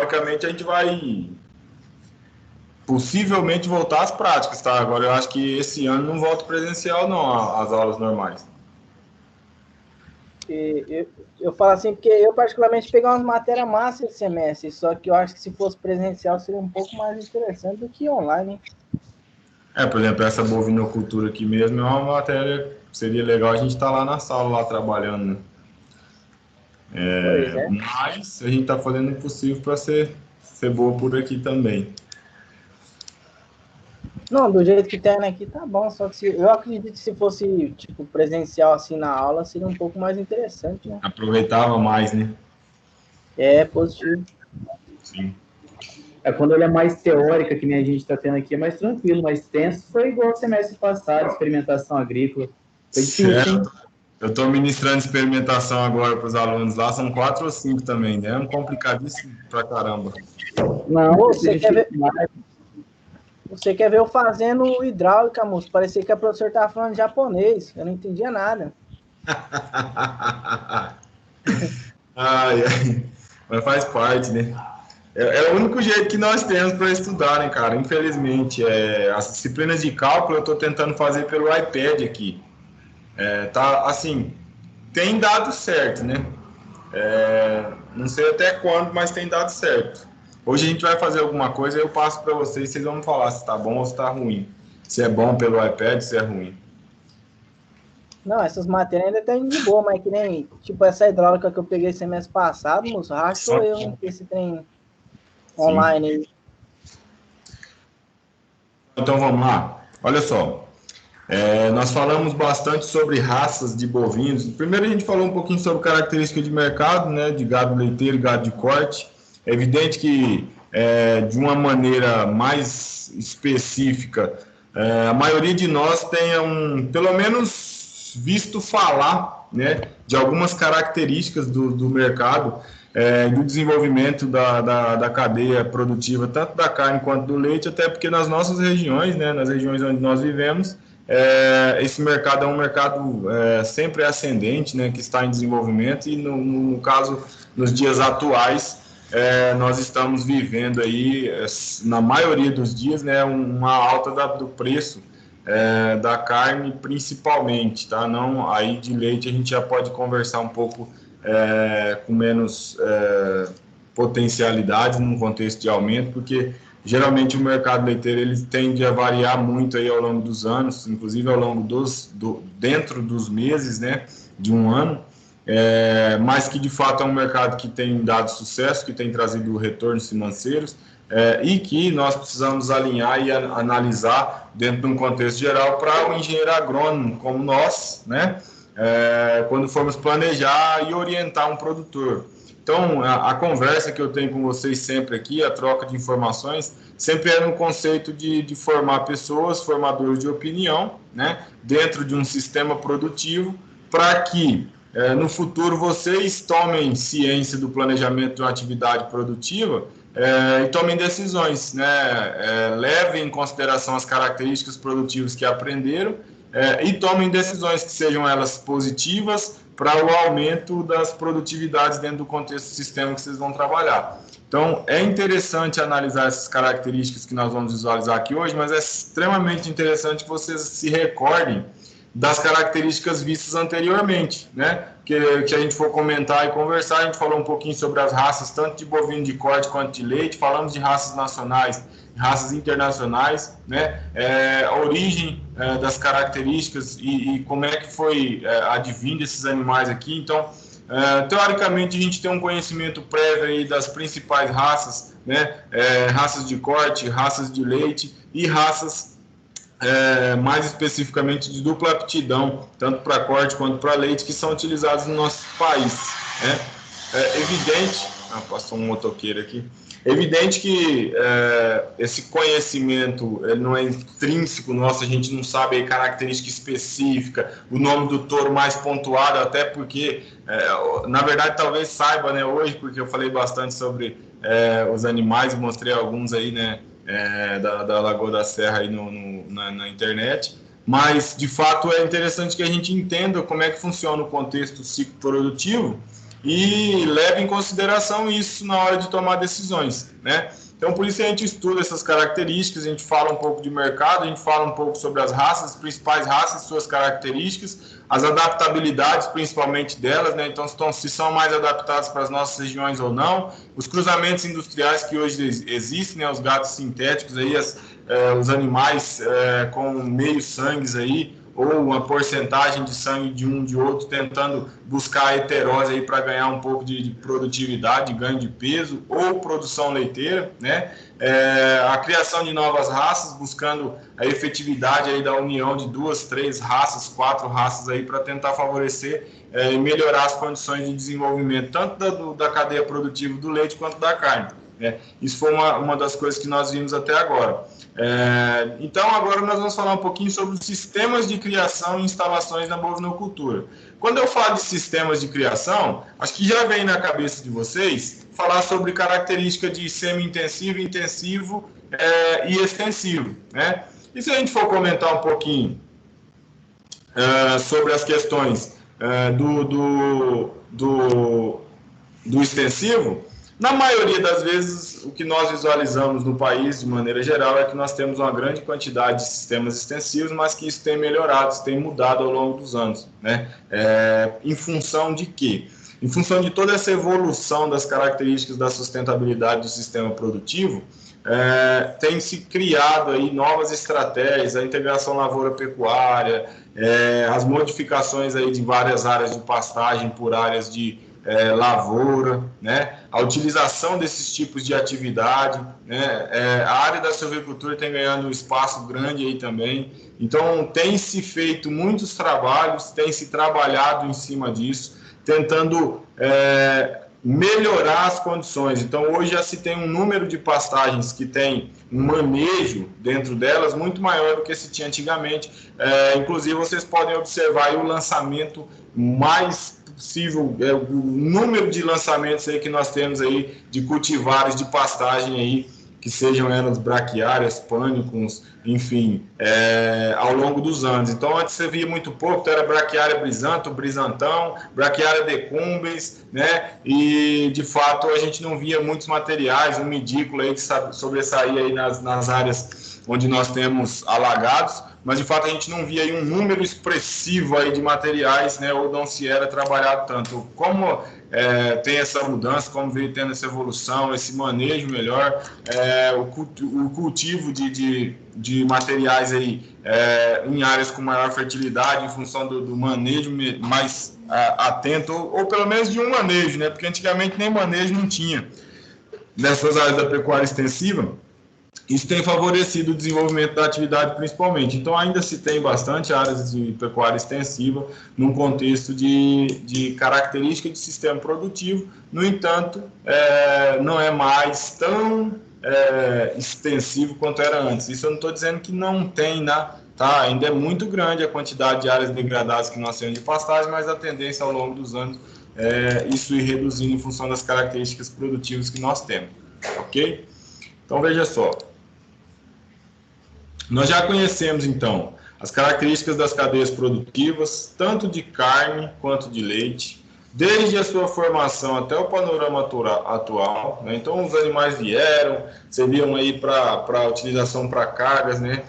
teoricamente, a gente vai possivelmente voltar às práticas, tá? Agora, eu acho que esse ano não volta presencial, não, as aulas normais. Eu falo assim, porque eu particularmente peguei umas matérias massas esse semestre, só que eu acho que se fosse presencial seria um pouco mais interessante do que online, hein? Por exemplo, essa bovinocultura aqui mesmo é uma matéria, seria legal a gente estar lá na sala, lá trabalhando, né? Pois é. Mas a gente está fazendo o possível para ser boa por aqui também. Não, do jeito que tem aqui tá bom, só que eu acredito que se fosse tipo presencial assim na aula seria um pouco mais interessante, né? Aproveitava mais, né? É positivo. Sim. Quando ela é mais teórica, que nem a gente está tendo aqui, é mais tranquilo, mais tenso. Foi igual ao semestre passado, experimentação agrícola. Foi difícil, hein? Eu estou ministrando experimentação agora para os alunos lá, são 4 ou 5 também, né? É um complicadíssimo pra caramba. Não, você quer ver eu fazendo hidráulica, moço? Parecia que a professora estava falando japonês, eu não entendia nada. Ai, mas faz parte, né? É o único jeito que nós temos para estudar, né, cara? Infelizmente, as disciplinas de cálculo eu estou tentando fazer pelo iPad aqui. Tá, assim, tem dado certo, né? Não sei até quando, mas tem dado certo. Hoje a gente vai fazer alguma coisa, eu passo para vocês, vocês vão me falar se está bom ou se está ruim. Se é bom pelo iPad, se é ruim. Não, essas matérias ainda tem de boa, mas que nem, tipo, essa hidráulica que eu peguei semestre passado, moço, rachou eu, hein, esse trem online aí. Então vamos lá. Olha só. Nós falamos bastante sobre raças de bovinos. Primeiro a gente falou um pouquinho sobre características de mercado, né, de gado leiteiro e gado de corte. É evidente que, de uma maneira mais específica, a maioria de nós tenha pelo menos visto falar, né, de algumas características do mercado, do desenvolvimento da cadeia produtiva, tanto da carne quanto do leite, até porque nas nossas regiões, né, nas regiões onde nós vivemos, esse mercado é um mercado sempre ascendente, né, que está em desenvolvimento e, no caso, nos dias atuais, nós estamos vivendo aí, na maioria dos dias, né, uma alta do preço da carne, principalmente, tá? Não, aí de leite a gente já pode conversar um pouco com menos potencialidade num contexto de aumento, porque geralmente o mercado leiteiro ele tende a variar muito aí ao longo dos anos, inclusive ao longo dentro dos meses, né, de um ano, mas que de fato é um mercado que tem dado sucesso, que tem trazido retornos financeiros, e que nós precisamos alinhar e analisar dentro de um contexto geral para o engenheiro agrônomo como nós, né, quando formos planejar e orientar um produtor. Então, a conversa que eu tenho com vocês sempre aqui, a troca de informações, sempre é no conceito de formar pessoas, formadores de opinião, né, dentro de um sistema produtivo, para que no futuro vocês tomem ciência do planejamento de uma atividade produtiva e tomem decisões, né, levem em consideração as características produtivas que aprenderam e tomem decisões que sejam elas positivas para o aumento das produtividades dentro do contexto do sistema que vocês vão trabalhar. Então, é interessante analisar essas características que nós vamos visualizar aqui hoje, mas é extremamente interessante que vocês se recordem das características vistas anteriormente, né? Que a gente for comentar e conversar, a gente falou um pouquinho sobre as raças, tanto de bovino de corte quanto de leite, falamos de raças nacionais, raças internacionais, né? A origem das características e como é que foi advindo esses animais aqui. Então, teoricamente, a gente tem um conhecimento prévio aí das principais raças, né? Raças de corte, raças de leite e raças mais especificamente de dupla aptidão, tanto para corte quanto para leite, que são utilizados no nosso país, né? É evidente... passou um motoqueiro aqui. É evidente que esse conhecimento não é intrínseco nosso, a gente não sabe a característica específica, o nome do touro mais pontuado, até porque, na verdade, talvez saiba, né, hoje, porque eu falei bastante sobre os animais, mostrei alguns aí, né, da Lagoa da Serra aí na internet, mas de fato é interessante que a gente entenda como é que funciona o contexto ciclo produtivo e leve em consideração isso na hora de tomar decisões, né? Então, por isso a gente estuda essas características, a gente fala um pouco de mercado, a gente fala um pouco sobre as raças, as principais raças, suas características, as adaptabilidades principalmente delas, né? Então, se são mais adaptadas para as nossas regiões ou não, os cruzamentos industriais que hoje existem, né? Os gados sintéticos, aí, os animais com meio sangues aí, ou uma porcentagem de sangue de um de outro, tentando buscar a heterose aí para ganhar um pouco de produtividade, ganho de peso, ou produção leiteira, né? A criação de novas raças, buscando a efetividade aí da união de 2, 3 raças, 4 raças aí para tentar favorecer e melhorar as condições de desenvolvimento, tanto da cadeia produtiva do leite quanto da carne. Isso foi uma das coisas que nós vimos até agora. Então, agora nós vamos falar um pouquinho sobre os sistemas de criação e instalações na bovinocultura. Quando eu falo de sistemas de criação, acho que já vem na cabeça de vocês falar sobre característica de semi-intensivo, intensivo e extensivo, né? E se a gente for comentar um pouquinho sobre as questões do extensivo, na maioria das vezes, o que nós visualizamos no país, de maneira geral, é que nós temos uma grande quantidade de sistemas extensivos, mas que isso tem melhorado, isso tem mudado ao longo dos anos, né? Em função de quê? Em função de toda essa evolução das características da sustentabilidade do sistema produtivo, tem se criado aí novas estratégias, a integração lavoura-pecuária, as modificações aí de várias áreas de pastagem por áreas de lavoura, né? A utilização desses tipos de atividade, né? A área da silvicultura tem ganhando um espaço grande aí também. Então, tem se feito muitos trabalhos, tem se trabalhado em cima disso, tentando melhorar as condições. Então, hoje já se tem um número de pastagens que tem um manejo dentro delas muito maior do que se tinha antigamente. Inclusive, vocês podem observar aí o lançamento mais possível, o número de lançamentos aí que nós temos aí de cultivares de pastagem aí, que sejam elas braquiárias, pânicos, enfim, ao longo dos anos. Então, antes você via muito pouco, então era braquiária brisanto, brisantão, braquiária decumbens, né? E, de fato, a gente não via muitos materiais, um medículo aí que sobressaía aí nas áreas onde nós temos alagados, mas, de fato, a gente não via aí um número expressivo aí de materiais, né? Ou não se era trabalhado tanto. Como tem essa mudança, como veio tendo essa evolução, esse manejo melhor, o cultivo de materiais aí em áreas com maior fertilidade, em função do manejo mais atento, ou pelo menos de um manejo, né? Porque antigamente nem manejo não tinha nessas áreas da pecuária extensiva. Isso tem favorecido o desenvolvimento da atividade principalmente. Então, ainda se tem bastante áreas de pecuária extensiva num contexto de característica de sistema produtivo. No entanto, não é mais tão extensivo quanto era antes. Isso eu não estou dizendo que não tem, tá? Ainda é muito grande a quantidade de áreas degradadas que nós temos de pastagem, mas a tendência ao longo dos anos é isso ir reduzindo em função das características produtivas que nós temos. Ok? Então, veja só. Nós já conhecemos, então, as características das cadeias produtivas, tanto de carne quanto de leite, desde a sua formação até o panorama atual, né? Então, os animais vieram, serviam aí para utilização para cargas, né?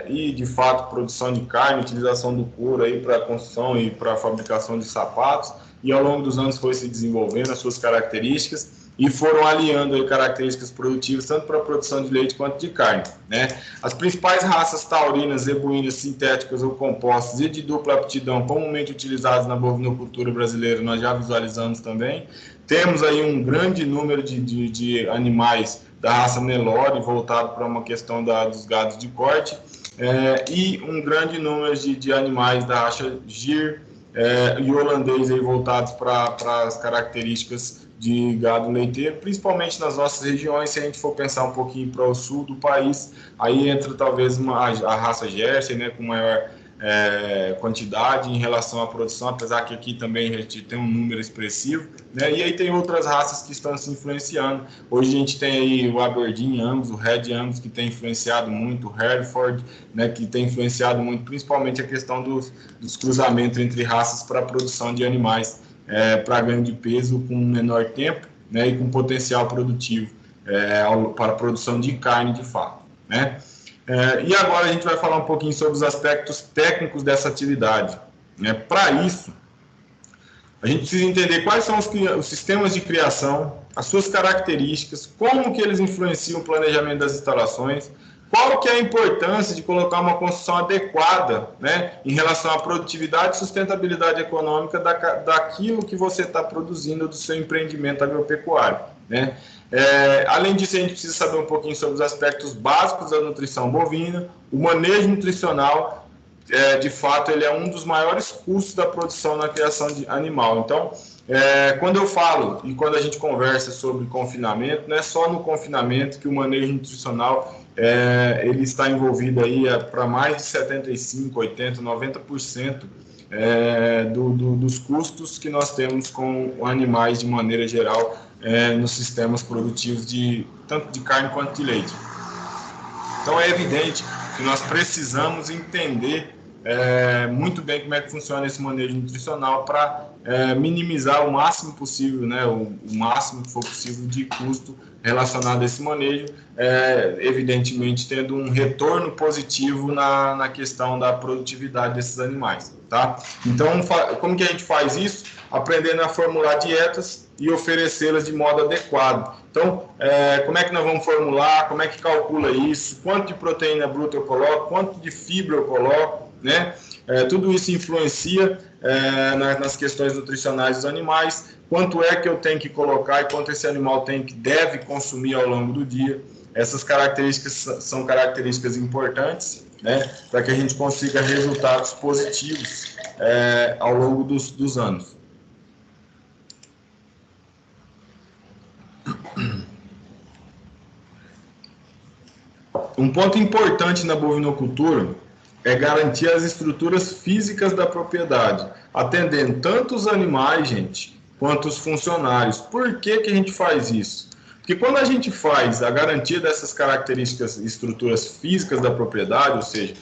E, de fato, produção de carne, utilização do couro aí para construção e para fabricação de sapatos, e ao longo dos anos foi se desenvolvendo as suas características, e foram aliando aí características produtivas tanto para a produção de leite quanto de carne, né? As principais raças taurinas, zebuínas, sintéticas ou compostas e de dupla aptidão comumente utilizadas na bovinocultura brasileira, nós já visualizamos também. Temos aí um grande número de animais da raça Nelore, voltado para uma questão dos gados de corte, e um grande número de animais da raça Gir e holandês aí, voltados para as características de gado leiteiro, principalmente nas nossas regiões. Se a gente for pensar um pouquinho para o sul do país, aí entra talvez a raça Jersey, né, com maior quantidade em relação à produção, apesar que aqui também a gente tem um número expressivo, né, e aí tem outras raças que estão se influenciando. Hoje a gente tem aí o Aberdeen Angus, o Red Angus, que tem influenciado muito, o Hereford, né, que tem influenciado muito, principalmente a questão dos cruzamentos entre raças para a produção de animais para ganho de peso com menor tempo, né, e com potencial produtivo para a produção de carne de fato, né? E agora a gente vai falar um pouquinho sobre os aspectos técnicos dessa atividade, né? Para isso, a gente precisa entender quais são os sistemas de criação, as suas características, como que eles influenciam o planejamento das instalações, qual que é a importância de colocar uma construção adequada, né, em relação à produtividade e sustentabilidade econômica daquilo que você está produzindo do seu empreendimento agropecuário, né? Além disso, a gente precisa saber um pouquinho sobre os aspectos básicos da nutrição bovina, o manejo nutricional. De fato, ele é um dos maiores custos da produção na criação de animal. Então, quando eu falo e quando a gente conversa sobre confinamento, não é só no confinamento que o manejo nutricional ele está envolvido aí para mais de 75%, 80%, 90% dos custos que nós temos com animais de maneira geral nos sistemas produtivos tanto de carne quanto de leite. Então, é evidente que nós precisamos entender muito bem como é que funciona esse manejo nutricional para minimizar o máximo possível, né, o máximo que for possível de custo relacionado a esse manejo, evidentemente tendo um retorno positivo na questão da produtividade desses animais, tá? Então, como que a gente faz isso? Aprendendo a formular dietas e oferecê-las de modo adequado. Então, como é que nós vamos formular, como é que calcula isso, quanto de proteína bruta eu coloco, quanto de fibra eu coloco, né? Tudo isso influencia nas questões nutricionais dos animais, quanto é que eu tenho que colocar e quanto esse animal deve consumir ao longo do dia. Essas características são características importantes, né, para que a gente consiga resultados positivos ao longo dos anos. Um ponto importante na bovinocultura é garantir as estruturas físicas da propriedade, atendendo tanto os animais, gente, quanto os funcionários. Por que que a gente faz isso? Porque quando a gente faz a garantia dessas características e estruturas físicas da propriedade, ou seja,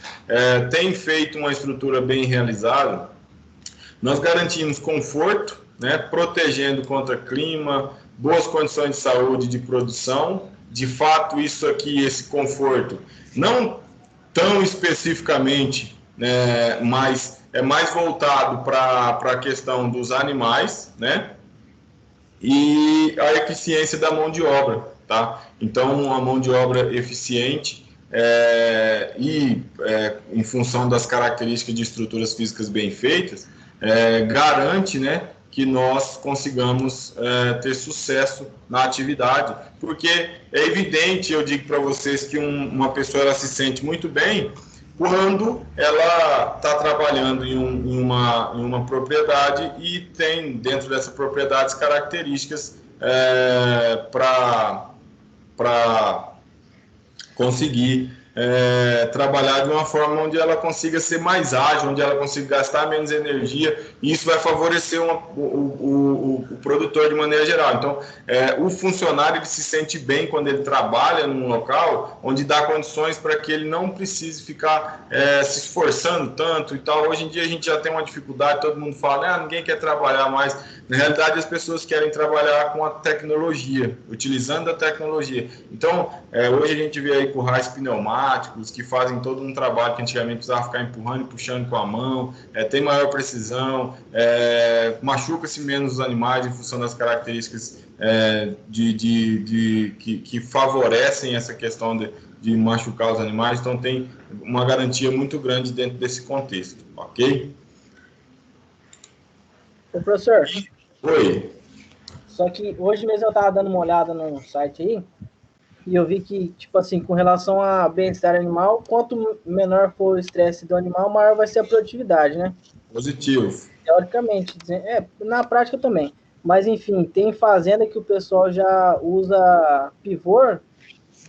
tem feito uma estrutura bem realizada, nós garantimos conforto, né, protegendo contra clima, boas condições de saúde e de produção. De fato, isso aqui, esse conforto, não tão especificamente, né, mas é mais voltado para a questão dos animais, né, e a eficiência da mão de obra, tá? Então, uma mão de obra eficiente em função das características de estruturas físicas bem feitas, garante, né, que nós consigamos ter sucesso na atividade, porque é evidente, eu digo para vocês, que uma pessoa ela se sente muito bem quando ela está trabalhando em uma propriedade e tem dentro dessa propriedade as características para conseguir trabalhar de uma forma onde ela consiga ser mais ágil, onde ela consiga gastar menos energia, e isso vai favorecer o produtor de maneira geral. Então, o funcionário ele se sente bem quando ele trabalha num local onde dá condições para que ele não precise ficar se esforçando tanto e tal. Hoje em dia a gente já tem uma dificuldade, todo mundo fala, ninguém quer trabalhar mais. Na realidade, as pessoas querem trabalhar com a tecnologia, utilizando a tecnologia. Então, hoje a gente vê aí currais pneumáticos que fazem todo um trabalho que antigamente precisava ficar empurrando e puxando com a mão, tem maior precisão, machuca-se menos os animais em função das características que favorecem essa questão de machucar os animais. Então, tem uma garantia muito grande dentro desse contexto, ok? Ô, professor. Oi. Só que hoje mesmo eu estava dando uma olhada no site aí e eu vi que, tipo assim, com relação a bem-estar animal, quanto menor for o estresse do animal, maior vai ser a produtividade, né? Positivo. Teoricamente, na prática também. Mas, enfim, tem fazenda que o pessoal já usa pivô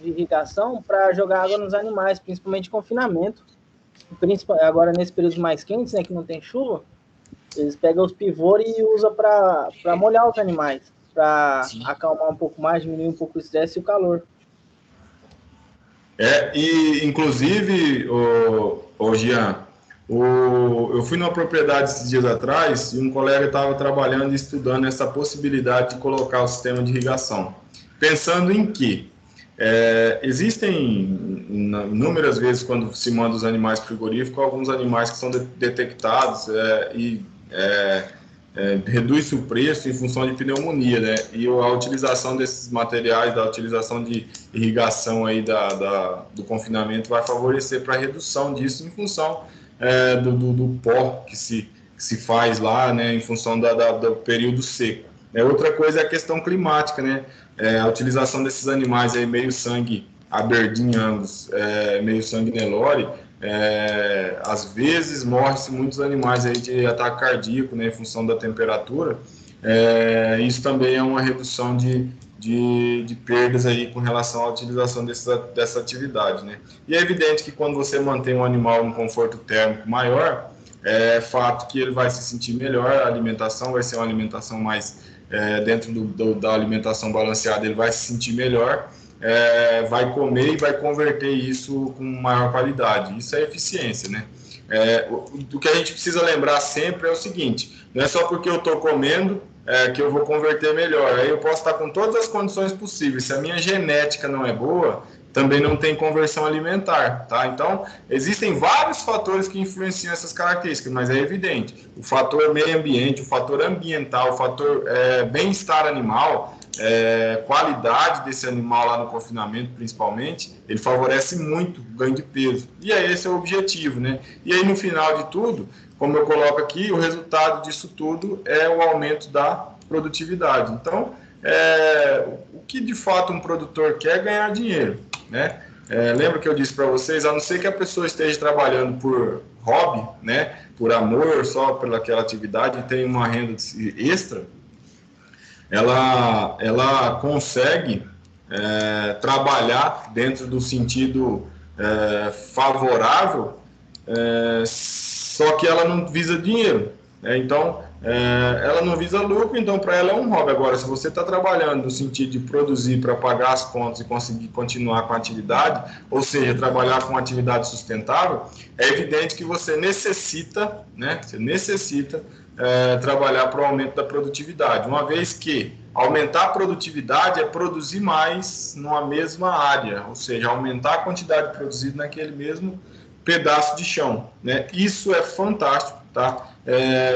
de irrigação para jogar água nos animais, principalmente em confinamento. Agora, nesse período mais quente, né, que não tem chuva, eles pegam os pivôs e usam para molhar os animais, para acalmar um pouco mais, diminuir um pouco o estresse e o calor. E inclusive, o Jean, Eu fui numa propriedade esses dias atrás e um colega estava trabalhando e estudando essa possibilidade de colocar o sistema de irrigação. Pensando em que existem inúmeras vezes quando se manda os animais frigoríficos, alguns animais que são detectados reduz o preço em função de pneumonia, né? E a utilização desses materiais, da utilização de irrigação aí do confinamento vai favorecer para a redução disso em função do pó que se faz lá, né? Em função do período seco. Outra coisa é a questão climática, né? A utilização desses animais aí, meio sangue Aberdeen Angus, meio sangue Nelore, às vezes morre-se muitos animais aí de ataque cardíaco, né, em função da temperatura. Isso também é uma redução de perdas aí com relação à utilização dessa atividade, né? E é evidente que quando você mantém um animal num conforto térmico maior, é fato que ele vai se sentir melhor, a alimentação vai ser uma alimentação mais dentro da alimentação balanceada, ele vai se sentir melhor, vai comer e vai converter isso com maior qualidade. Isso é eficiência, né? O que a gente precisa lembrar sempre é o seguinte: não é só porque eu estou comendo que eu vou converter melhor. Aí eu posso estar com todas as condições possíveis. Se a minha genética não é boa, também não tem conversão alimentar, tá? Então, existem vários fatores que influenciam essas características, mas é evidente. O fator meio ambiente, o fator ambiental, o fator bem-estar animal, qualidade desse animal lá no confinamento, principalmente, ele favorece muito o ganho de peso. E esse é o objetivo, né? E aí, no final de tudo, como eu coloco aqui, o resultado disso tudo é o aumento da produtividade. Então, o que de fato um produtor quer é ganhar dinheiro, né? Lembra que eu disse para vocês, a não ser que a pessoa esteja trabalhando por hobby, né, por amor, só pelaquela atividade e tenha uma renda extra, ela consegue trabalhar dentro do sentido favorável, só que ela não visa dinheiro, né? Então, ela não visa lucro, então para ela é um hobby. Agora, se você está trabalhando no sentido de produzir para pagar as contas e conseguir continuar com a atividade, ou seja, trabalhar com uma atividade sustentável, é evidente que você necessita, né? Você necessita trabalhar para o aumento da produtividade, uma vez que aumentar a produtividade é produzir mais numa mesma área, ou seja, aumentar a quantidade produzida naquele mesmo pedaço de chão, né? Isso é fantástico, tá?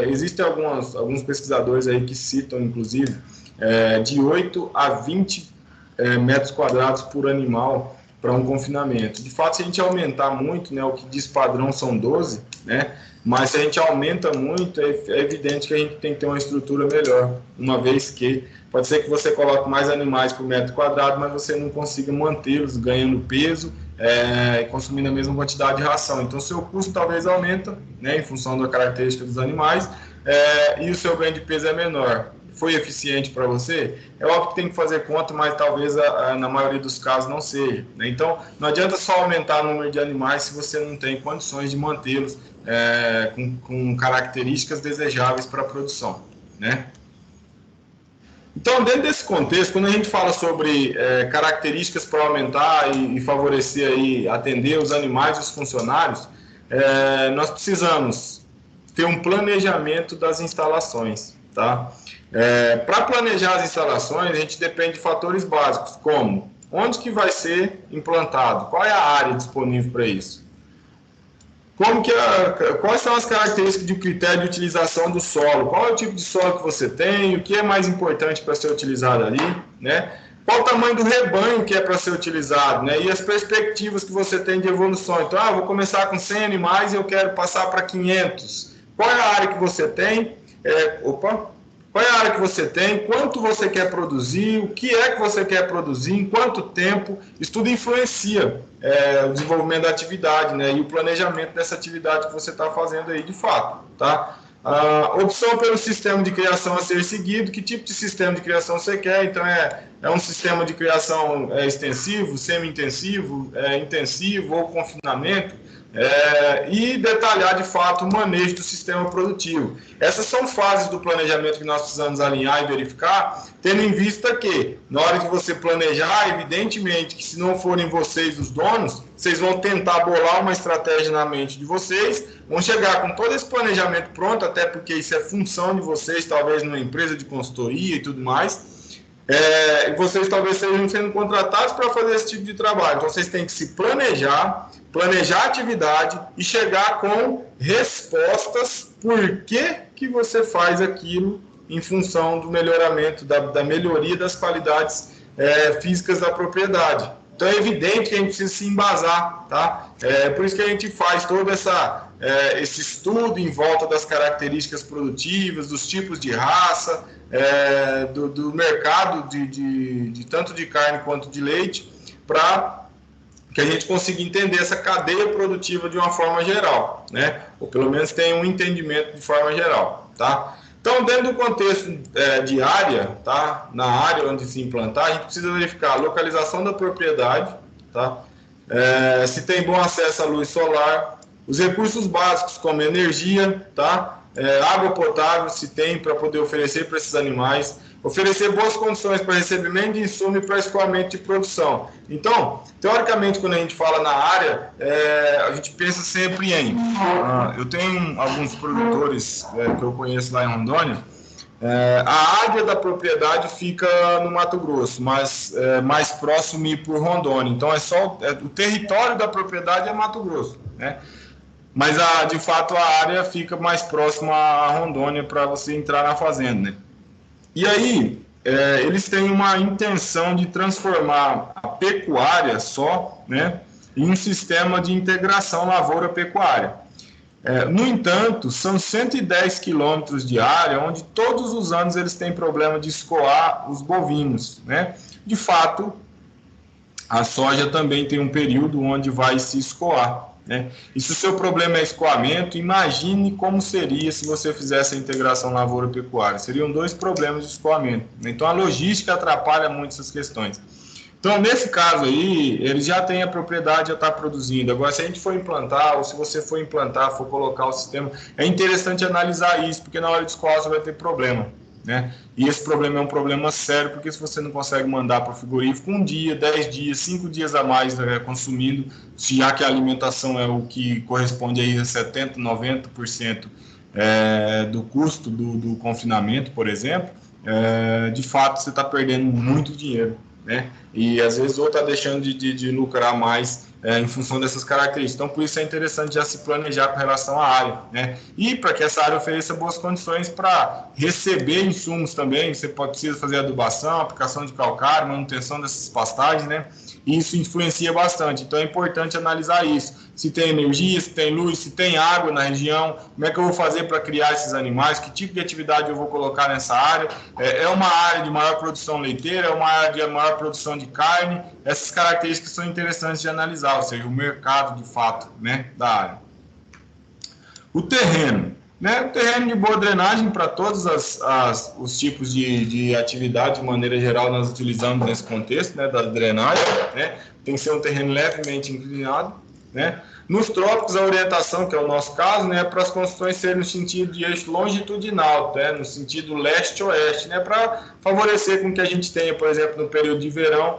Existem alguns pesquisadores aí que citam, inclusive, de 8 a 20 metros quadrados por animal para um confinamento. De fato, se a gente aumentar muito, né, o que diz padrão são 12, né? Mas se a gente aumenta muito, é evidente que a gente tem que ter uma estrutura melhor, uma vez que pode ser que você coloque mais animais por metro quadrado, mas você não consiga mantê-los ganhando peso e consumindo a mesma quantidade de ração. Então, seu custo talvez aumenta, né, em função da característica dos animais, e o seu ganho de peso é menor. Foi eficiente para você? É óbvio que tem que fazer conta, mas talvez na maioria dos casos não seja, né? Então, não adianta só aumentar o número de animais se você não tem condições de mantê-los com características desejáveis para a produção, né? Então, dentro desse contexto, quando a gente fala sobre características para aumentar e favorecer aí, atender os animais e os funcionários, nós precisamos ter um planejamento das instalações, tá? Para planejar as instalações, a gente depende de fatores básicos, como onde que vai ser implantado, qual é a área disponível para isso, quais são as características de critério de utilização do solo, qual é o tipo de solo que você tem, o que é mais importante para ser utilizado ali, né? Qual o tamanho do rebanho que é para ser utilizado, né? E as perspectivas que você tem de evolução. Então, vou começar com 100 animais e eu quero passar para 500. Qual é a área que você tem? Qual é a área que você tem? Quanto você quer produzir? O que é que você quer produzir? Em quanto tempo? Isso tudo influencia o desenvolvimento da atividade, né? E o planejamento dessa atividade que você está fazendo aí de fato, tá? Opção pelo sistema de criação a ser seguido. Que tipo de sistema de criação você quer? Então, é um sistema de criação extensivo, semi-intensivo, intensivo ou confinamento? e detalhar, de fato, o manejo do sistema produtivo. Essas são fases do planejamento que nós precisamos alinhar e verificar, tendo em vista que, na hora de você planejar, evidentemente que se não forem vocês os donos, vocês vão tentar bolar uma estratégia na mente de vocês, vão chegar com todo esse planejamento pronto, até porque isso é função de vocês, talvez numa empresa de consultoria e tudo mais, e vocês talvez sejam sendo contratados para fazer esse tipo de trabalho. Então, vocês têm que se planejar a atividade e chegar com respostas por que você faz aquilo em função do melhoramento, da melhoria das qualidades físicas da propriedade. Então, é evidente que a gente precisa se embasar, tá? Por isso que a gente faz todo esse estudo em volta das características produtivas, dos tipos de raça, do mercado de tanto de carne quanto de leite, para que a gente consiga entender essa cadeia produtiva de uma forma geral, né? Ou pelo menos tenha um entendimento de forma geral, tá? Então, dentro do contexto de área, tá? Na área onde se implantar, a gente precisa verificar a localização da propriedade, tá? Se tem bom acesso à luz solar, os recursos básicos como energia, tá? Água potável, se tem, para poder oferecer para esses animais, oferecer boas condições para recebimento de insumo e para escoamento de produção. Então, teoricamente, quando a gente fala na área, a gente pensa sempre em... eu tenho alguns produtores que eu conheço lá em Rondônia, a área da propriedade fica no Mato Grosso, mas mais próximo ir por Rondônia. Então, o território da propriedade é Mato Grosso, né? Mas, de fato, a área fica mais próxima a Rondônia para você entrar na fazenda, né? E aí, eles têm uma intenção de transformar a pecuária só, né, em um sistema de integração lavoura-pecuária. No entanto, são 110 quilômetros de área, onde todos os anos eles têm problema de escoar os bovinos, né? De fato, a soja também tem um período onde vai se escoar, né? E se o seu problema é escoamento, imagine como seria se você fizesse a integração lavoura-pecuária. Seriam 2 problemas de escoamento, né? Então, a logística atrapalha muito essas questões. Então, nesse caso aí, ele já tem a propriedade, já está produzindo. Agora, se a gente for implantar, ou se você for implantar, for colocar o sistema, é interessante analisar isso, porque na hora de escoar você vai ter problema, né? E esse problema é um problema sério, porque se você não consegue mandar para o frigorífico 1 dia, 10 dias, 5 dias a mais consumindo, já que a alimentação é o que corresponde aí a 70%, 90% do custo do confinamento, por exemplo, de fato você está perdendo muito dinheiro, né? E às vezes ou está deixando de lucrar mais em função dessas características. Então, por isso é interessante já se planejar com relação à área, né? E para que essa área ofereça boas condições para receber insumos também, você precisa fazer adubação, aplicação de calcário, manutenção dessas pastagens, né? E isso influencia bastante. Então, é importante analisar isso. Se tem energia, se tem luz, se tem água na região, como é que eu vou fazer para criar esses animais, que tipo de atividade eu vou colocar nessa área. É uma área de maior produção leiteira, é uma área de maior produção de carne. Essas características são interessantes de analisar, ou seja, o mercado de fato, né, da área. O terreno, né? O terreno de boa drenagem para todos os tipos de atividade, de maneira geral, nós utilizamos nesse contexto, né, da drenagem, né? Tem que ser um terreno levemente inclinado, né? Nos trópicos, a orientação, que é o nosso caso, né, é para as construções serem no sentido de eixo longitudinal, né, no sentido leste-oeste, né, para favorecer com que a gente tenha, por exemplo, no período de verão,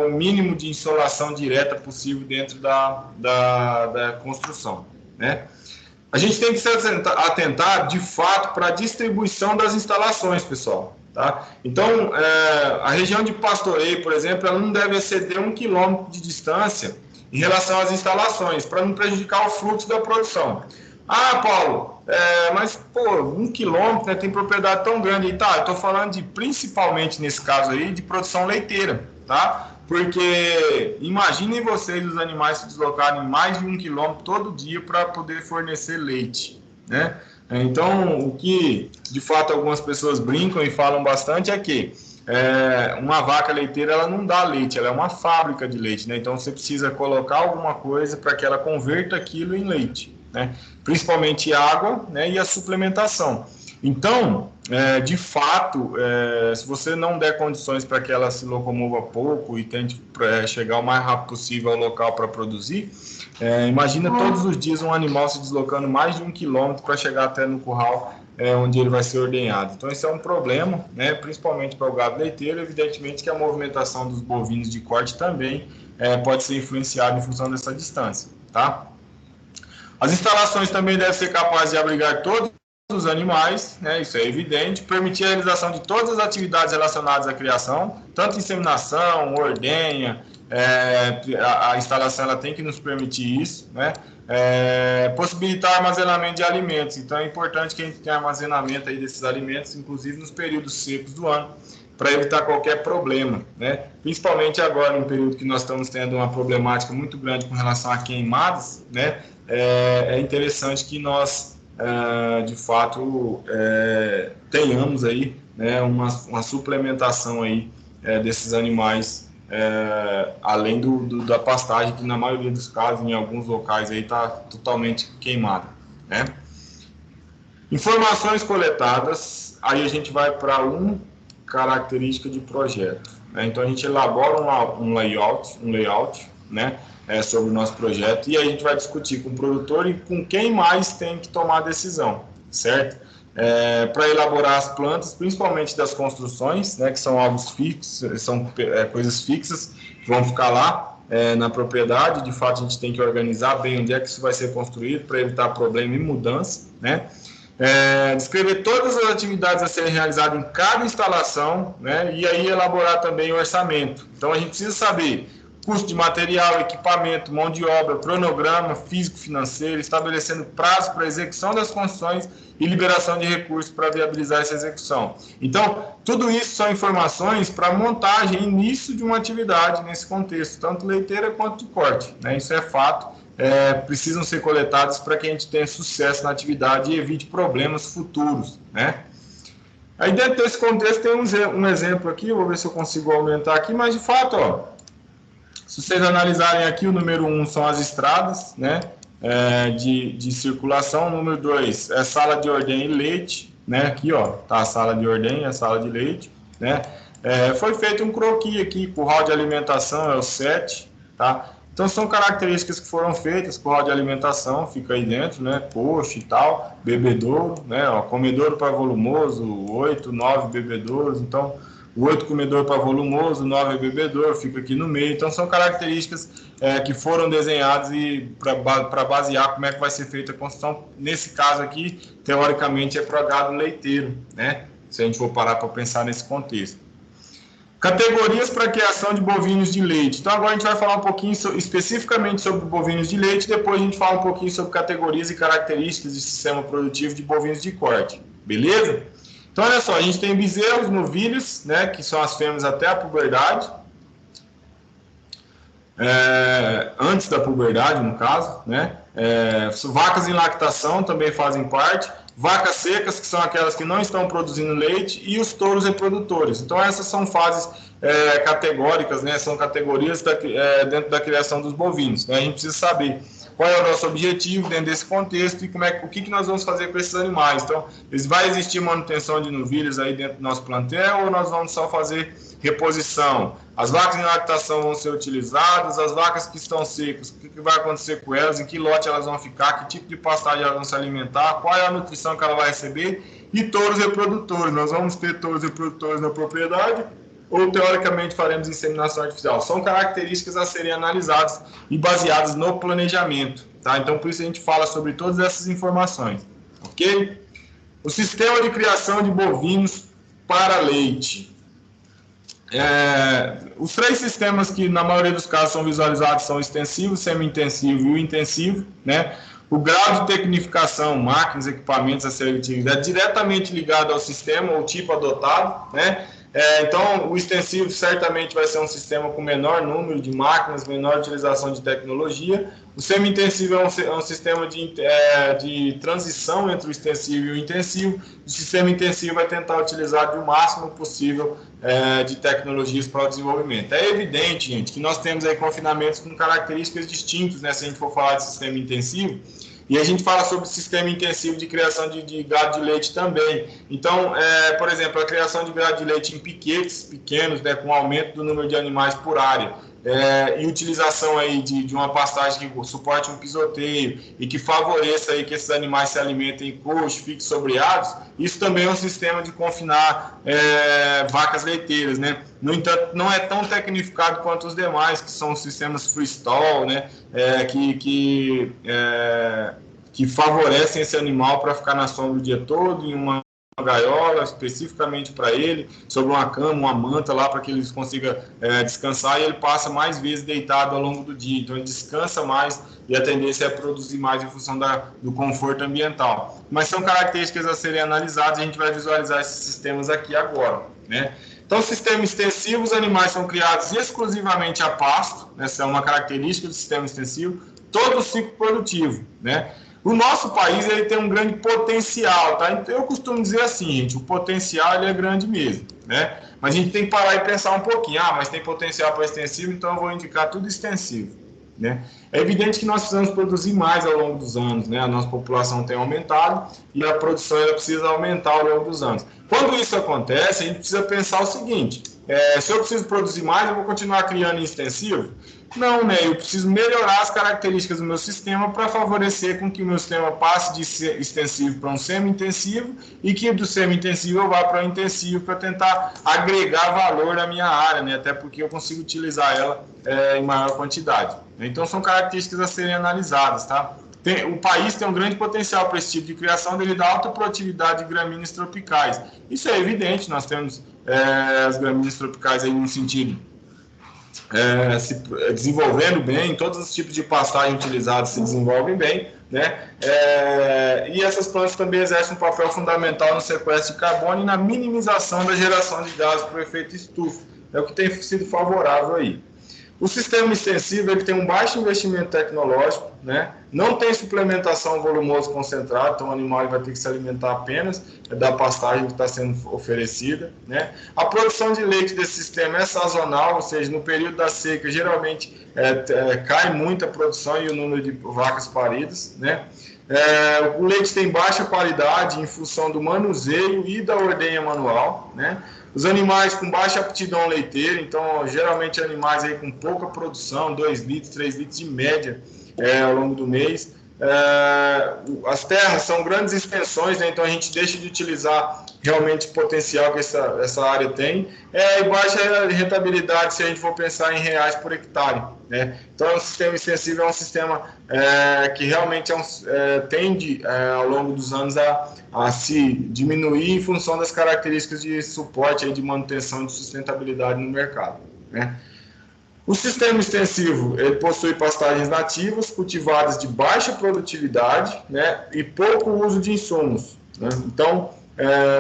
o mínimo de insolação direta possível dentro da construção, né? A gente tem que se atentar, de fato, para a distribuição das instalações, pessoal, tá? Então, a região de pastoreio, por exemplo, ela não deve exceder 1 quilômetro de distância em relação às instalações, para não prejudicar o fluxo da produção. Ah, Paulo, mas, pô, 1 quilômetro, né, tem propriedade tão grande. E tá, eu estou falando principalmente nesse caso aí, de produção leiteira, tá? Porque imaginem vocês os animais se deslocarem mais de 1 quilômetro todo dia para poder fornecer leite, né? Então, o que, de fato, algumas pessoas brincam e falam bastante é que uma vaca leiteira, ela não dá leite, ela é uma fábrica de leite, né? Então você precisa colocar alguma coisa para que ela converta aquilo em leite, né? Principalmente água, né? E a suplementação. Então, de fato, se você não der condições para que ela se locomova pouco e tente chegar o mais rápido possível ao local para produzir, imagina todos os dias um animal se deslocando mais de 1 quilômetro para chegar até no curral onde ele vai ser ordenhado. Então, isso é um problema, né, principalmente para o gado leiteiro. Evidentemente que a movimentação dos bovinos de corte também pode ser influenciada em função dessa distância, tá? As instalações também devem ser capazes de abrigar todos os animais, né, isso é evidente, permitir a realização de todas as atividades relacionadas à criação, tanto inseminação, ordenha, a instalação ela tem que nos permitir isso, né, possibilitar armazenamento de alimentos. Então é importante que a gente tenha armazenamento aí desses alimentos, inclusive nos períodos secos do ano, para evitar qualquer problema, né? Principalmente agora, no período que nós estamos tendo uma problemática muito grande com relação a queimadas, né? É interessante que nós, de fato, tenhamos aí, né, uma suplementação aí desses animais, além da pastagem, que na maioria dos casos, em alguns locais aí, está totalmente queimada, né? Informações coletadas, aí a gente vai para característica de projeto, né? Então a gente elabora um layout, né, sobre o nosso projeto, e aí a gente vai discutir com o produtor e com quem mais tem que tomar a decisão, certo? Para elaborar as plantas, principalmente das construções, né, que são alvos fixos, são coisas fixas que vão ficar lá na propriedade. De fato, a gente tem que organizar bem onde é que isso vai ser construído para evitar problema e mudança, né? Descrever todas as atividades a serem realizadas em cada instalação, né? E aí elaborar também o orçamento. Então a gente precisa saber custo de material, equipamento, mão de obra, cronograma físico-financeiro, estabelecendo prazo para execução das construções e liberação de recursos para viabilizar essa execução. Então, tudo isso são informações para montagem e início de uma atividade nesse contexto, tanto leiteira quanto de corte, né? Isso é fato. Precisam ser coletados para que a gente tenha sucesso na atividade e evite problemas futuros, né? Aí dentro desse contexto tem um exemplo aqui, eu vou ver se eu consigo aumentar aqui, mas de fato, ó, se vocês analisarem aqui, o número 1 são as estradas, né, de circulação, o número 2 é sala de ordenha e leite, né, aqui, ó, tá a sala de ordenha, a sala de leite, né, foi feito um croquis aqui, curral de alimentação é o 7, tá? Então, são características que foram feitas, curral de alimentação, fica aí dentro, né, coxo e tal, bebedouro, né, ó, comedouro para volumoso, 8, 9 bebedouros, então, 8 comedouro para volumoso, 9 bebedouro, fica aqui no meio. Então, são características que foram desenhadas e para basear como é que vai ser feita a construção. Nesse caso aqui, teoricamente, é para gado leiteiro, né, se a gente for parar para pensar nesse contexto. Categorias para criação de bovinos de leite. Então, agora a gente vai falar um pouquinho especificamente sobre bovinos de leite, depois a gente fala um pouquinho sobre categorias e características de sistema produtivo de bovinos de corte. Beleza? Então, olha só, a gente tem bezerros, novilhos, né, que são as fêmeas até a puberdade. Antes da puberdade, no caso, né? Vacas em lactação também fazem parte. Vacas secas, que são aquelas que não estão produzindo leite, e os touros reprodutores. Então, essas são fases categóricas, né? São categorias dentro da criação dos bovinos, né? A gente precisa saber qual é o nosso objetivo dentro desse contexto e o que nós vamos fazer com esses animais. Então, vai existir manutenção de novilhos aí dentro do nosso plantel, ou nós vamos só fazer reposição? As vacas em lactação vão ser utilizadas, as vacas que estão secas, o que vai acontecer com elas, em que lote elas vão ficar, que tipo de pastagem elas vão se alimentar, qual é a nutrição que ela vai receber, e touros reprodutores. Nós vamos ter touros reprodutores na propriedade, ou teoricamente faremos inseminação artificial. São características a serem analisadas e baseadas no planejamento, tá? Então, por isso a gente fala sobre todas essas informações, ok? O sistema de criação de bovinos para leite. Os 3 sistemas que na maioria dos casos são visualizados são o extensivo, o semi-intensivo e o intensivo, né? O grau de tecnificação, máquinas, equipamentos a serem utilizados é diretamente ligado ao sistema ou tipo adotado, né? Então, o extensivo certamente vai ser um sistema com menor número de máquinas, menor utilização de tecnologia. O semi-intensivo é um sistema de transição entre o extensivo e o intensivo. O sistema intensivo vai tentar utilizar o máximo possível de tecnologias para o desenvolvimento. É evidente, gente, que nós temos aí confinamentos com características distintas, né? Se a gente for falar de sistema intensivo, E a gente fala sobre sistema intensivo de criação de gado de leite também. Então, por exemplo, a criação de gado de leite em piquetes pequenos, né, com aumento do número de animais por área, e utilização aí de uma pastagem que suporte um pisoteio e que favoreça aí que esses animais se alimentem em coxo, fiquem sobriados, isso também é um sistema de confinar vacas leiteiras, né? No entanto, não é tão tecnificado quanto os demais, que são os sistemas freestall, né? Que favorecem esse animal para ficar na sombra o dia todo, em uma gaiola especificamente para ele, sobre uma cama, uma manta lá para que ele consiga descansar, e ele passa mais vezes deitado ao longo do dia, então ele descansa mais e a tendência é produzir mais em função do conforto ambiental. Mas são características a serem analisadas, a gente vai visualizar esses sistemas aqui agora, né? Então, sistema extensivo, os animais são criados exclusivamente a pasto, né? Essa é uma característica do sistema extensivo, todo o ciclo produtivo, né? O nosso país ele tem um grande potencial, tá? Então, eu costumo dizer assim, gente, o potencial ele é grande mesmo, né? Mas a gente tem que parar e pensar um pouquinho, mas tem potencial para extensivo, então eu vou indicar tudo extensivo, né? É evidente que nós precisamos produzir mais ao longo dos anos, né? A nossa população tem aumentado e a produção ela precisa aumentar ao longo dos anos. Quando isso acontece, a gente precisa pensar o seguinte, se eu preciso produzir mais, eu vou continuar criando em extensivo? Não, né? Eu preciso melhorar as características do meu sistema para favorecer com que o meu sistema passe de extensivo para um semi-intensivo e que do semi-intensivo eu vá para o intensivo para tentar agregar valor na minha área, né? Até porque eu consigo utilizar ela em maior quantidade. Então, são características a serem analisadas, tá? O país tem um grande potencial para esse tipo de criação devido à alta produtividade de gramíneas tropicais. Isso é evidente, nós temos as gramíneas tropicais aí num sentido se desenvolvendo bem, todos os tipos de pastagem utilizados se desenvolvem bem, né? E essas plantas também exercem um papel fundamental no sequestro de carbono e na minimização da geração de gases por efeito estufa. É o que tem sido favorável aí. O sistema extensivo ele tem um baixo investimento tecnológico, né? Não tem suplementação volumoso concentrado, então o animal vai ter que se alimentar apenas da pastagem que está sendo oferecida, né? A produção de leite desse sistema é sazonal, ou seja, no período da seca geralmente cai muito a produção e o número de vacas paridas, né? O leite tem baixa qualidade em função do manuseio e da ordenha manual, né? Os animais com baixa aptidão leiteira, então geralmente animais aí com pouca produção, 2 litros, 3 litros de média ao longo do mês. As terras são grandes extensões, né? Então a gente deixa de utilizar realmente o potencial que essa área tem, e baixa rentabilidade se a gente for pensar em reais por hectare, né? Então o sistema extensivo é um sistema que realmente tende ao longo dos anos a se diminuir em função das características de suporte e de manutenção e de sustentabilidade no mercado, né? O sistema extensivo ele possui pastagens nativas, cultivadas de baixa produtividade, né, e pouco uso de insumos, né? Então,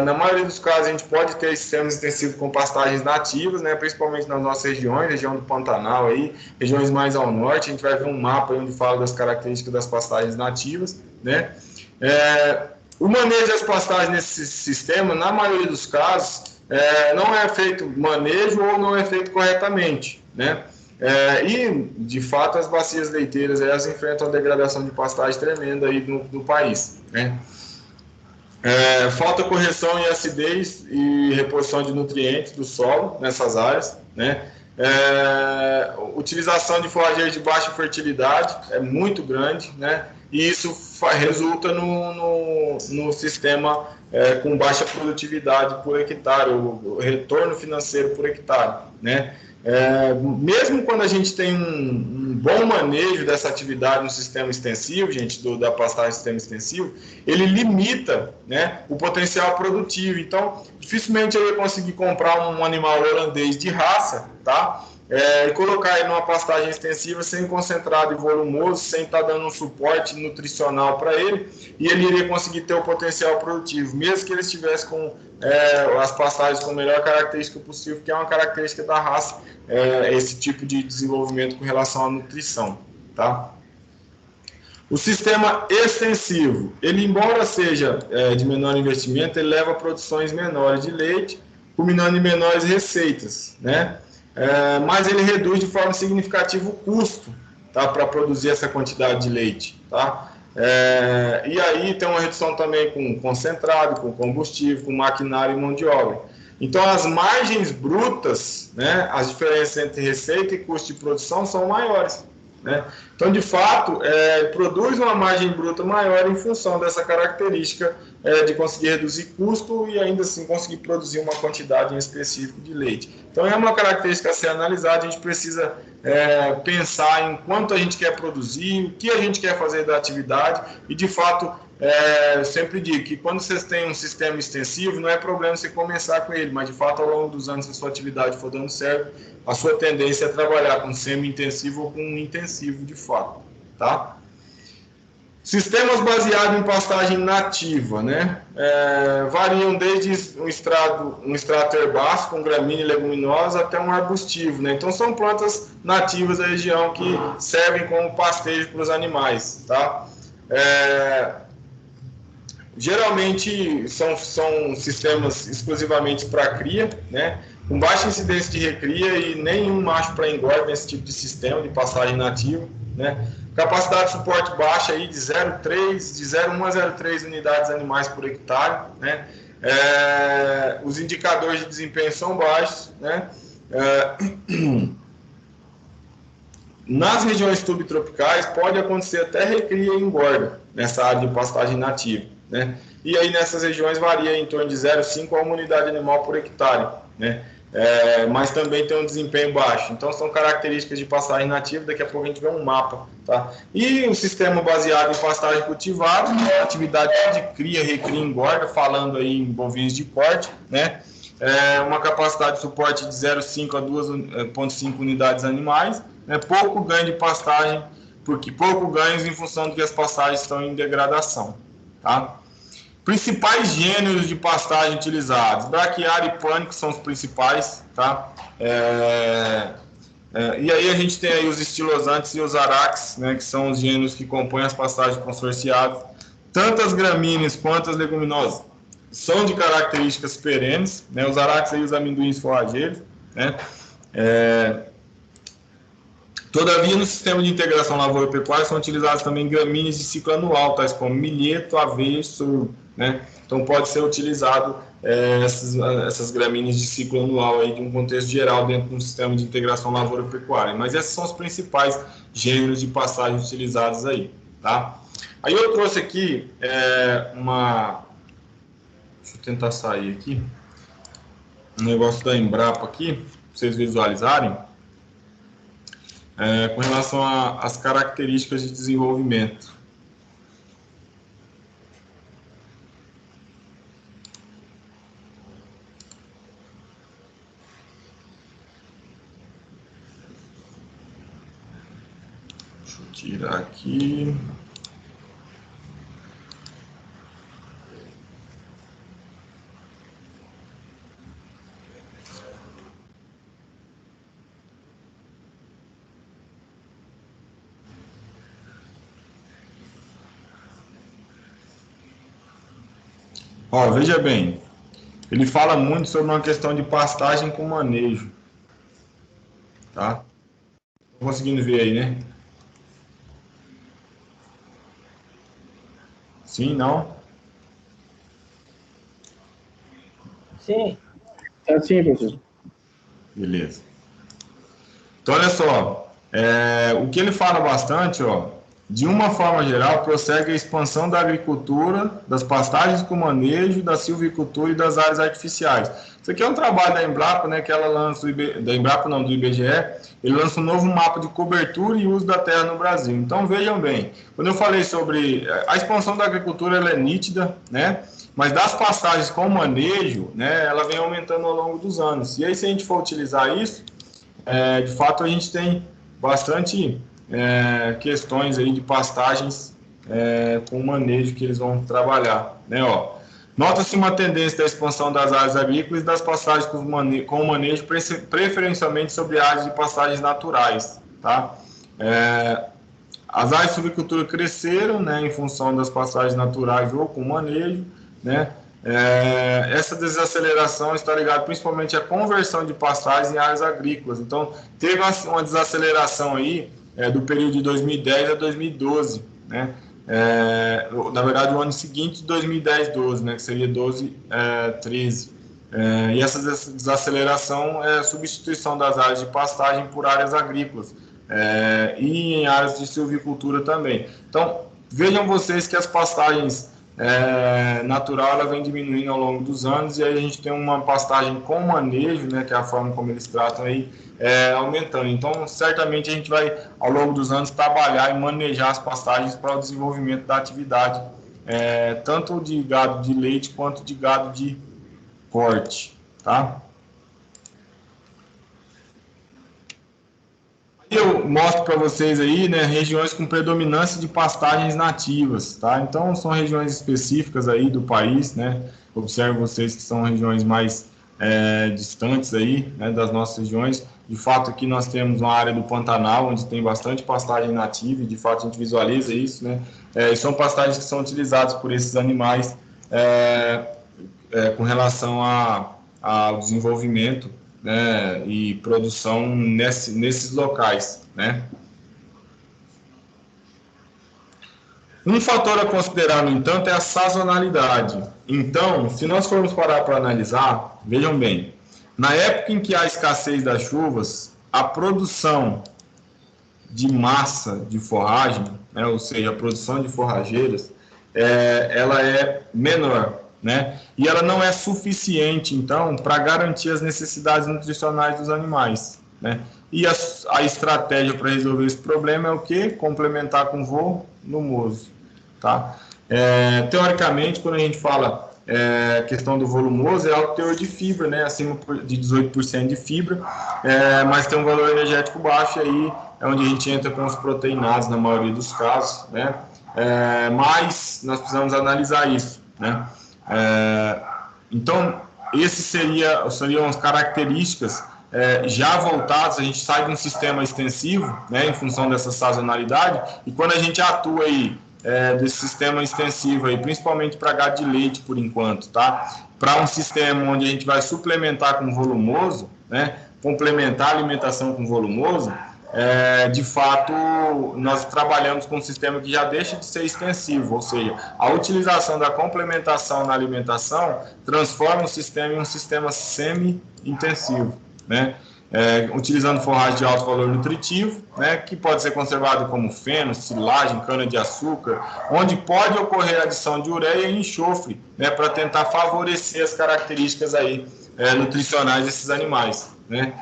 na maioria dos casos, a gente pode ter sistemas extensivos com pastagens nativas, né, principalmente nas nossas regiões, região do Pantanal, aí, regiões mais ao norte. A gente vai ver um mapa onde fala das características das pastagens nativas, né? O manejo das pastagens nesse sistema, na maioria dos casos, não é feito manejo ou não é feito corretamente, né? E, de fato, as bacias leiteiras elas enfrentam a degradação de pastagem tremenda aí no país, né? Falta correção em acidez e reposição de nutrientes do solo nessas áreas, né? Utilização de forrageiros de baixa fertilidade é muito grande, né? E isso resulta no sistema com baixa produtividade por hectare, o retorno financeiro por hectare, né? Mesmo quando a gente tem um bom manejo dessa atividade no sistema extensivo, gente, da pastagem sistema extensivo, ele limita, né, o potencial produtivo. Então, dificilmente eu ia conseguir comprar um animal holandês de raça, tá? E colocar ele numa pastagem extensiva sem concentrado e volumoso, sem estar dando um suporte nutricional para ele, e ele iria conseguir ter o potencial produtivo, mesmo que ele estivesse com as pastagens com a melhor característica possível, que é uma característica da raça, esse tipo de desenvolvimento com relação à nutrição, tá? O sistema extensivo, ele embora seja de menor investimento, ele leva a produções menores de leite, culminando em menores receitas, né? Mas ele reduz de forma significativa o custo, tá, para produzir essa quantidade de leite, tá? E aí tem uma redução também com concentrado, com combustível, com maquinário e mão de obra. Então, as margens brutas, né, as diferenças entre receita e custo de produção são maiores, né? Então, de fato, produz uma margem bruta maior em função dessa característica de conseguir reduzir custo e ainda assim conseguir produzir uma quantidade em específico de leite. Então, é uma característica a ser analisada, a gente precisa pensar em quanto a gente quer produzir, o que a gente quer fazer da atividade e, de fato, eu sempre digo que quando vocês têm um sistema extensivo, não é problema você começar com ele, mas de fato ao longo dos anos, se a sua atividade for dando certo, a sua tendência é trabalhar com semi-intensivo ou com intensivo de fato, tá? Sistemas baseados em pastagem nativa, né? Variam desde um extrato herbáceo com gramínea e leguminosa até um arbustivo, né? Então são plantas nativas da região que servem como pastejo para os animais, tá? Geralmente são sistemas exclusivamente para cria, né? Com baixa incidência de recria e nenhum macho para engorda nesse tipo de sistema de pastagem nativa, né? Capacidade de suporte baixa aí de 0,1 a 0,3 unidades animais por hectare, né? Os indicadores de desempenho são baixos, né? Nas regiões subtropicais pode acontecer até recria e engorda nessa área de pastagem nativa, né? E aí nessas regiões varia em torno de 0,5 a 1 unidade animal por hectare, né? Mas também tem um desempenho baixo. Então são características de pastagem nativa, daqui a pouco a gente vê um mapa, tá? E o sistema baseado em pastagem cultivada, atividade de cria, recria e engorda, falando aí em bovinos de corte, né? Uma capacidade de suporte de 0,5 a 2,5 unidades animais, né? Pouco ganho de pastagem, porque pouco ganhos em função de que as pastagens estão em degradação, tá? Principais gêneros de pastagem utilizados: braquiária e pânico são os principais, tá? E aí a gente tem aí os estilosantes e os araques, né, que são os gêneros que compõem as pastagens consorciadas. Tanto as gramíneas quanto as leguminosas são de características perenes, né? Os araques aí, os amendoins forrageiros, né? Todavia, no sistema de integração lavoura-pecuária são utilizadas também gramíneas de ciclo anual, tais como milheto, aveia e sorgo, né? Então, pode ser utilizado essas gramíneas de ciclo anual aí, de um contexto geral dentro de um sistema de integração lavoura-pecuária. Mas esses são os principais gêneros de pastagem utilizados aí, tá? Aí eu trouxe aqui Deixa eu tentar sair aqui. Um negócio da Embrapa aqui, para vocês visualizarem. Com relação às características de desenvolvimento. Deixa eu tirar aqui. Ó, veja bem, ele fala muito sobre uma questão de pastagem com manejo, tá? Tô conseguindo ver aí, né? Sim, não? Sim. Tá sim, professor. Beleza. Então, olha só, o que ele fala bastante, ó, de uma forma geral, prossegue a expansão da agricultura, das pastagens com manejo, da silvicultura e das áreas artificiais. Isso aqui é um trabalho da Embrapa, né, que ela lança, da Embrapa não, do IBGE, ele lança um novo mapa de cobertura e uso da terra no Brasil. Então, vejam bem, quando eu falei sobre a expansão da agricultura, ela é nítida, né, mas das pastagens com manejo, né, ela vem aumentando ao longo dos anos. E aí, se a gente for utilizar isso, de fato, a gente tem bastante questões aí de pastagens com manejo que eles vão trabalhar, né? Ó, nota-se uma tendência da expansão das áreas agrícolas e das pastagens com manejo, preferencialmente sobre áreas de pastagens naturais, tá? As áreas de silvicultura cresceram, né, em função das pastagens naturais ou com manejo, né? Essa desaceleração está ligada principalmente à conversão de pastagens em áreas agrícolas. Então, teve uma desaceleração aí do período de 2010 a 2012, né? na verdade, o ano seguinte, 2010, 12, né, que seria 12, 13. E essa desaceleração é a substituição das áreas de pastagem por áreas agrícolas e em áreas de silvicultura também. Então, vejam vocês que as pastagens natural ela vem diminuindo ao longo dos anos, e aí a gente tem uma pastagem com manejo, né, que é a forma como eles tratam aí, aumentando. Então, certamente a gente vai, ao longo dos anos, trabalhar e manejar as pastagens para o desenvolvimento da atividade, tanto de gado de leite quanto de gado de corte, tá? Eu mostro para vocês aí, né, regiões com predominância de pastagens nativas, tá? Então, são regiões específicas aí do país, né? Observe vocês que são regiões mais distantes aí, né, das nossas regiões. De fato, aqui nós temos uma área do Pantanal, onde tem bastante pastagem nativa, e de fato a gente visualiza isso, né? E são pastagens que são utilizadas por esses animais com relação ao desenvolvimento, né, e produção nesses locais, né? Um fator a considerar, no entanto, é a sazonalidade. Então, se nós formos parar para analisar, vejam bem, na época em que há escassez das chuvas, a produção de massa de forragem, né, ou seja, a produção de forrageiras, ela é menor, né? E ela não é suficiente, então, para garantir as necessidades nutricionais dos animais, né? E a estratégia para resolver esse problema é o quê? Complementar com volumoso, tá? Teoricamente, quando a gente fala questão do volumoso, é alto teor de fibra, né? Acima de 18% de fibra, mas tem um valor energético baixo, e aí é onde a gente entra com os proteinados na maioria dos casos, né? Mas nós precisamos analisar isso, né? Então, esses seriam as características já voltadas. A gente sai de um sistema extensivo, né, em função dessa sazonalidade, e quando a gente atua aí desse sistema extensivo aí, principalmente para gado de leite por enquanto, tá? Para um sistema onde a gente vai suplementar com volumoso, né, complementar a alimentação com volumoso, de fato, nós trabalhamos com um sistema que já deixa de ser extensivo, ou seja, a utilização da complementação na alimentação transforma o sistema em um sistema semi-intensivo, né? Utilizando forragem de alto valor nutritivo, né, que pode ser conservado como feno, silagem, cana-de-açúcar, onde pode ocorrer a adição de ureia e enxofre, né, para tentar favorecer as características aí, nutricionais desses animais, né?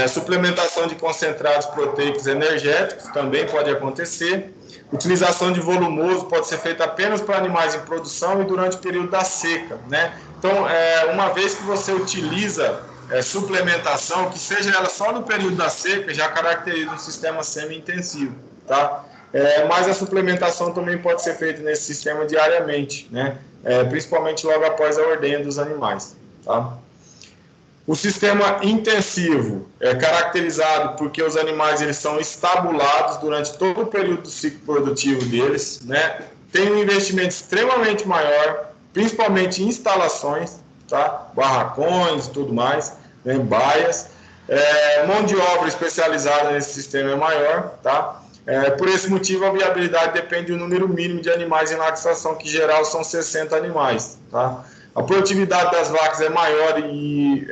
Suplementação de concentrados proteicos energéticos também pode acontecer. Utilização de volumoso pode ser feita apenas para animais em produção e durante o período da seca, né? Então, uma vez que você utiliza suplementação, que seja ela só no período da seca, já caracteriza um sistema semi-intensivo, tá? Mas a suplementação também pode ser feita nesse sistema diariamente, né? Principalmente logo após a ordenha dos animais, tá? O sistema intensivo é caracterizado porque os animais eles são estabulados durante todo o período do ciclo produtivo deles, né? Tem um investimento extremamente maior, principalmente em instalações, tá? Barracões e tudo mais, né? Baias. Mão de obra especializada nesse sistema é maior, tá? Por esse motivo, a viabilidade depende do número mínimo de animais em lactação, que em geral são 60 animais, tá? A produtividade das vacas é maior e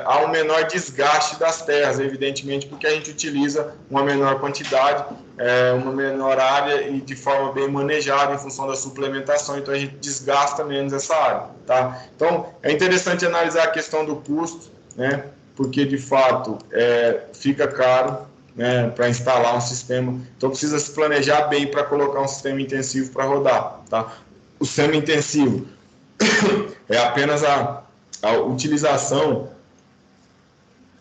há um menor desgaste das terras, evidentemente, porque a gente utiliza uma menor quantidade, uma menor área e de forma bem manejada em função da suplementação, então a gente desgasta menos essa área, tá? Então, é interessante analisar a questão do custo, né? Porque, de fato, fica caro, né, para instalar um sistema, então precisa se planejar bem para colocar um sistema intensivo para rodar, tá? O semi-intensivo é apenas a utilização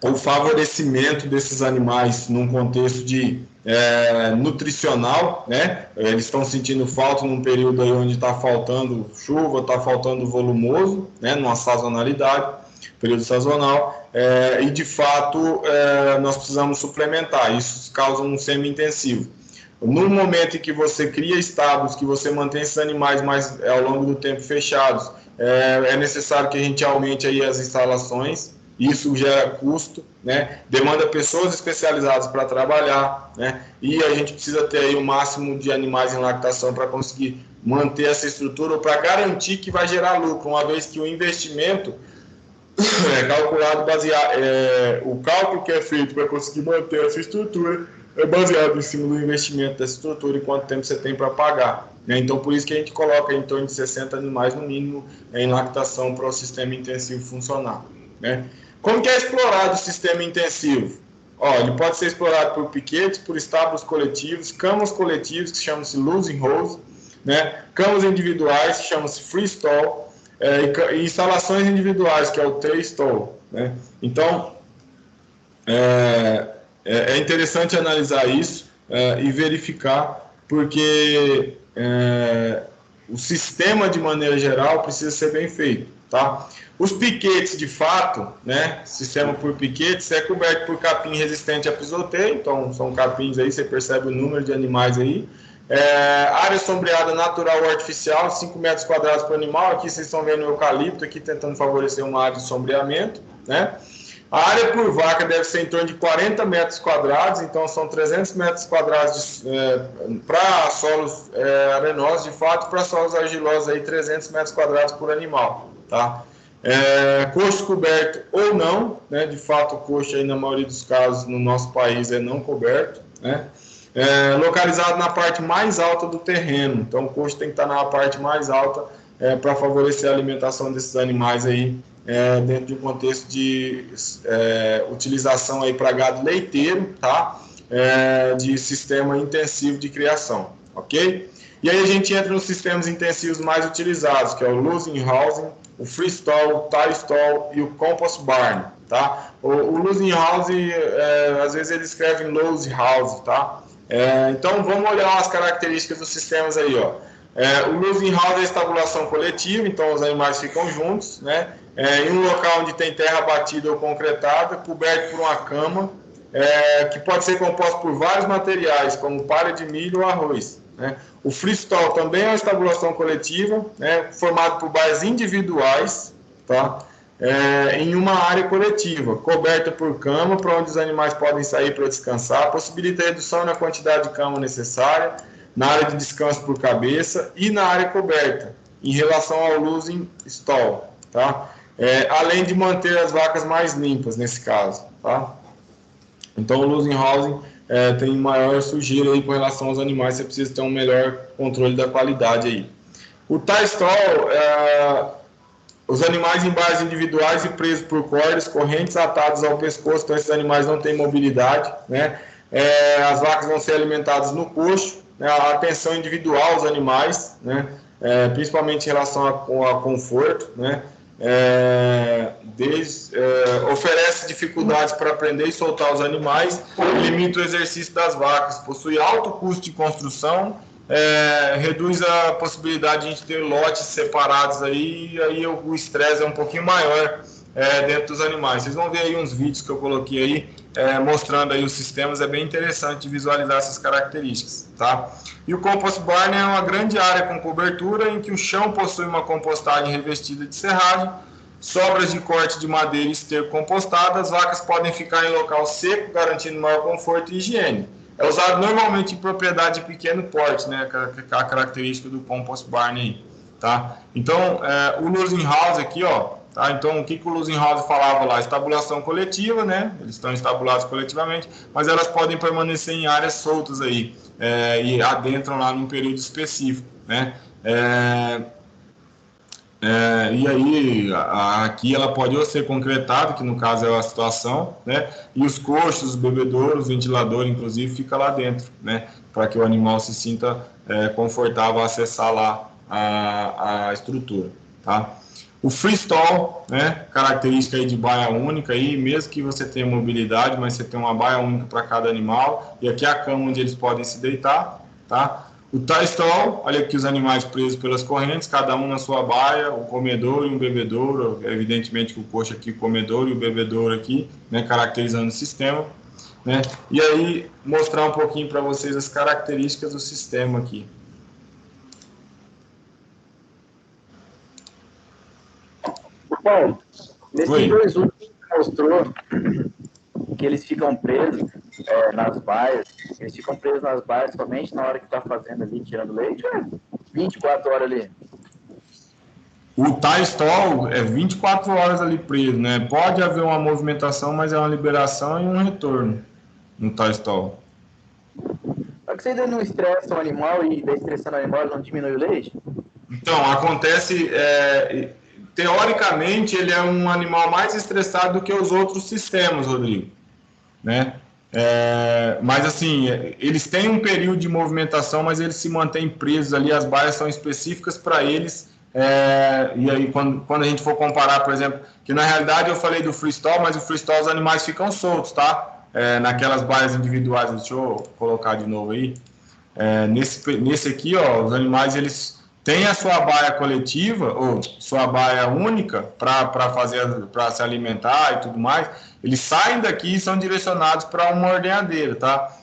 ou favorecimento desses animais num contexto de nutricional, né? Eles estão sentindo falta num período aí onde está faltando chuva, está faltando volumoso, né? Numa sazonalidade, período sazonal, e de fato nós precisamos suplementar. Isso causa um semi-intensivo. No momento em que você cria estábulos, que você mantém esses animais mais ao longo do tempo fechados, é necessário que a gente aumente aí as instalações, isso gera custo, né? Demanda pessoas especializadas para trabalhar, né? E a gente precisa ter aí o máximo de animais em lactação para conseguir manter essa estrutura ou para garantir que vai gerar lucro, uma vez que o investimento é calculado baseado, o cálculo que é feito para conseguir manter essa estrutura é baseado em cima do investimento dessa estrutura e quanto tempo você tem para pagar, né? Então, por isso que a gente coloca em torno de 60 animais no mínimo em lactação para o sistema intensivo funcionar, né? Como que é explorado o sistema intensivo? Ó, ele pode ser explorado por piquetes, por estábulos coletivos, camas coletivos, que chamam-se losing holes, né? Camas individuais, que chamam-se freestall, e instalações individuais, que é o three-stall, né? Então, é interessante analisar isso e verificar, porque o sistema, de maneira geral, precisa ser bem feito, tá? Os piquetes, de fato, né, sistema por piquetes, é coberto por capim resistente a pisoteio, então são capins aí, você percebe o número de animais aí. Área sombreada natural ou artificial, 5 metros quadrados por animal, aqui vocês estão vendo o eucalipto, aqui tentando favorecer uma área de sombreamento, né? A área por vaca deve ser em torno de 40 metros quadrados, então são 300 metros quadrados para solos arenosos, de fato, para solos argilosos, aí 300 metros quadrados por animal, tá? Coxo coberto ou não, né? De fato, o coxo aí, na maioria dos casos, no nosso país, é não coberto, né? Localizado na parte mais alta do terreno, então o coxo tem que estar na parte mais alta para favorecer a alimentação desses animais aí, dentro de um contexto de utilização aí para gado leiteiro, tá? De sistema intensivo de criação, ok? E aí a gente entra nos sistemas intensivos mais utilizados, que é o losing housing, o freestall, o tie stall e o compost barn, tá? O losing housing, às vezes ele escreve lose house, tá? Então vamos olhar as características dos sistemas aí, ó. O losing house é a estabulação coletiva, então os animais ficam juntos, né? Em um local onde tem terra batida ou concretada, coberto por uma cama, que pode ser composto por vários materiais, como palha de milho ou arroz, né? O freestall também é uma estabulação coletiva, né, formado por baias individuais, tá? Em uma área coletiva, coberta por cama, para onde os animais podem sair para descansar, possibilita a redução na quantidade de cama necessária, na área de descanso por cabeça e na área coberta, em relação ao losing stall, tá? Além de manter as vacas mais limpas, nesse caso, tá? Então, o losing housing tem maior sujeira aí com relação aos animais, você precisa ter um melhor controle da qualidade aí. O tie stall, os animais em baias individuais e presos por cordas, correntes atadas ao pescoço, então esses animais não têm mobilidade, né? As vacas vão ser alimentadas no coxo, né? A atenção individual aos animais, né? Principalmente em relação a conforto, né? Oferece dificuldades para aprender e soltar os animais, limita o exercício das vacas, possui alto custo de construção, reduz a possibilidade de a gente ter lotes separados aí, e aí o estresse é um pouquinho maior dentro dos animais. Vocês vão ver aí uns vídeos que eu coloquei aí, mostrando aí os sistemas, é bem interessante de visualizar essas características, tá? E o compost barn é uma grande área com cobertura em que o chão possui uma compostagem revestida de serragem, sobras de corte de madeira e esterco compostado, as vacas podem ficar em local seco, garantindo maior conforto e higiene. É usado normalmente em propriedade de pequeno porte, né, a característica do compost barn aí, tá? Então, o losing house aqui, ó, tá? Então, o que o losing house falava lá? Estabulação coletiva, né? Eles estão estabulados coletivamente, mas elas podem permanecer em áreas soltas aí, e adentram lá num período específico, né? E aí, aqui ela pode ou ser concretada, que no caso é a situação, né? E os coxos, os bebedouros, o ventilador, inclusive, fica lá dentro, né? Para que o animal se sinta confortável a acessar lá a estrutura, tá? O freestall, né? Característica aí de baia única, aí, mesmo que você tenha mobilidade, mas você tem uma baia única para cada animal, e aqui é a cama onde eles podem se deitar, tá? O tie stall, olha aqui os animais presos pelas correntes, cada um na sua baia, o comedouro e um bebedouro, evidentemente que o coxo aqui, o comedouro e o bebedouro aqui, né, caracterizando o sistema, né? E aí, mostrar um pouquinho para vocês as características do sistema aqui. Bom, nesses dois últimos mostrou que eles ficam presos nas baias, eles ficam presos nas baias somente na hora que está fazendo ali, tirando leite, 24 horas ali. O tie stall é 24 horas ali preso, né? Pode haver uma movimentação, mas é uma liberação e um retorno no tie stall. Só que você ainda não estressa o animal e da estressando o animal não diminui o leite? Então, acontece, teoricamente, ele é um animal mais estressado do que os outros sistemas, Rodrigo, né? Mas assim, eles têm um período de movimentação, mas eles se mantêm presos ali, as baias são específicas para eles. E aí, quando a gente for comparar, por exemplo, que na realidade eu falei do freestyle, mas o freestyle os animais ficam soltos, tá? Naquelas baias individuais, deixa eu colocar de novo aí. Nesse aqui, ó, os animais eles têm a sua baia coletiva ou sua baia única para se alimentar e tudo mais. Eles saem daqui e são direcionados para uma ordenhadeira, tá?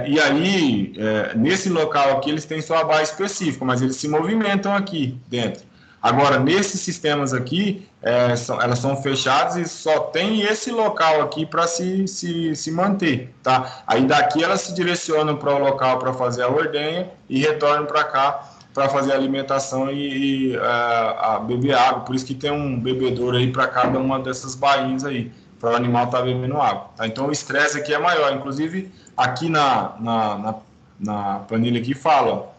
E aí, nesse local aqui, eles têm sua baia específica, mas eles se movimentam aqui dentro. Agora, nesses sistemas aqui, elas são fechadas e só tem esse local aqui para se manter, tá? Aí daqui elas se direcionam para o local para fazer a ordenha e retornam para cá para fazer a alimentação e a beber água. Por isso que tem um bebedouro aí para cada uma dessas bainhas aí, para o animal estar bebendo água, tá? Então o estresse aqui é maior. Inclusive, aqui na planilha aqui fala,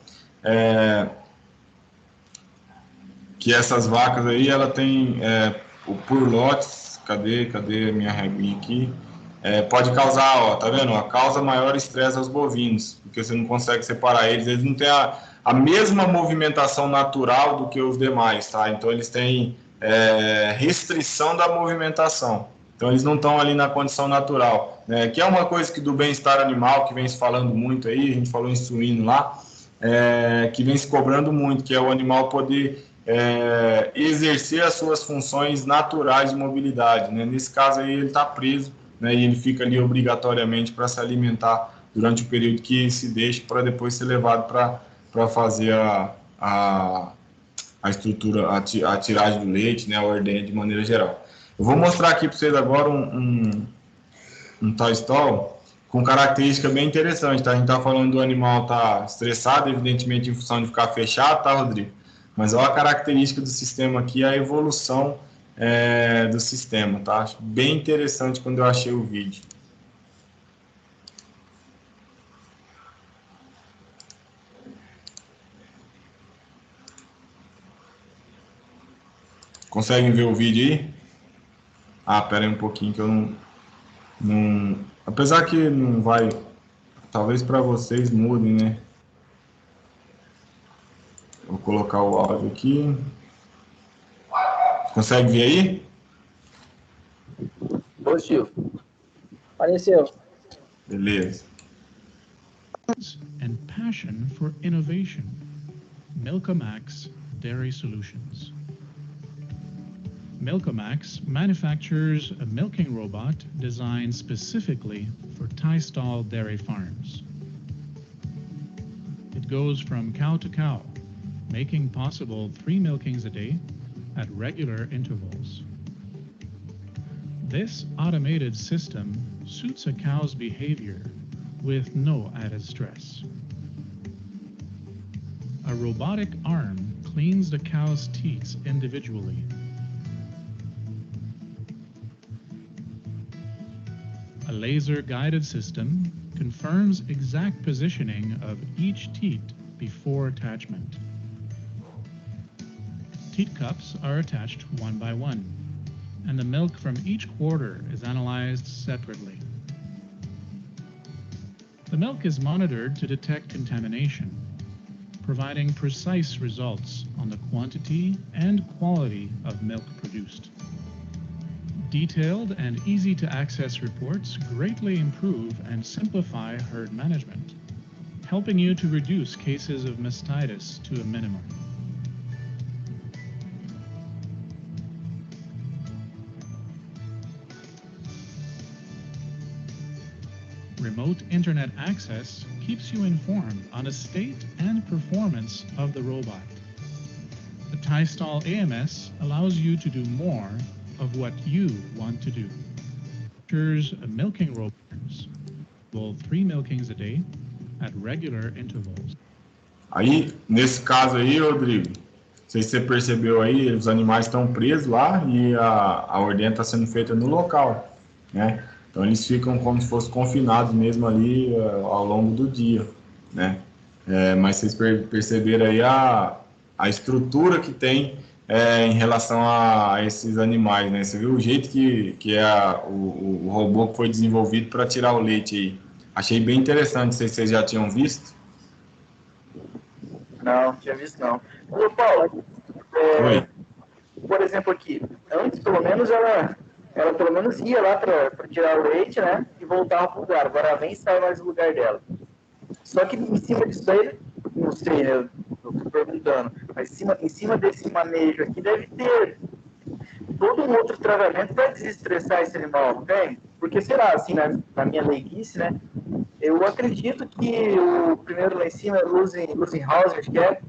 que essas vacas aí, ela tem por lotes, cadê a minha reguinha aqui? Pode causar, ó, tá vendo? Causa maior estresse aos bovinos, porque você não consegue separar eles não têm a mesma movimentação natural do que os demais, tá? Então eles têm restrição da movimentação. Então eles não estão ali na condição natural, né? Que é uma coisa que do bem-estar animal, que vem se falando muito aí, a gente falou em suíno lá, que vem se cobrando muito, que é o animal poder exercer as suas funções naturais de mobilidade, né? Nesse caso aí ele está preso, né? E ele fica ali obrigatoriamente para se alimentar durante o período que se deixa para depois ser levado para fazer a estrutura, a tiragem do leite, né? A ordenha de maneira geral. Eu vou mostrar aqui para vocês agora um tie stall com característica bem interessante, tá? A gente está falando do animal estar estressado, evidentemente em função de ficar fechado, tá, Rodrigo? Mas olha a característica do sistema aqui, a evolução do sistema, tá? Acho bem interessante quando eu achei o vídeo. Conseguem ver o vídeo aí? Pera aí um pouquinho que eu não... Apesar que não vai... Talvez para vocês mudem, né? Vou colocar o áudio aqui. Consegue ver aí? Positivo. Apareceu. Beleza. And passion for innovation. Milkomax Dairy Solutions. Milkomax manufactures a milking robot designed specifically for tie stall dairy farms. It goes from cow to cow, making possible 3 milkings a day at regular intervals. This automated system suits a cow's behavior with no added stress. A robotic arm cleans the cow's teats individually. A laser-guided system confirms exact positioning of each teat before attachment. Teat cups are attached one by one, and the milk from each quarter is analyzed separately. The milk is monitored to detect contamination, providing precise results on the quantity and quality of milk produced. Detailed and easy-to-access reports greatly improve and simplify herd management, helping you to reduce cases of mastitis to a minimum. Remote internet access keeps you informed on the state and performance of the robot. The tie stall AMS allows you to do more of what you want to do. Ensures milking robots will 3 milkings a day at regular intervals. Aí, nesse caso aí, Rodrigo, não sei se você percebeu aí, os animais estão presos lá e a ordenha está sendo feita no local, né? Então, eles ficam como se fossem confinados mesmo ali ao longo do dia, né? Mas vocês perceberam aí a estrutura que tem em relação a esses animais, né? Você viu o jeito que o robô que foi desenvolvido para tirar o leite aí. Achei bem interessante, não sei se vocês já tinham visto. Não tinha visto não. Ô, Paulo, por exemplo aqui, antes pelo menos ela pelo menos ia lá para tirar o leite, né, e voltava para o lugar. Agora ela nem sai mais do lugar dela. Só que em cima disso aí, não sei, né, eu estou perguntando, mas em cima desse manejo aqui deve ter todo um outro tratamento para desestressar esse animal, não tem? Porque, sei lá, assim, na minha leiguice, né, eu acredito que o primeiro lá em cima é Lusenhouse, acho que é.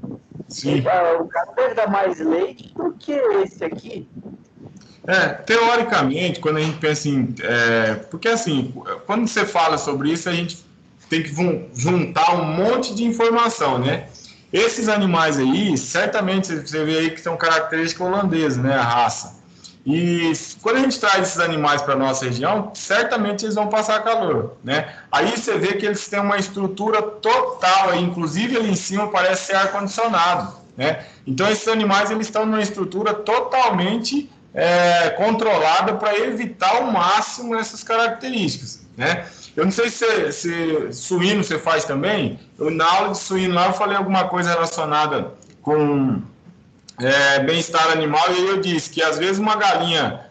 Sim. O cara deve dar mais leite do que esse aqui. Teoricamente, quando a gente pensa em... porque, assim, quando você fala sobre isso, a gente tem que juntar um monte de informação, né? Esses animais aí, certamente, você vê aí que são características holandesas, né? A raça. E quando a gente traz esses animais para a nossa região, certamente eles vão passar calor, né? Aí você vê que eles têm uma estrutura total, aí, inclusive ali em cima parece ser ar-condicionado, né? Então esses animais eles estão numa estrutura totalmente controlada para evitar ao máximo essas características, né? Eu não sei se suíno você faz também. Na aula de suíno lá eu falei alguma coisa relacionada com bem-estar animal, e eu disse que às vezes uma galinha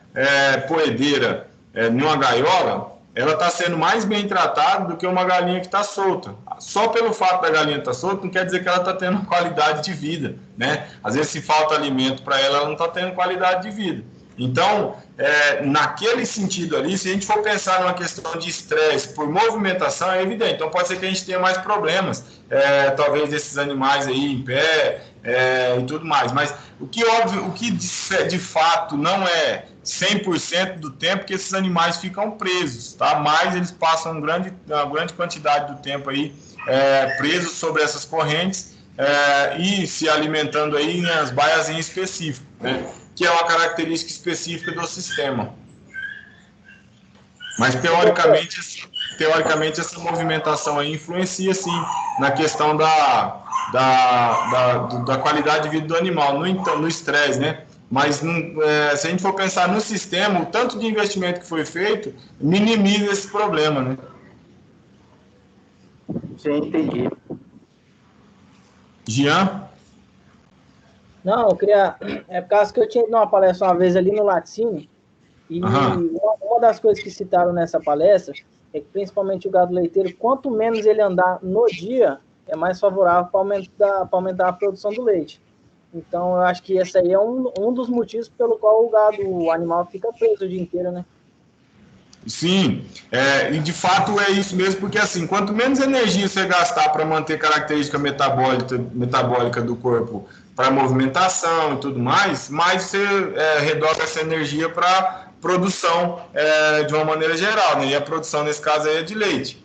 poedeira numa gaiola, ela está sendo mais bem tratada do que uma galinha que está solta. Só pelo fato da galinha estar solta não quer dizer que ela está tendo qualidade de vida, né? Às vezes se falta alimento para ela não está tendo qualidade de vida. Então, naquele sentido ali, se a gente for pensar numa questão de estresse por movimentação, é evidente. Então, pode ser que a gente tenha mais problemas, talvez desses animais aí em pé e tudo mais. Mas o que de fato não é 100% do tempo que esses animais ficam presos, tá? Mas eles passam uma grande quantidade do tempo aí presos sobre essas correntes e se alimentando aí nas baias em específico, né? Que é uma característica específica do sistema. Mas, teoricamente essa movimentação aí influencia, sim, na questão da qualidade de vida do animal, no estresse, né? Mas, se a gente for pensar no sistema, o tanto de investimento que foi feito minimiza esse problema, né? Sim, entendi. Jean? Não, eu queria... por causa que eu tinha ido numa palestra uma vez ali no Laticínio, e uma das coisas que citaram nessa palestra é que principalmente o gado leiteiro, quanto menos ele andar no dia, é mais favorável para aumentar a produção do leite. Então, eu acho que esse aí é um dos motivos pelo qual o animal fica preso o dia inteiro, né? Sim, e de fato é isso mesmo, porque assim, quanto menos energia você gastar para manter característica metabólica do corpo para movimentação e tudo mais você redobra essa energia para produção de uma maneira geral, né? E a produção nesse caso aí é de leite.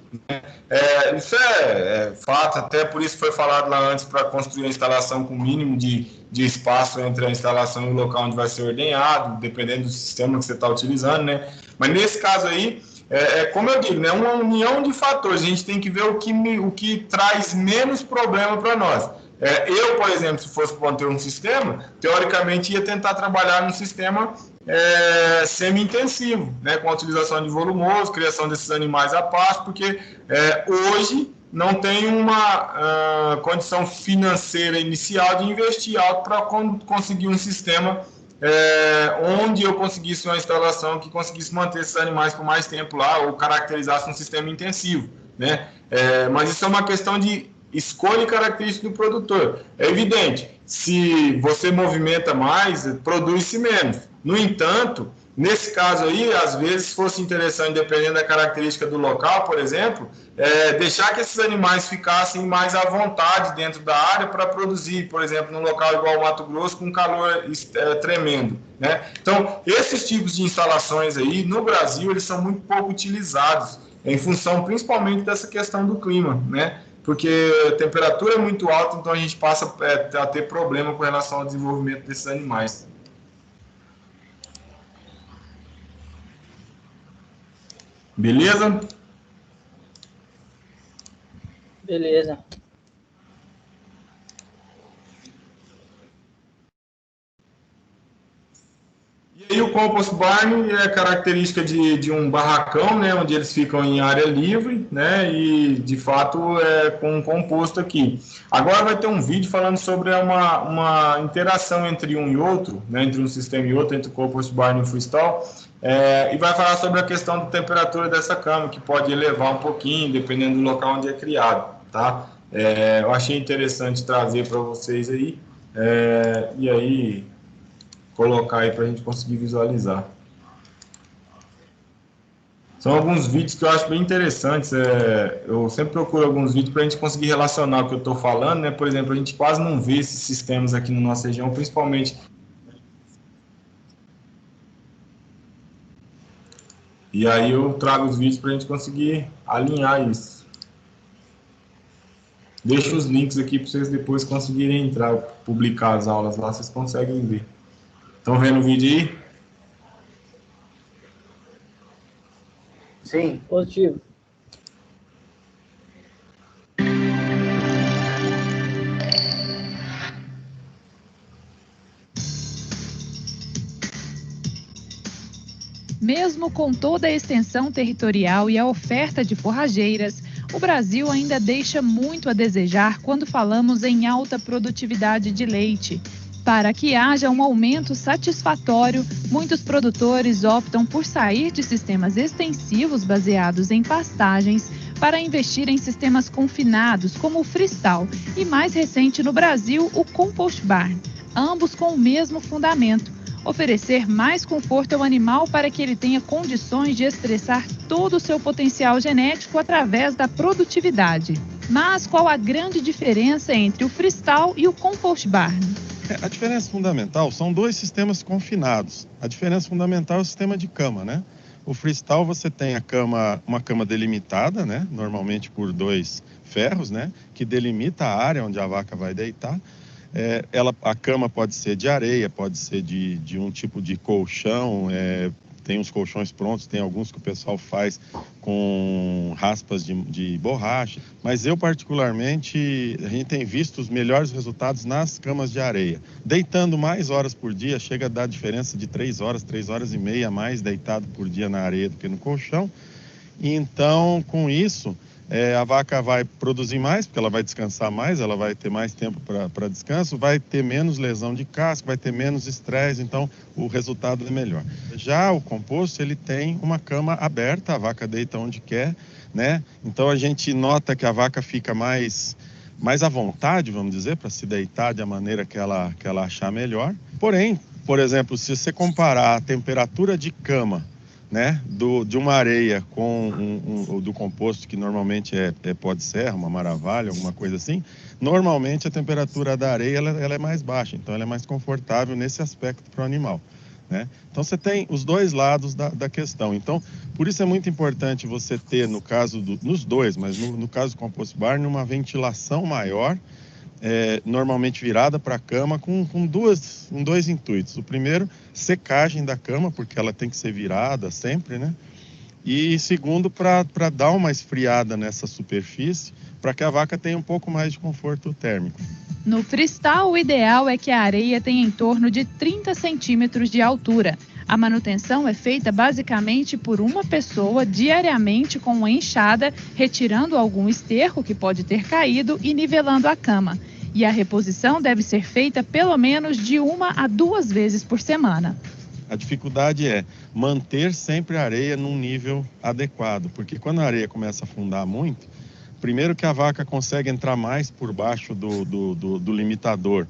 Isso é fato, até por isso foi falado lá antes para construir a instalação com o mínimo de espaço entre a instalação e o local onde vai ser ordenhado, dependendo do sistema que você está utilizando, né? Mas nesse caso aí, como eu digo, né, uma união de fatores, a gente tem que ver o que traz menos problema para nós. Eu, por exemplo, se fosse manter um sistema, teoricamente ia tentar trabalhar num sistema semi-intensivo, né, com a utilização de volumoso, criação desses animais a pasto, porque hoje não tem uma condição financeira inicial de investir alto para conseguir um sistema onde eu conseguisse uma instalação que conseguisse manter esses animais por mais tempo lá, ou caracterizasse um sistema intensivo, né? Mas isso é uma questão de escolha e característica do produtor. É evidente, se você movimenta mais, produz-se menos. No entanto, Nesse caso aí, às vezes, fosse interessante, dependendo da característica do local, por exemplo, deixar que esses animais ficassem mais à vontade dentro da área para produzir, por exemplo, num local igual o Mato Grosso, com calor tremendo, né? Então, esses tipos de instalações aí, no Brasil, eles são muito pouco utilizados, em função principalmente dessa questão do clima, né? Porque a temperatura é muito alta, então a gente passa a ter problema com relação ao desenvolvimento desses animais. Beleza? Beleza. E aí o compost barn é característica de um barracão, né, onde eles ficam em área livre, né, e de fato é com composto aqui. Agora vai ter um vídeo falando sobre uma interação entre um e outro, né, entre um sistema e outro, entre o compost barn e o freestyle, e vai falar sobre a questão da temperatura dessa cama, que pode elevar um pouquinho, dependendo do local onde é criado, tá? Eu achei interessante trazer para vocês aí, e aí colocar aí para a gente conseguir visualizar. São alguns vídeos que eu acho bem interessantes. Eu sempre procuro alguns vídeos para a gente conseguir relacionar o que eu estou falando, né? Por exemplo, a gente quase não vê esses sistemas aqui na nossa região, principalmente. E aí eu trago os vídeos para a gente conseguir alinhar isso. Deixo os links aqui para vocês depois conseguirem entrar, publicar as aulas lá, vocês conseguem ver. Estão vendo o vídeo aí? Sim. Positivo. Mesmo com toda a extensão territorial e a oferta de forrageiras, o Brasil ainda deixa muito a desejar quando falamos em alta produtividade de leite. Para que haja um aumento satisfatório, muitos produtores optam por sair de sistemas extensivos baseados em pastagens para investir em sistemas confinados, como o freestyle e, mais recente no Brasil, o compost barn, ambos com o mesmo fundamento: oferecer mais conforto ao animal para que ele tenha condições de expressar todo o seu potencial genético através da produtividade. Mas qual a grande diferença entre o freestyle e o compost barn? A diferença fundamental são dois sistemas confinados. A diferença fundamental é o sistema de cama, né? O freestyle você tem uma cama delimitada, né? Normalmente por 2 ferros, né? Que delimita a área onde a vaca vai deitar. A cama pode ser de areia, pode ser de um tipo de colchão, tem uns colchões prontos, tem alguns que o pessoal faz com raspas de borracha, mas eu particularmente, a gente tem visto os melhores resultados nas camas de areia. Deitando mais horas por dia, chega a dar diferença de 3 horas e meia a mais deitado por dia na areia do que no colchão. E então, com isso, a vaca vai produzir mais, porque ela vai descansar mais, ela vai ter mais tempo para descanso, vai ter menos lesão de casco, vai ter menos estresse, então o resultado é melhor. Já o composto, ele tem uma cama aberta, a vaca deita onde quer, né? Então a gente nota que a vaca fica mais à vontade, vamos dizer, para se deitar da maneira que ela achar melhor. Porém, por exemplo, se você comparar a temperatura de cama, né, de uma areia com do composto, que normalmente é pó de serra, uma maravalha, alguma coisa assim, normalmente a temperatura da areia ela é mais baixa, então ela é mais confortável nesse aspecto para o animal, né? Então você tem os dois lados da questão. Então, por isso é muito importante você ter, no caso nos dois, mas no caso do compost barn, uma ventilação maior, normalmente virada para a cama com dois intuitos. O primeiro, secagem da cama, porque ela tem que ser virada sempre, né? E segundo, para dar uma esfriada nessa superfície, para que a vaca tenha um pouco mais de conforto térmico. No freestyle, o ideal é que a areia tenha em torno de 30 centímetros de altura. A manutenção é feita basicamente por uma pessoa diariamente com uma enxada, retirando algum esterco que pode ter caído e nivelando a cama. E a reposição deve ser feita pelo menos de 1 a 2 vezes por semana. A dificuldade é manter sempre a areia num nível adequado, porque quando a areia começa a afundar muito, primeiro que a vaca consegue entrar mais por baixo do limitador,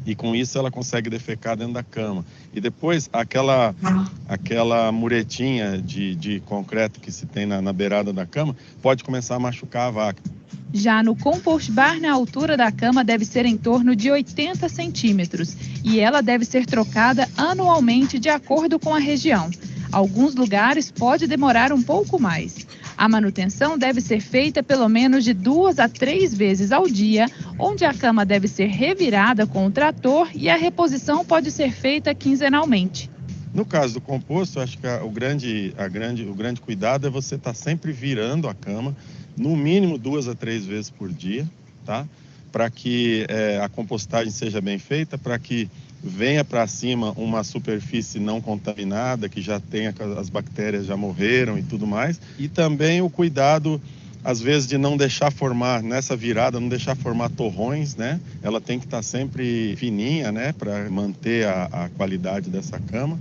e com isso ela consegue defecar dentro da cama. E depois aquela muretinha de concreto que se tem na beirada da cama pode começar a machucar a vaca. Já no compost bar, a altura da cama deve ser em torno de 80 centímetros e ela deve ser trocada anualmente de acordo com a região. Alguns lugares pode demorar um pouco mais. A manutenção deve ser feita pelo menos de 2 a 3 vezes ao dia, onde a cama deve ser revirada com o trator e a reposição pode ser feita quinzenalmente. No caso do composto, acho que o grande cuidado é você estar sempre virando a cama, no mínimo 2 a 3 vezes por dia, tá? Para que a compostagem seja bem feita, para que venha para cima uma superfície não contaminada, que já tenha, as bactérias já morreram e tudo mais. E também o cuidado, às vezes, de não deixar formar, nessa virada, não deixar formar torrões, né? Ela tem que estar sempre fininha, né? Para manter a qualidade dessa cama.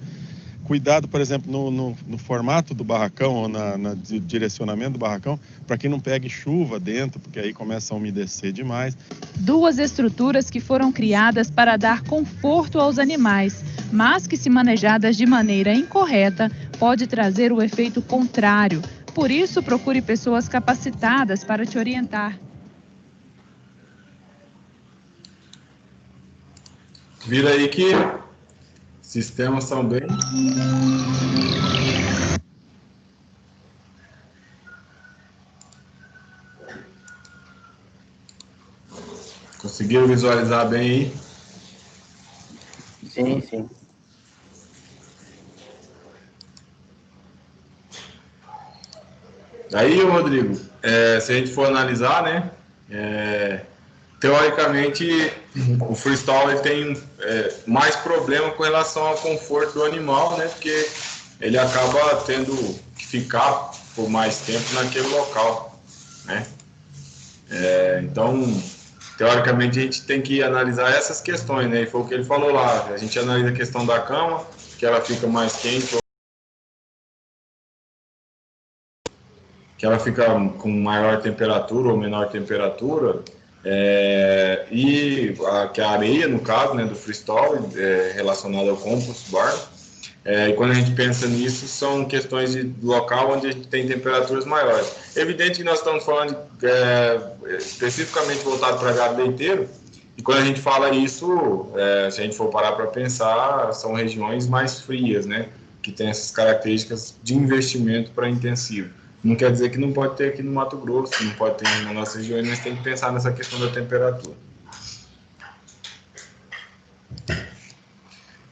Cuidado, por exemplo, no formato do barracão ou no direcionamento do barracão, para que não pegue chuva dentro, porque aí começa a umedecer demais. 2 estruturas que foram criadas para dar conforto aos animais, mas que, se manejadas de maneira incorreta, pode trazer o efeito contrário. Por isso, procure pessoas capacitadas para te orientar. Vira aí que sistemas são bem... Conseguiram visualizar bem aí? Sim, sim. Aí, Rodrigo, se a gente for analisar, né, teoricamente, o freestyle ele tem mais problema com relação ao conforto do animal, né, porque ele acaba tendo que ficar por mais tempo naquele local, né. Então, teoricamente, a gente tem que analisar essas questões, né, e foi o que ele falou lá, a gente analisa a questão da cama, que ela fica mais quente, que ela fica com maior temperatura ou menor temperatura, que a areia, no caso, né, do freestyle, relacionada ao compost bar. E quando a gente pensa nisso, são questões de local onde a gente tem temperaturas maiores. Evidente que nós estamos falando especificamente voltado para gado leiteiro, e quando a gente fala isso, se a gente for parar para pensar, são regiões mais frias, né, que tem essas características de investimento para intensivo. Não quer dizer que não pode ter aqui no Mato Grosso, não pode ter na nossa região, mas tem que pensar nessa questão da temperatura.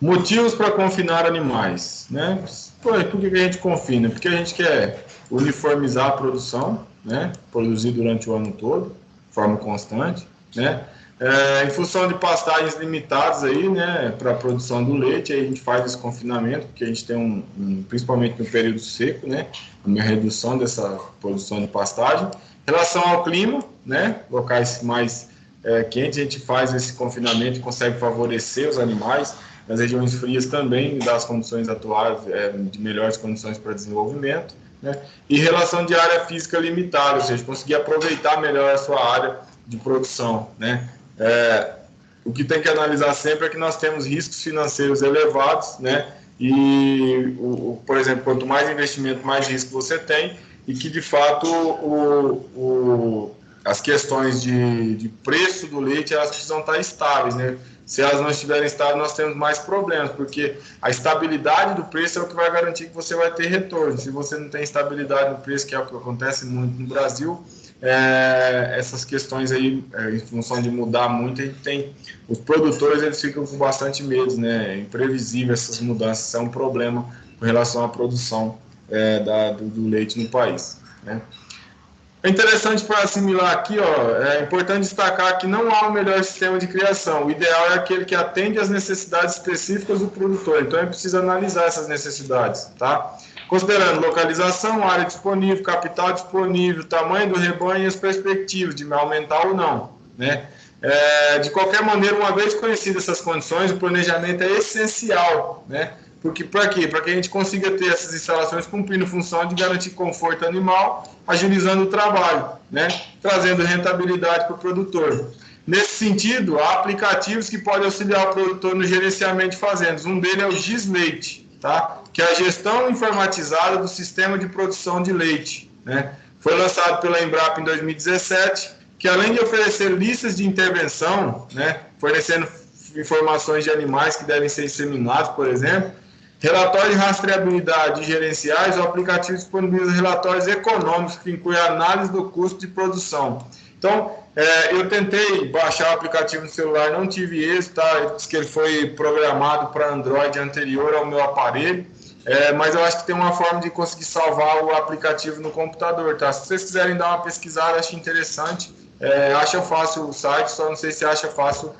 Motivos para confinar animais, né? Por que a gente confina? Porque a gente quer uniformizar a produção, né? Produzir durante o ano todo, de forma constante, né? Em função de pastagens limitadas aí, né, para a produção do leite, aí a gente faz esse confinamento, porque a gente tem principalmente no período seco, né, uma redução dessa produção de pastagem. Em relação ao clima, né, locais mais quentes, a gente faz esse confinamento e consegue favorecer os animais. Nas regiões frias também, das condições atuais, de melhores condições para desenvolvimento, né, e relação de área física limitada, ou seja, conseguir aproveitar melhor a sua área de produção, né. O que tem que analisar sempre é que nós temos riscos financeiros elevados, né? E, por exemplo, quanto mais investimento, mais risco você tem, e que, de fato, as questões de preço do leite, elas precisam estar estáveis, né? Se elas não estiverem estáveis, nós temos mais problemas, porque a estabilidade do preço é o que vai garantir que você vai ter retorno. Se você não tem estabilidade no preço, que é o que acontece muito no Brasil, essas questões aí, em função de mudar muito, a gente tem, os produtores, eles ficam com bastante medo, né? É imprevisível essas mudanças, é um problema com relação à produção do leite no país, né? É interessante para assimilar aqui, é importante destacar que não há um melhor sistema de criação. O ideal é aquele que atende às necessidades específicas do produtor. Então, é preciso analisar essas necessidades, tá? Considerando localização, área disponível, capital disponível, tamanho do rebanho e as perspectivas de aumentar ou não, né? De qualquer maneira, uma vez conhecidas essas condições, o planejamento é essencial, né? Porque, para quê? Para que a gente consiga ter essas instalações cumprindo função de garantir conforto animal, agilizando o trabalho, né? Trazendo rentabilidade para o produtor. Nesse sentido, há aplicativos que podem auxiliar o produtor no gerenciamento de fazendas. Um deles é o GIS-Leite, tá? Que é a gestão informatizada do sistema de produção de leite, né? Foi lançado pela Embrapa em 2017, que além de oferecer listas de intervenção, né, fornecendo informações de animais que devem ser inseminados, por exemplo, relatórios de rastreabilidade gerenciais, o aplicativo disponibiliza relatórios econômicos que incluem a análise do custo de produção. Então, eu tentei baixar o aplicativo no celular, não tive êxito, tá? Diz que ele foi programado para Android anterior ao meu aparelho, mas eu acho que tem uma forma de conseguir salvar o aplicativo no computador, tá? Se vocês quiserem dar uma pesquisada, acho interessante. Acha fácil o site, só não sei se acha fácil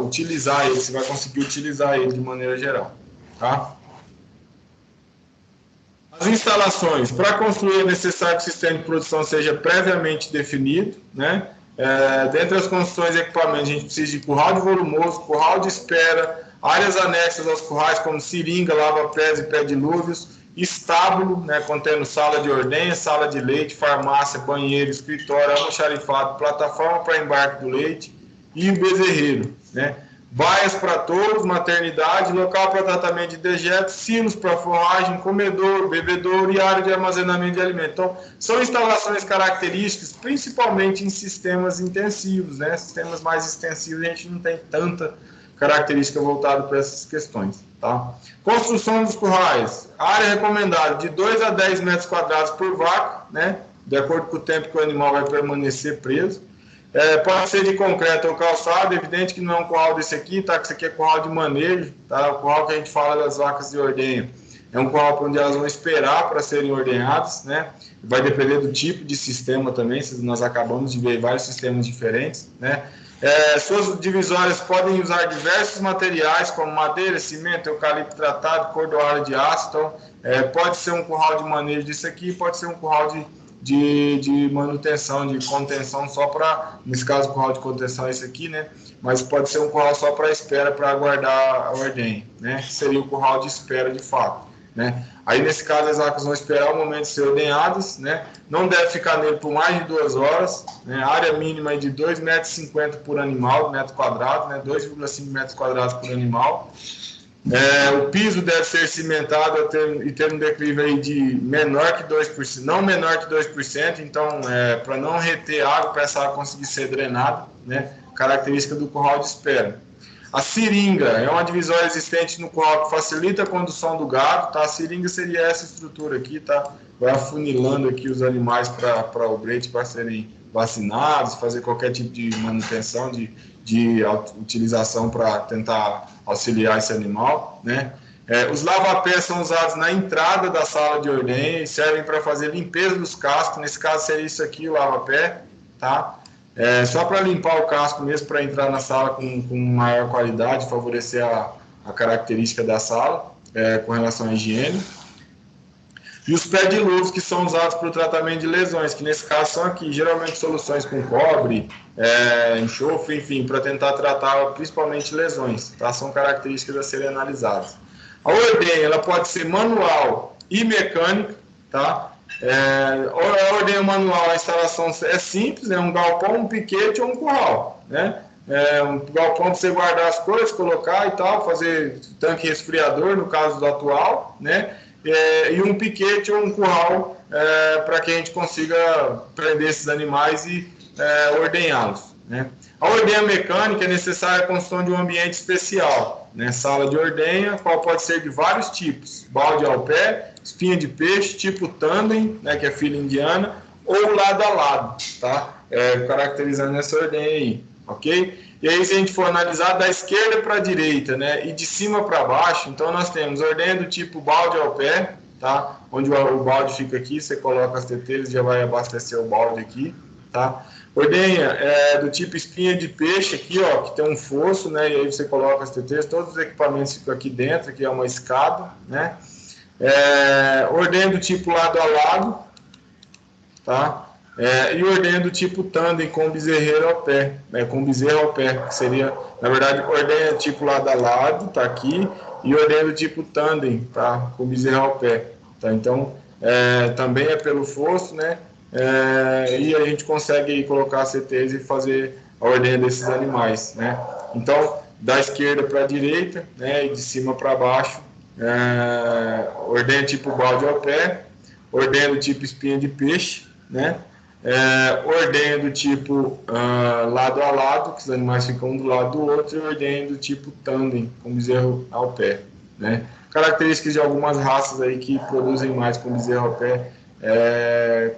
utilizar ele, se vai conseguir utilizar ele de maneira geral, tá? As instalações, para construir é necessário que o sistema de produção seja previamente definido, né? Dentre as construções e equipamentos, a gente precisa de curral de volumoso, curral de espera, áreas anexas aos currais, como seringa, lava-pés e pé-dilúvios, estábulo, né, contendo sala de ordenha, sala de leite, farmácia, banheiro, escritório, almoxarifado, plataforma para embarque do leite e o bezerreiro, né? Baias para touros, maternidade, local para tratamento de dejetos, silos para forragem, comedor, bebedouro e área de armazenamento de alimentos. Então, são instalações características, principalmente em sistemas intensivos, né? Sistemas mais extensivos, a gente não tem tanta característica voltada para essas questões, tá? Construção dos currais, área recomendada de 2 a 10 metros quadrados por vaca, né? De acordo com o tempo que o animal vai permanecer preso. Pode ser de concreto ou calçado, evidente que não é um curral desse aqui, tá? Que isso aqui é curral de manejo, tá? O curral que a gente fala das vacas de ordenha é um curral onde elas vão esperar para serem ordenhadas, né? Vai depender do tipo de sistema também, nós acabamos de ver vários sistemas diferentes, né? Suas divisórias podem usar diversos materiais, como madeira, cimento, eucalipto tratado, cordoalho de aço. Então, pode ser um curral de manejo disso aqui, pode ser um curral de manutenção, de contenção, só para, nesse caso, o curral de contenção é esse aqui, né? Mas pode ser um curral só para espera, para aguardar a ordenha, né? Seria o curral de espera de fato, né? Aí, nesse caso, as vacas vão esperar o momento de ser ordenhadas, né? Não deve ficar nele por mais de 2 horas, né? A área mínima é de 2,50 m por animal, metro quadrado, né? 2,5 metros quadrados por animal. O piso deve ser cimentado e ter um declive aí de menor que 2%, não menor que 2%, então, para não reter água, para essa água conseguir ser drenada, né? Característica do curral de espera. A seringa é uma divisória existente no curral que facilita a condução do gado, tá? A seringa seria essa estrutura aqui, tá? Vai afunilando aqui os animais para o brete, para serem vacinados, fazer qualquer tipo de manutenção, de utilização para tentar auxiliar esse animal, né? Os lava-pés são usados na entrada da sala de ordenha e servem para fazer limpeza dos cascos. Nesse caso seria isso aqui, o lava-pé, tá? Só para limpar o casco mesmo, para entrar na sala com maior qualidade, favorecer a característica da sala com relação à higiene. E os pé-dilúvios, que são usados para o tratamento de lesões, que nesse caso são aqui, geralmente soluções com cobre, enxofre, enfim, para tentar tratar principalmente lesões, tá? São características a serem analisadas. A ordenha, ela pode ser manual e mecânica, tá? A ordenha manual, a instalação é simples, um galpão, um piquete ou um curral, né? Um galpão para você guardar as coisas, colocar e tal, fazer tanque resfriador, no caso do atual, né? E um piquete ou um curral para que a gente consiga prender esses animais e ordenhá-los, né? A ordenha mecânica é necessária a construção de um ambiente especial, né? Sala de ordenha, qual pode ser de vários tipos: balde ao pé, espinha de peixe, tipo tandem, né, que é fila indiana, ou lado a lado, tá? Caracterizando essa ordenha aí, ok? E aí, se a gente for analisar da esquerda para a direita, né, e de cima para baixo, então nós temos ordenha do tipo balde ao pé, tá? Onde o balde fica aqui, você coloca as teteiras e já vai abastecer o balde aqui, tá? Ordenha do tipo espinha de peixe aqui, ó, que tem um fosso, né, e aí você coloca as teteiras, todos os equipamentos ficam aqui dentro, aqui é uma escada, né? Ordenha do tipo lado a lado, tá? E ordenha do tipo tandem com bezerreiro ao pé, com bezerro ao pé, que seria, na verdade, ordenha tipo lado a lado, tá aqui, e ordenha do tipo tandem, tá? Com bezerro ao pé, tá? Então, também é pelo fosso, né? E a gente consegue aí colocar CTs e fazer a ordenha desses animais, né? Então, da esquerda para a direita, né, e de cima para baixo, ordenha tipo balde ao pé, ordenha do tipo espinha de peixe, né? Ordenha do tipo lado a lado, que os animais ficam um do lado do outro, e ordenha do tipo tandem, com bezerro ao pé, né? Características de algumas raças aí que produzem mais com bezerro ao pé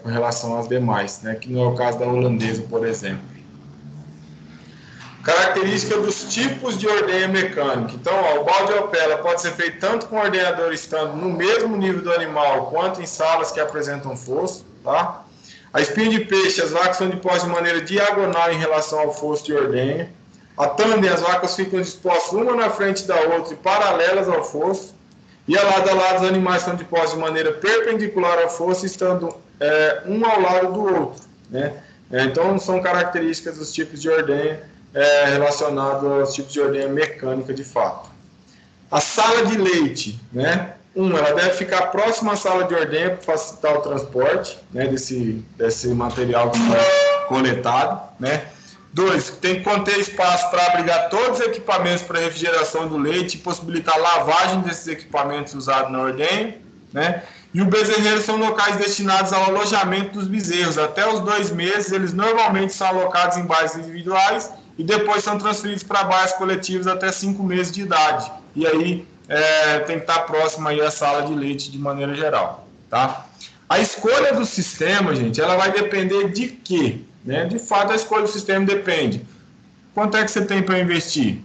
com relação às demais, né? Que não é o caso da holandesa, por exemplo. Característica dos tipos de ordenha mecânica. Então, o balde ao pé ela pode ser feito tanto com o ordenhador estando no mesmo nível do animal, quanto em salas que apresentam fosso, tá? A espinha de peixe, as vacas são dispostas de maneira diagonal em relação ao fosso de ordenha. A tandem, as vacas ficam dispostas uma na frente da outra e paralelas ao fosso. E a lado, os animais são dispostos de maneira perpendicular ao fosso, estando um ao lado do outro, né? Então, são características dos tipos de ordenha relacionados aos tipos de ordenha mecânica de fato. A sala de leite, né? Ela deve ficar próxima à sala de ordenha para facilitar o transporte, né, desse material que foi coletado, né? 2, tem que conter espaço para abrigar todos os equipamentos para refrigeração do leite e possibilitar a lavagem desses equipamentos usados na ordenha, né? E o bezerreiro são locais destinados ao alojamento dos bezerros. Até os 2 meses, eles normalmente são alocados em baias individuais e depois são transferidos para baias coletivas até 5 meses de idade. E aí tem que estar próximo aí à sala de leite de maneira geral, tá? A escolha do sistema, gente, ela vai depender de quê? Né? De fato, a escolha do sistema depende. Quanto é que você tem para investir?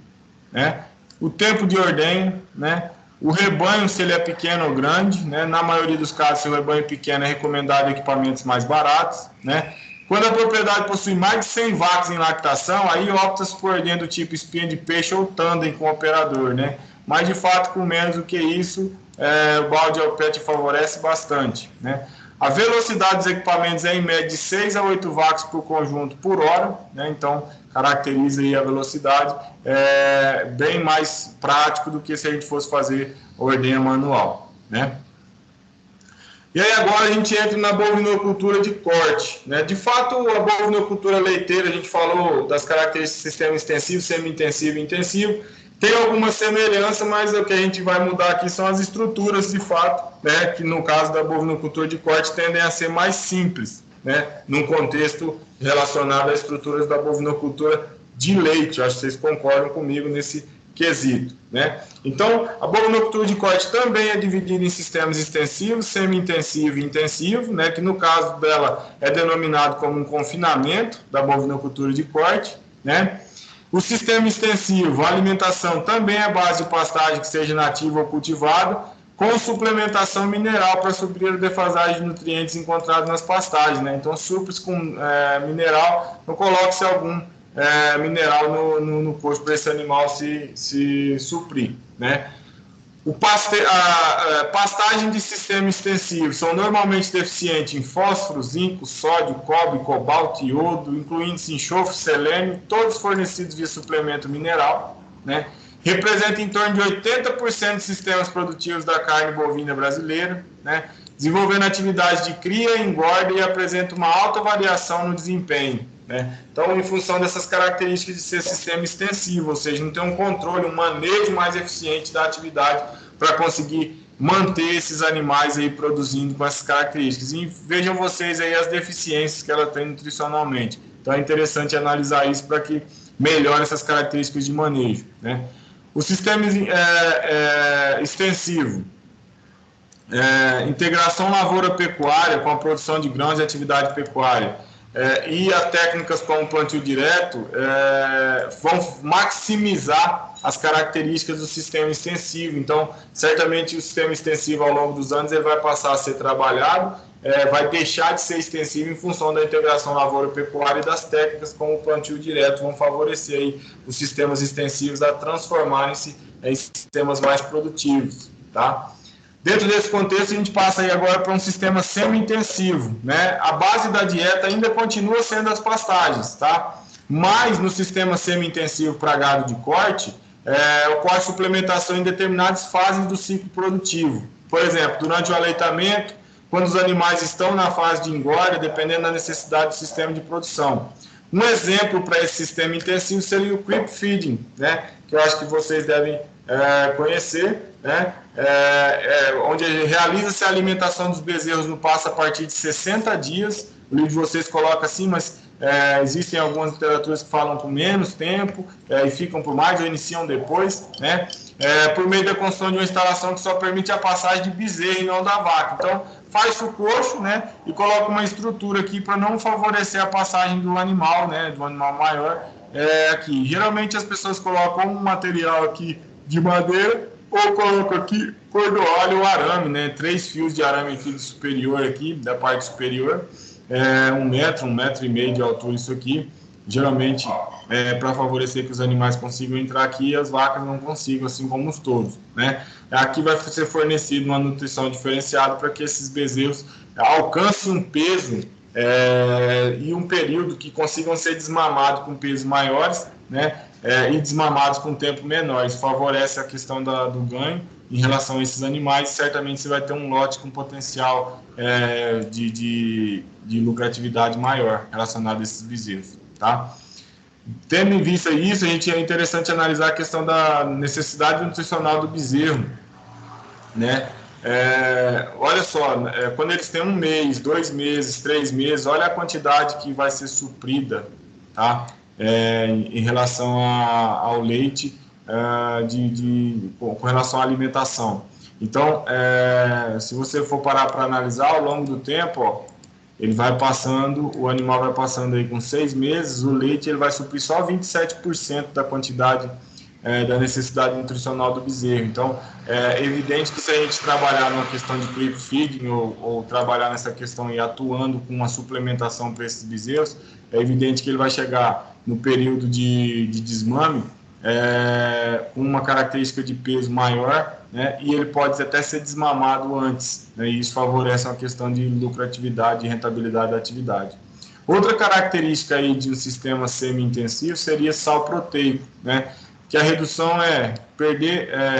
Né? O tempo de ordenha, né? O rebanho, se ele é pequeno ou grande, né? Na maioria dos casos, se o rebanho é pequeno, é recomendado equipamentos mais baratos, né? Quando a propriedade possui mais de 100 vacas em lactação, aí opta-se por ordenha do tipo espinha de peixe ou tandem com operador, né? Mas, de fato, com menos do que isso, o balde ao pé te favorece bastante, né? A velocidade dos equipamentos é em média de 6 a 8 vacas por conjunto por hora, né? Então caracteriza aí a velocidade, bem mais prático do que se a gente fosse fazer ordenha manual, né? E aí agora a gente entra na bovinocultura de corte, né? De fato, a bovinocultura leiteira, a gente falou das características do sistema extensivo, semi-intensivo e intensivo. Tem alguma semelhança, mas o que a gente vai mudar aqui são as estruturas, de fato, né, que no caso da bovinocultura de corte tendem a ser mais simples, né, num contexto relacionado às estruturas da bovinocultura de leite. Eu acho que vocês concordam comigo nesse quesito, né? Então, a bovinocultura de corte também é dividida em sistemas extensivos, semi-intensivo e intensivo, né, que no caso dela é denominado como um confinamento da bovinocultura de corte, né? O sistema extensivo, a alimentação também é base de pastagem que seja nativa ou cultivada, com suplementação mineral para suprir a defasagem de nutrientes encontrados nas pastagens, né? Então, supre-se com mineral, não coloque-se algum mineral no corpo para esse animal se suprir, né? A pastagem de sistema extensivo são normalmente deficientes em fósforo, zinco, sódio, cobre, cobalto, iodo, incluindo-se enxofre, selênio, todos fornecidos via suplemento mineral, né? Representa em torno de 80% dos sistemas produtivos da carne bovina brasileira, né? Desenvolvendo atividades de cria, engorda e apresenta uma alta variação no desempenho, né? Então, em função dessas características de ser sistema extensivo, ou seja, não tem um controle, um manejo mais eficiente da atividade para conseguir manter esses animais aí produzindo com essas características. E vejam vocês aí as deficiências que ela tem nutricionalmente. Então, é interessante analisar isso para que melhore essas características de manejo, né? O sistema extensivo, integração lavoura-pecuária com a produção de grãos e atividade pecuária, e as técnicas como plantio direto vão maximizar as características do sistema extensivo. Então, certamente o sistema extensivo ao longo dos anos ele vai passar a ser trabalhado, vai deixar de ser extensivo em função da integração lavoura-pecuária e das técnicas como o plantio direto vão favorecer aí os sistemas extensivos a transformarem-se em sistemas mais produtivos, tá? Dentro desse contexto, a gente passa aí agora para um sistema semi-intensivo, né? A base da dieta ainda continua sendo as pastagens, tá? Mas no sistema semi-intensivo para gado de corte, ocorre suplementação em determinadas fases do ciclo produtivo. Por exemplo, durante o aleitamento, quando os animais estão na fase de engorda, dependendo da necessidade do sistema de produção. Um exemplo para esse sistema intensivo seria o creep feeding, né, que eu acho que vocês devem conhecer, né, onde realiza-se a alimentação dos bezerros no pasto a partir de 60 dias. O livro de vocês coloca assim, mas existem algumas literaturas que falam por menos tempo e ficam por mais ou iniciam depois, né, por meio da construção de uma instalação que só permite a passagem de bezerro e não da vaca. Então, faz o coxo, né, e coloca uma estrutura aqui para não favorecer a passagem do animal, né, do animal maior aqui. Geralmente as pessoas colocam um material aqui de madeira ou colocam aqui cordoalho ou arame, né, 3 fios de arame aqui superior aqui, da parte superior, 1 metro, 1,5 metro de altura isso aqui, geralmente para favorecer que os animais consigam entrar aqui e as vacas não consigam, assim como os touros, né. Aqui vai ser fornecido uma nutrição diferenciada para que esses bezerros alcancem um peso e um período que consigam ser desmamados com pesos maiores, né, e desmamados com tempo menor. Isso favorece a questão do ganho em relação a esses animais. Certamente você vai ter um lote com potencial de lucratividade maior relacionado a esses bezerros, tá? Tendo em vista isso, é interessante analisar a questão da necessidade nutricional do bezerro, né? Olha só, quando eles têm 1 mês, 2 meses, 3 meses, olha a quantidade que vai ser suprida, tá? Em relação ao leite, com relação à alimentação. Então, se você for parar para analisar ao longo do tempo, ó, ele vai passando, o animal vai passando aí com 6 meses, o leite ele vai suprir só 27% da quantidade da necessidade nutricional do bezerro. Então, é evidente que se a gente trabalhar numa questão de creep feeding ou trabalhar nessa questão e atuando com uma suplementação para esses bezerros, é evidente que ele vai chegar no período de desmame com uma característica de peso maior, né, e ele pode até ser desmamado antes, né, e isso favorece uma questão de lucratividade e rentabilidade da atividade. Outra característica aí de um sistema semi-intensivo seria sal proteico, né, que a redução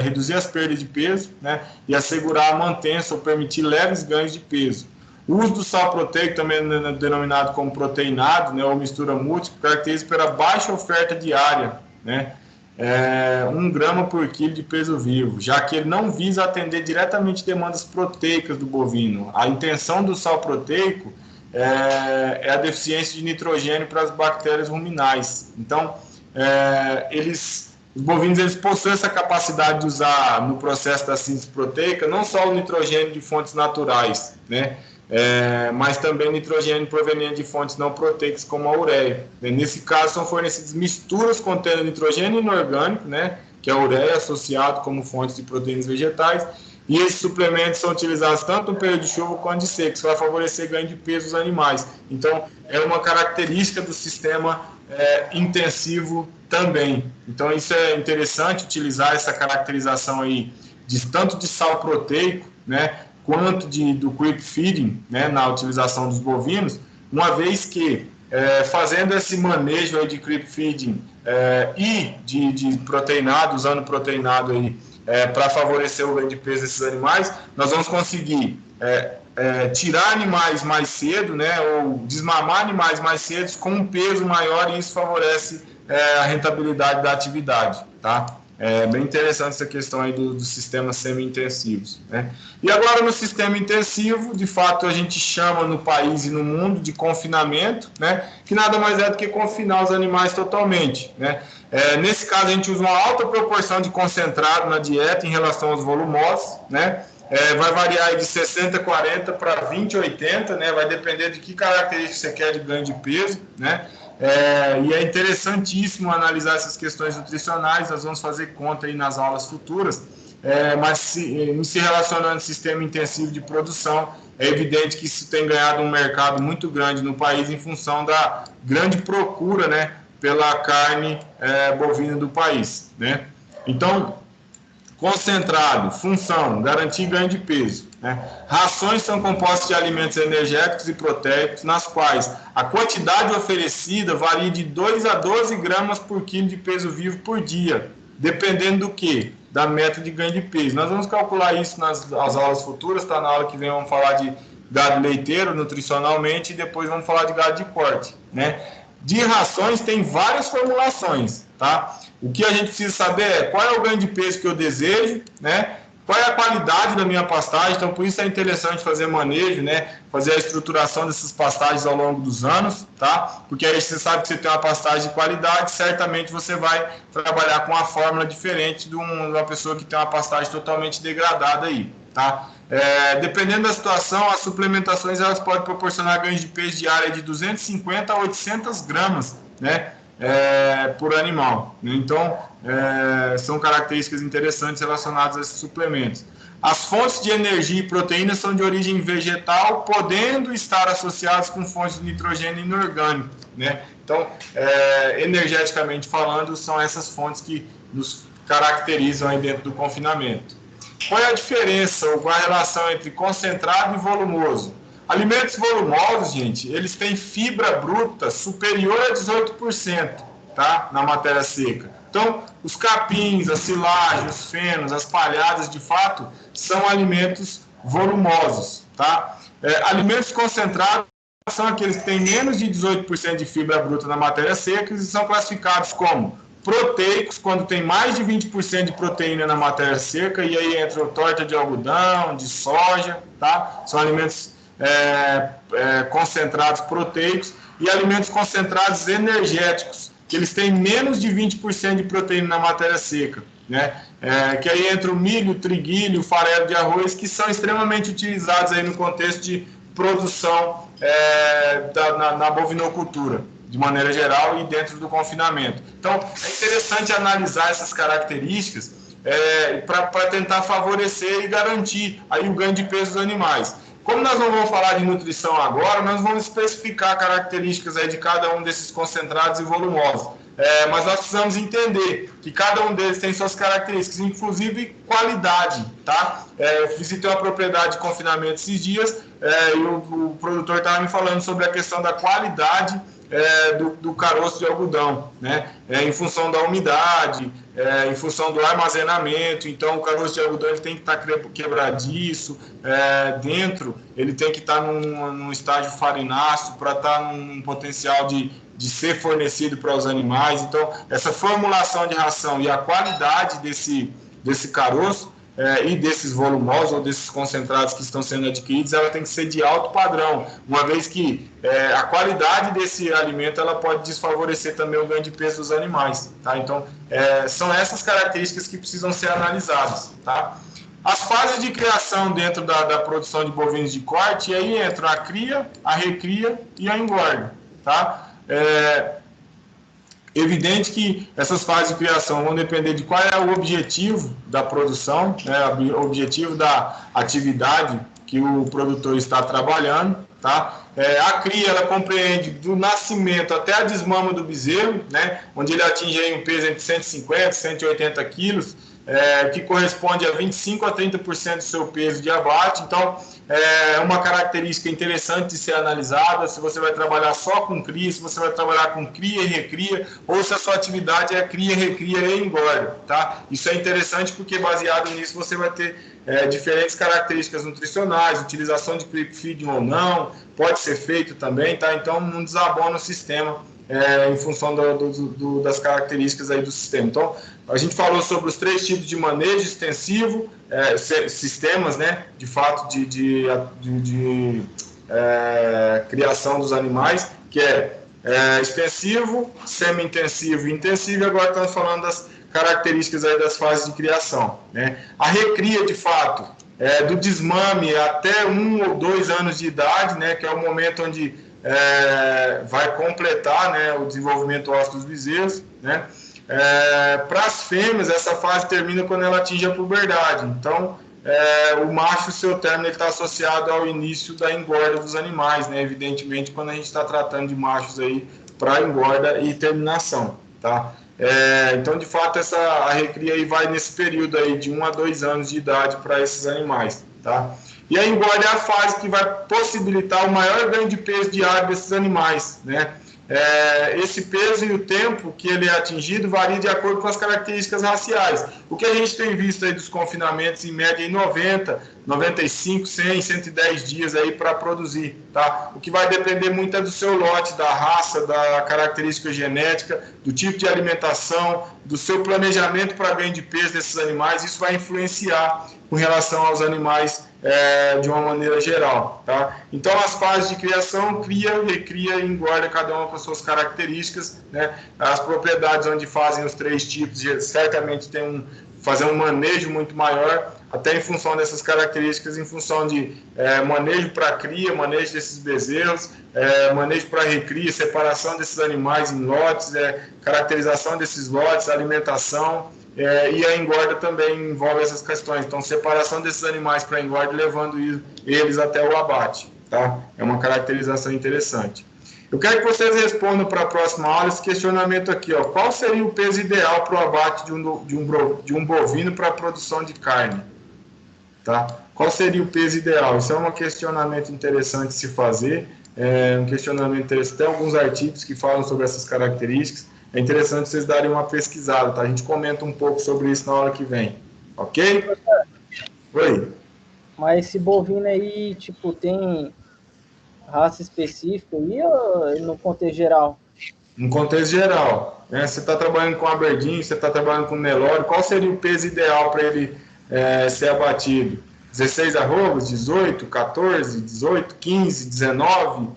reduzir as perdas de peso, né, e assegurar a mantença ou permitir leves ganhos de peso. O uso do sal proteico, também denominado como proteinado, né, ou mistura múltipla, caracteriza pela baixa oferta diária, né, 1 grama por quilo de peso vivo, já que ele não visa atender diretamente demandas proteicas do bovino. A intenção do sal proteico é a deficiência de nitrogênio para as bactérias ruminais. Então, os bovinos eles possuem essa capacidade de usar no processo da síntese proteica não só o nitrogênio de fontes naturais, né, mas também nitrogênio proveniente de fontes não proteicas como a ureia. Nesse caso são fornecidas misturas contendo nitrogênio inorgânico, né, que é a ureia associado como fontes de proteínas vegetais, e esses suplementos são utilizados tanto no período de chuva quanto de seca. Isso vai favorecer ganho de peso dos animais. Então é uma característica do sistema intensivo também. Então isso é interessante utilizar essa caracterização aí tanto de sal proteico, né, quanto do creep feeding, né, na utilização dos bovinos, uma vez que fazendo esse manejo aí de creep feeding e de proteinado, usando proteinado aí para favorecer o ganho de peso desses animais, nós vamos conseguir tirar animais mais cedo, né, ou desmamar animais mais cedo com um peso maior, e isso favorece a rentabilidade da atividade, tá? É bem interessante essa questão aí dos sistemas semi-intensivos, né? E agora no sistema intensivo, de fato a gente chama no país e no mundo de confinamento, né? Que nada mais é do que confinar os animais totalmente, né? Nesse caso a gente usa uma alta proporção de concentrado na dieta em relação aos volumosos, né? Vai variar aí de 60-40 para 20-80, né? Vai depender de que características você quer de ganho de peso, né? E é interessantíssimo analisar essas questões nutricionais. Nós vamos fazer conta aí nas aulas futuras, mas se relacionando ao sistema intensivo de produção, é evidente que isso tem ganhado um mercado muito grande no país em função da grande procura, né, pela carne bovina do país, né? Então, concentrado, função, garantir ganho de peso, né? Rações são compostas de alimentos energéticos e proteicos, nas quais a quantidade oferecida varia de 2 a 12 gramas por quilo de peso vivo por dia, dependendo do quê? Da meta de ganho de peso. Nós vamos calcular isso nas aulas futuras, tá? Na aula que vem vamos falar de gado leiteiro nutricionalmente e depois vamos falar de gado de corte, né? De rações tem várias formulações, tá? O que a gente precisa saber é qual é o ganho de peso que eu desejo, né? Qual é a qualidade da minha pastagem, então por isso é interessante fazer manejo, né? Fazer a estruturação dessas pastagens ao longo dos anos, tá? Porque aí você sabe que você tem uma pastagem de qualidade, certamente você vai trabalhar com uma fórmula diferente de uma pessoa que tem uma pastagem totalmente degradada aí, tá? Dependendo da situação, as suplementações elas podem proporcionar ganhos de peso diário de 250 a 800 gramas, né? Por animal. Então, são características interessantes relacionadas a esses suplementos. As fontes de energia e proteína são de origem vegetal, podendo estar associadas com fontes de nitrogênio inorgânico, né? Então, energeticamente falando, são essas fontes que nos caracterizam aí dentro do confinamento. Qual é a diferença ou qual é a relação entre concentrado e volumoso? Alimentos volumosos, gente, eles têm fibra bruta superior a 18%, tá? Na matéria seca. Então, os capins, a silagem, os fenos, as palhadas, de fato, são alimentos volumosos, tá? Alimentos concentrados são aqueles que têm menos de 18% de fibra bruta na matéria seca e são classificados como proteicos, quando tem mais de 20% de proteína na matéria seca, e aí entra torta de algodão, de soja, tá? São alimentos concentrados proteicos, e alimentos concentrados energéticos, que eles têm menos de 20% de proteína na matéria seca, né? Que aí entra o milho, o triguilho, o farelo de arroz, que são extremamente utilizados aí no contexto de produção na bovinocultura, de maneira geral, e dentro do confinamento. Então, é interessante analisar essas características para tentar favorecer e garantir aí o ganho de peso dos animais. Como nós não vamos falar de nutrição agora, nós vamos especificar características aí de cada um desses concentrados e volumosos. Mas nós precisamos entender que cada um deles tem suas características, inclusive qualidade, tá? Eu visitei uma propriedade de confinamento esses dias e o produtor estava me falando sobre a questão da qualidade do caroço de algodão, né? Em função da umidade, em função do armazenamento. Então o caroço de algodão ele tem que estar quebradiço, dentro ele tem que estar num estágio farináceo para estar num potencial de ser fornecido para os animais. Então essa formulação de ração e a qualidade desse caroço e desses volumosos ou desses concentrados que estão sendo adquiridos, ela tem que ser de alto padrão, uma vez que a qualidade desse alimento ela pode desfavorecer também o ganho de peso dos animais, tá? Então, são essas características que precisam ser analisadas, tá? As fases de criação dentro da produção de bovinos de corte, e aí entram a cria, a recria e a engorda, tá? Evidente que essas fases de criação vão depender de qual é o objetivo da produção, né, o objetivo da atividade que o produtor está trabalhando, tá? A cria, ela compreende do nascimento até a desmama do bezerro, né, onde ele atinge aí um peso entre 150 e 180 quilos, que corresponde a 25% a 30% do seu peso de abate. Então, é uma característica interessante de ser analisada, se você vai trabalhar só com cria, se você vai trabalhar com cria e recria, ou se a sua atividade é cria, recria e engorda, tá? Isso é interessante porque, baseado nisso, você vai ter diferentes características nutricionais, utilização de creep feeding ou não, pode ser feito também, tá? Então, não desabona o sistema em função das características aí do sistema. Então, a gente falou sobre os 3 tipos de manejo extensivo, sistemas, né, de fato, de criação dos animais, que extensivo, semi-intensivo e intensivo, e agora estamos falando das características aí das fases de criação, né? A recria, de fato, do desmame até 1 ou 2 anos de idade, né, que é o momento onde vai completar, né, o desenvolvimento ósseo dos bezerros, né? Para as fêmeas, essa fase termina quando ela atinge a puberdade. Então, o macho, seu término está associado ao início da engorda dos animais, né? Evidentemente, quando a gente está tratando de machos aí para engorda e terminação, tá? Então, de fato, a recria aí vai nesse período aí de 1 a 2 anos de idade para esses animais, tá? E a engorda é a fase que vai possibilitar o maior ganho de peso diário desses animais, né? Esse peso e o tempo que ele é atingido varia de acordo com as características raciais. O que a gente tem visto aí dos confinamentos, em média, em 90, 95, 100, 110 dias aí para produzir, tá? O que vai depender muito é do seu lote, da raça, da característica genética, do tipo de alimentação, do seu planejamento para ganho de peso desses animais. Isso vai influenciar com relação aos animais de uma maneira geral, tá? Então, as fases de criação, cria, recria e engorda, cada uma com as suas características, né? As propriedades onde fazem os 3 tipos, certamente tem fazer um manejo muito maior, até em função dessas características, em função de manejo para cria, manejo desses bezerros, manejo para recria, separação desses animais em lotes, caracterização desses lotes, alimentação, e a engorda também envolve essas questões. Então, separação desses animais para engorda, levando eles até o abate, tá? É uma caracterização interessante. Eu quero que vocês respondam para a próxima aula esse questionamento aqui, ó. Qual seria o peso ideal para o abate de um bovino para a produção de carne? Tá? Qual seria o peso ideal? Isso é um questionamento interessante de se fazer, um questionamento interessante. Tem alguns artigos que falam sobre essas características. É interessante vocês darem uma pesquisada, tá? A gente comenta um pouco sobre isso na hora que vem, ok? Oi. Mas esse bovino aí, tipo, tem raça específica aí ou no contexto geral? No contexto geral, né? Você está trabalhando com Aberdeen, você está trabalhando com Nelore, qual seria o peso ideal para ele ser abatido? 16 arrobas, 18, 14, 18, 15, 19?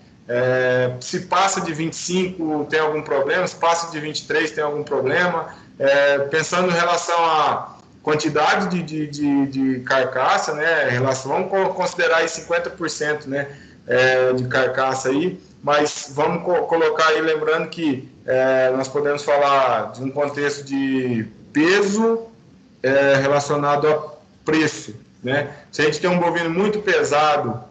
Se passa de 25, tem algum problema? Se passa de 23, tem algum problema? Pensando em relação à quantidade de carcaça, né? Vamos considerar aí 50%, né? De carcaça aí, mas vamos colocar aí, lembrando que nós podemos falar de um contexto de peso relacionado a preço, né? Se a gente tem um bovino muito pesado,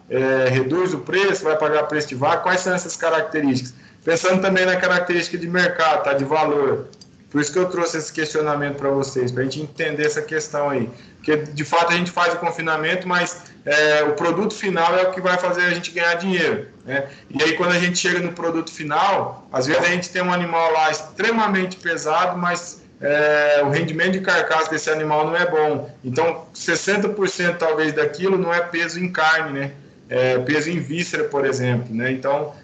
reduz o preço, vai pagar preço de vaca, quais são essas características? Pensando também na característica de mercado, tá? De valor. Por isso que eu trouxe esse questionamento para vocês, para a gente entender essa questão aí. Porque, de fato, a gente faz o confinamento, mas o produto final é o que vai fazer a gente ganhar dinheiro, né? E aí, quando a gente chega no produto final, às vezes a gente tem um animal lá extremamente pesado, mas o rendimento de carcaça desse animal não é bom. Então, 60% talvez daquilo não é peso em carne, né? Peso em víscera, por exemplo, né? Então,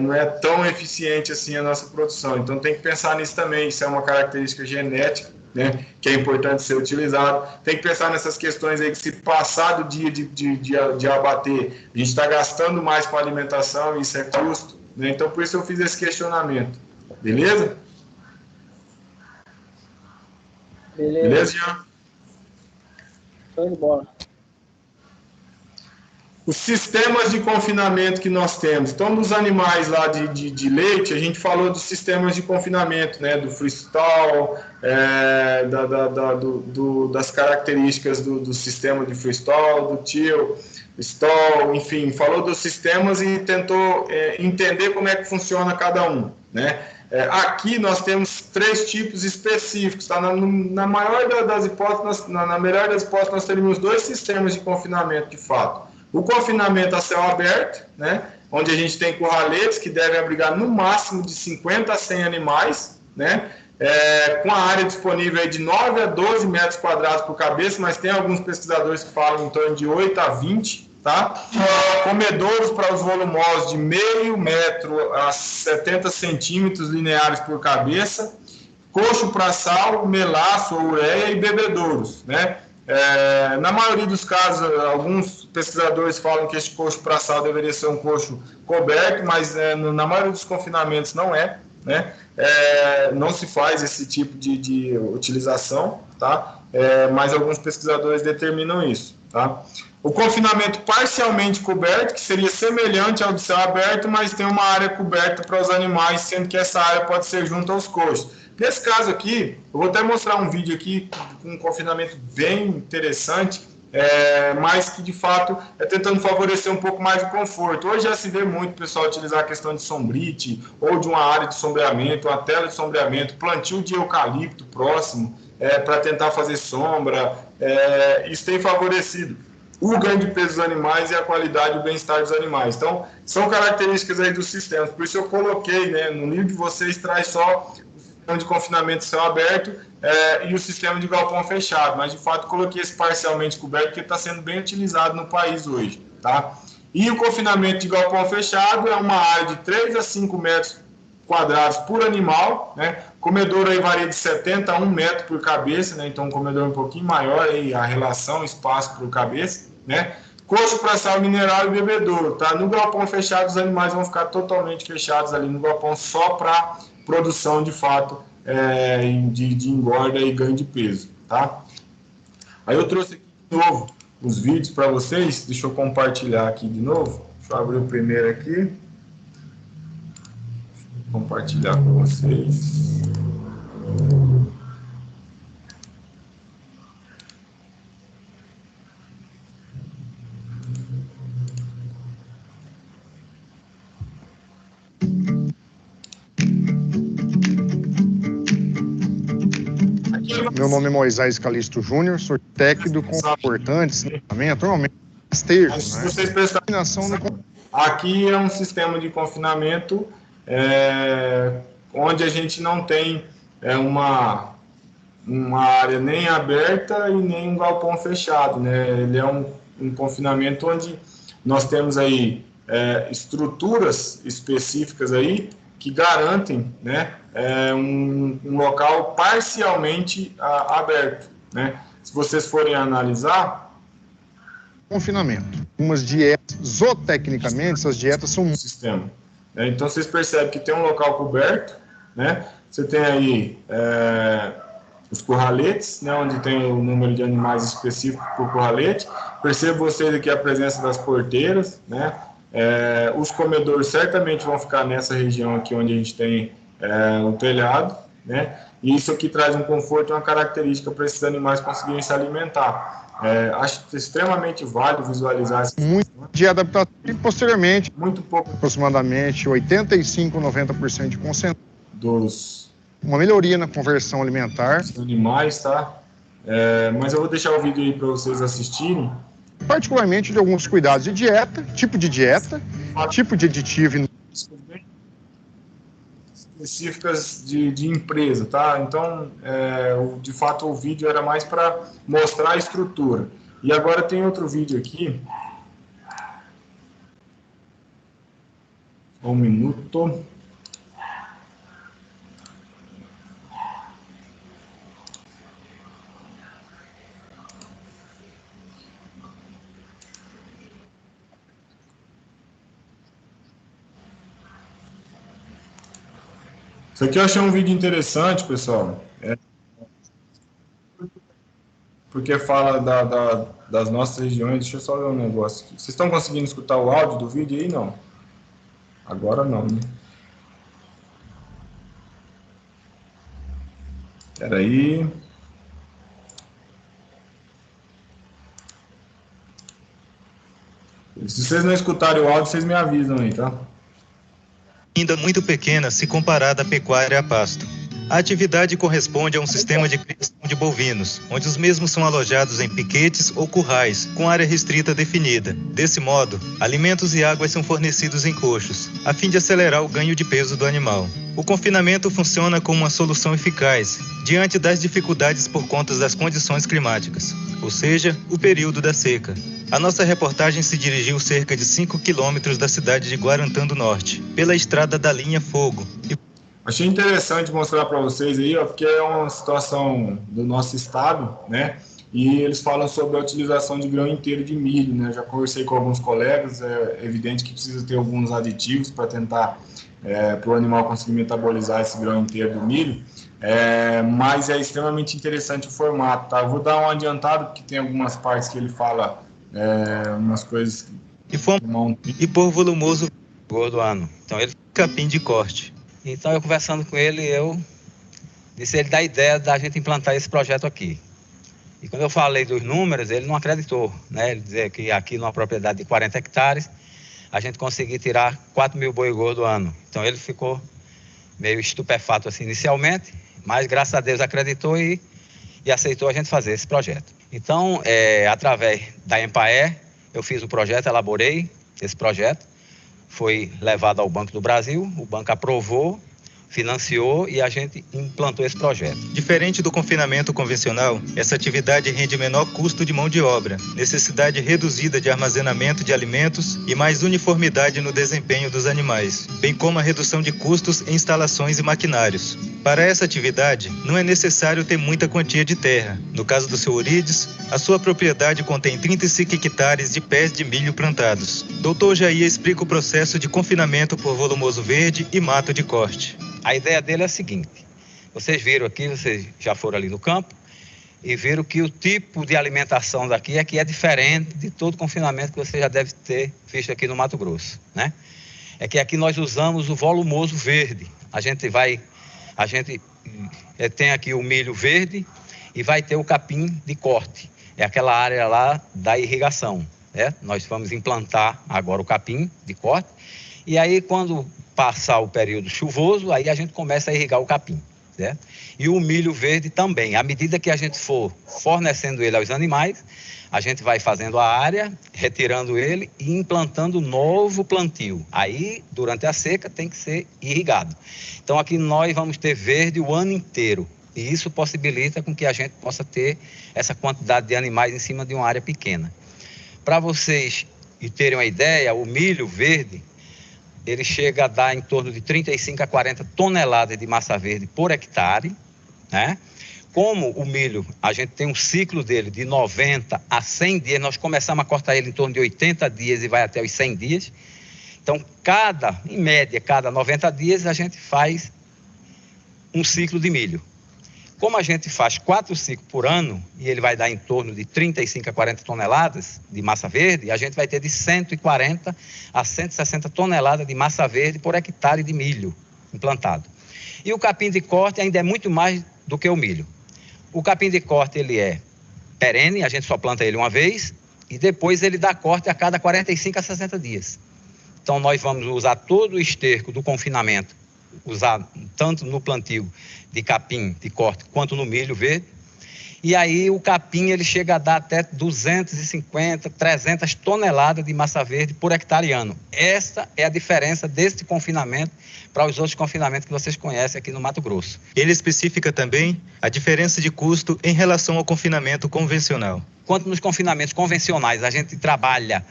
não é tão eficiente assim a nossa produção. Então, tem que pensar nisso também. Isso é uma característica genética, né, que é importante ser utilizado. Tem que pensar nessas questões aí, que se passar do dia de abater, a gente está gastando mais com alimentação, isso é custo, né? Então, por isso eu fiz esse questionamento. Beleza? Beleza, Jean? Show de bola. Os sistemas de confinamento que nós temos. Então, dos animais lá de leite, a gente falou dos sistemas de confinamento, né? Do freestall, das características do sistema de freestall, do till, stall, enfim, falou dos sistemas e tentou entender como é que funciona cada um, né? Aqui nós temos 3 tipos específicos, tá? Na maior das hipóteses, na melhor das hipóteses, nós teríamos 2 sistemas de confinamento de fato. O confinamento a céu aberto, né, onde a gente tem curraletes que devem abrigar no máximo de 50 a 100 animais, né, com a área disponível aí de 9 a 12 metros quadrados por cabeça, mas tem alguns pesquisadores que falam em torno de 8 a 20, tá? Comedouros para os volumosos de meio metro a 70 centímetros lineares por cabeça, coxo para sal, melaço ou ureia e bebedouros, né? Na maioria dos casos, alguns pesquisadores falam que esse coxo para sal deveria ser um coxo coberto, mas na maioria dos confinamentos não é, né? Não se faz esse tipo de utilização, tá? Mas alguns pesquisadores determinam isso, tá? O confinamento parcialmente coberto, que seria semelhante ao de céu aberto, mas tem uma área coberta para os animais, sendo que essa área pode ser junto aos coxos. Nesse caso aqui, eu vou até mostrar um vídeo aqui com um confinamento bem interessante, mas que de fato é tentando favorecer um pouco mais o conforto. Hoje já se vê muito o pessoal utilizar a questão de sombrite, ou de uma área de sombreamento, uma tela de sombreamento, plantio de eucalipto próximo, para tentar fazer sombra. Isso tem favorecido o ganho de peso dos animais e a qualidade e o bem-estar dos animais. Então, são características aí dos sistemas. Por isso eu coloquei, né, no livro de vocês traz só de confinamento céu aberto e o sistema de galpão fechado, mas de fato coloquei esse parcialmente coberto porque está sendo bem utilizado no país hoje, tá? E o confinamento de galpão fechado é uma área de 3 a 5 metros quadrados por animal, né? Comedouro aí varia de 70 a 1 metro por cabeça, né? Então um comedor um pouquinho maior aí, a relação espaço por cabeça, né? Coxo para sal mineral e bebedouro, tá? No galpão fechado os animais vão ficar totalmente fechados ali no galpão só para produção de fato de engorda e ganho de peso, tá? Aí eu trouxe aqui de novo os vídeos para vocês, deixa eu compartilhar aqui de novo, deixa eu abrir o primeiro aqui, compartilhar com vocês. Meu nome é Moisés Calixto Júnior, sou técnico confortante, normalmente estejos, né? Vocês aqui é um sistema de confinamento onde a gente não tem uma área nem aberta e nem um galpão fechado, né? Ele é um confinamento onde nós temos aí estruturas específicas aí que garantem, né, um local parcialmente aberto, né? Se vocês forem analisar... Confinamento. Umas dietas, zootecnicamente, essas dietas são... um sistema. Então, vocês percebem que tem um local coberto, né? Você tem aí os curraletes, né, onde tem o número de animais específico por curralete. Percebo vocês aqui a presença das porteiras, né? Os comedores certamente vão ficar nessa região aqui onde a gente tem o telhado, né? E isso aqui traz um conforto e uma característica para esses animais conseguirem se alimentar. Acho extremamente válido visualizar isso. Muito de adaptação e posteriormente, muito pouco, aproximadamente 85-90% de concentração. Uma melhoria na conversão alimentar. Dos animais, tá? Mas eu vou deixar o vídeo aí para vocês assistirem. Particularmente de alguns cuidados de dieta, tipo de aditivo específicas de empresa, tá? Então, de fato, o vídeo era mais para mostrar a estrutura. E agora tem outro vídeo aqui. Um minuto. Isso aqui eu achei um vídeo interessante, pessoal, porque fala das nossas regiões. Deixa eu só ver um negócio aqui. Vocês estão conseguindo escutar o áudio do vídeo aí? Não. Agora não, né? Espera aí. Se vocês não escutarem o áudio, vocês me avisam aí, tá? Ainda muito pequena se comparada à pecuária a pasto. A atividade corresponde a um sistema de criação de bovinos, onde os mesmos são alojados em piquetes ou currais, com área restrita definida. Desse modo, alimentos e águas são fornecidos em coxos, a fim de acelerar o ganho de peso do animal. O confinamento funciona como uma solução eficaz, diante das dificuldades por conta das condições climáticas, ou seja, o período da seca. A nossa reportagem se dirigiu cerca de 5 quilômetros da cidade de Guarantã do Norte, pela estrada da linha Fogo. Achei interessante mostrar para vocês aí, porque é uma situação do nosso estado, né? E eles falam sobre a utilização de grão inteiro de milho, né? Já conversei com alguns colegas, é evidente que precisa ter alguns aditivos para tentar, para o animal conseguir metabolizar esse grão inteiro do milho, mas é extremamente interessante o formato, tá? Eu vou dar um adiantado, porque tem algumas partes que ele fala umas coisas... E por volumoso gordo ano. Então ele fica capim de corte. Então, eu conversando com ele, eu disse ele da ideia da gente implantar esse projeto aqui. E quando eu falei dos números, ele não acreditou, né? Ele dizia que aqui numa propriedade de 40 hectares, a gente conseguia tirar 4 mil boi gordo ano. Então, ele ficou meio estupefato assim inicialmente, mas graças a Deus acreditou e aceitou a gente fazer esse projeto. Então, através da Empaer, eu fiz o projeto, elaborei esse projeto. Foi levado ao Banco do Brasil, o banco aprovou, financiou e a gente implantou esse projeto. Diferente do confinamento convencional, essa atividade rende menor custo de mão de obra, necessidade reduzida de armazenamento de alimentos e mais uniformidade no desempenho dos animais, bem como a redução de custos em instalações e maquinários. Para essa atividade, não é necessário ter muita quantia de terra. No caso do seu Eurídice, a sua propriedade contém 35 hectares de pés de milho plantados. Dr. Jair explica o processo de confinamento por volumoso verde e mato de corte. A ideia dele é a seguinte: vocês viram aqui, vocês já foram ali no campo e viram que o tipo de alimentação daqui é diferente de todo confinamento que você já deve ter visto aqui no Mato Grosso, né? É que aqui nós usamos o volumoso verde. A gente tem aqui o milho verde e vai ter o capim de corte. É aquela área lá da irrigação, né? Nós vamos implantar agora o capim de corte e aí quando passar o período chuvoso, aí a gente começa a irrigar o capim, certo? E o milho verde também. À medida que a gente for fornecendo ele aos animais, a gente vai fazendo a área, retirando ele e implantando novo plantio. Aí, durante a seca, tem que ser irrigado. Então, aqui nós vamos ter verde o ano inteiro. E isso possibilita com que a gente possa ter essa quantidade de animais em cima de uma área pequena. Para vocês terem uma ideia, o milho verde, ele chega a dar em torno de 35 a 40 toneladas de massa verde por hectare, né? Como o milho, a gente tem um ciclo dele de 90 a 100 dias, nós começamos a cortar ele em torno de 80 dias e vai até os 100 dias. Então, em média, cada 90 dias, a gente faz um ciclo de milho. Como a gente faz 4 ciclos por ano, e ele vai dar em torno de 35 a 40 toneladas de massa verde, a gente vai ter de 140 a 160 toneladas de massa verde por hectare de milho implantado. E o capim de corte ainda é muito mais do que o milho. O capim de corte, ele é perene, a gente só planta ele uma vez, e depois ele dá corte a cada 45 a 60 dias. Então, nós vamos usar todo o esterco do confinamento, usar tanto no plantio de capim de corte quanto no milho verde. E aí o capim ele chega a dar até 250, 300 toneladas de massa verde por hectare ano. Essa é a diferença deste confinamento para os outros confinamentos que vocês conhecem aqui no Mato Grosso. Ele especifica também a diferença de custo em relação ao confinamento convencional. Enquanto nos confinamentos convencionais a gente trabalha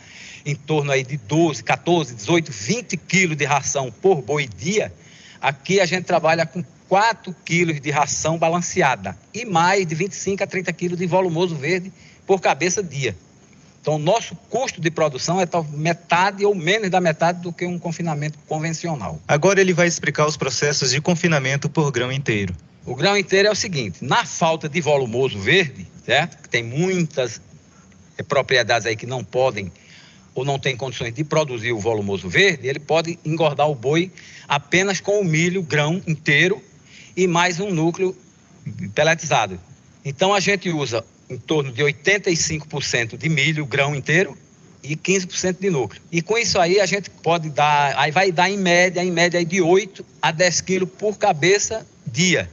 em torno aí de 12, 14, 18, 20 quilos de ração por boi dia, aqui a gente trabalha com 4 quilos de ração balanceada e mais de 25 a 30 quilos de volumoso verde por cabeça dia. Então, o nosso custo de produção é metade ou menos da metade do que um confinamento convencional. Agora ele vai explicar os processos de confinamento por grão inteiro. O grão inteiro é o seguinte: na falta de volumoso verde, certo? Que tem muitas propriedades aí que não podem ou não tem condições de produzir o volumoso verde, ele pode engordar o boi apenas com o milho grão inteiro e mais um núcleo peletizado. Então a gente usa em torno de 85% de milho grão inteiro e 15% de núcleo. E com isso aí a gente pode dar, aí vai dar em média de 8 a 10 quilos por cabeça dia.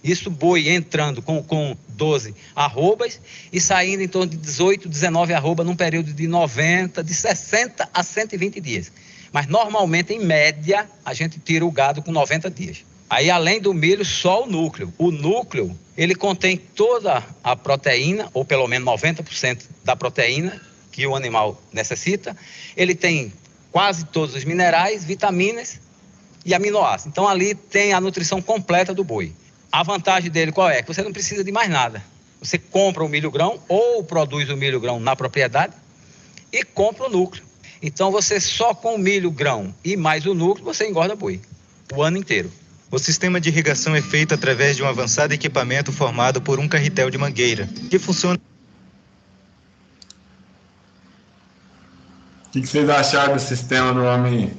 Isso boi entrando com 12 arrobas e saindo em torno de 18, 19 arrobas num período de 90, de 60 a 120 dias. Mas normalmente, em média, a gente tira o gado com 90 dias. Aí, além do milho, só o núcleo. O núcleo, ele contém toda a proteína, ou pelo menos 90% da proteína que o animal necessita. Ele tem quase todos os minerais, vitaminas e aminoácidos. Então, ali tem a nutrição completa do boi. A vantagem dele qual é? Que você não precisa de mais nada. Você compra o milho grão ou produz o milho grão na propriedade e compra o núcleo. Então, você só com o milho grão e mais o núcleo, você engorda boi o ano inteiro. O sistema de irrigação é feito através de um avançado equipamento formado por um carretel de mangueira, que funciona... O que vocês acharam do sistema do homem?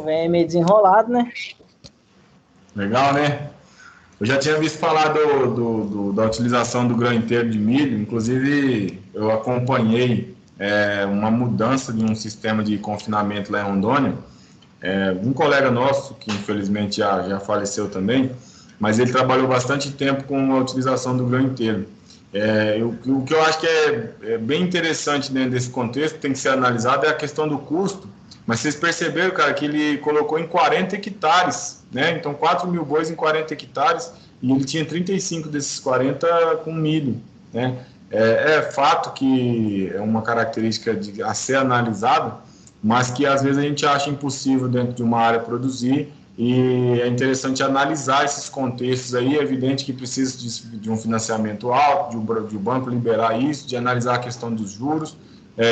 Vem meio desenrolado, né? Legal, né? Eu já tinha visto falar da utilização do grão inteiro de milho, inclusive eu acompanhei uma mudança de um sistema de confinamento lá em Rondônia. Um colega nosso, que infelizmente já faleceu também, mas ele trabalhou bastante tempo com a utilização do grão inteiro. O que eu acho que é bem interessante dentro desse contexto, tem que ser analisado, é a questão do custo. Mas vocês perceberam, cara, que ele colocou em 40 hectares, né? Então, 4 mil bois em 40 hectares, e ele tinha 35 desses 40 com milho, né? É fato que é uma característica a ser analisada, mas que às vezes a gente acha impossível dentro de uma área produzir, e é interessante analisar esses contextos aí. É evidente que precisa de um financiamento alto, de o banco liberar isso, de analisar a questão dos juros,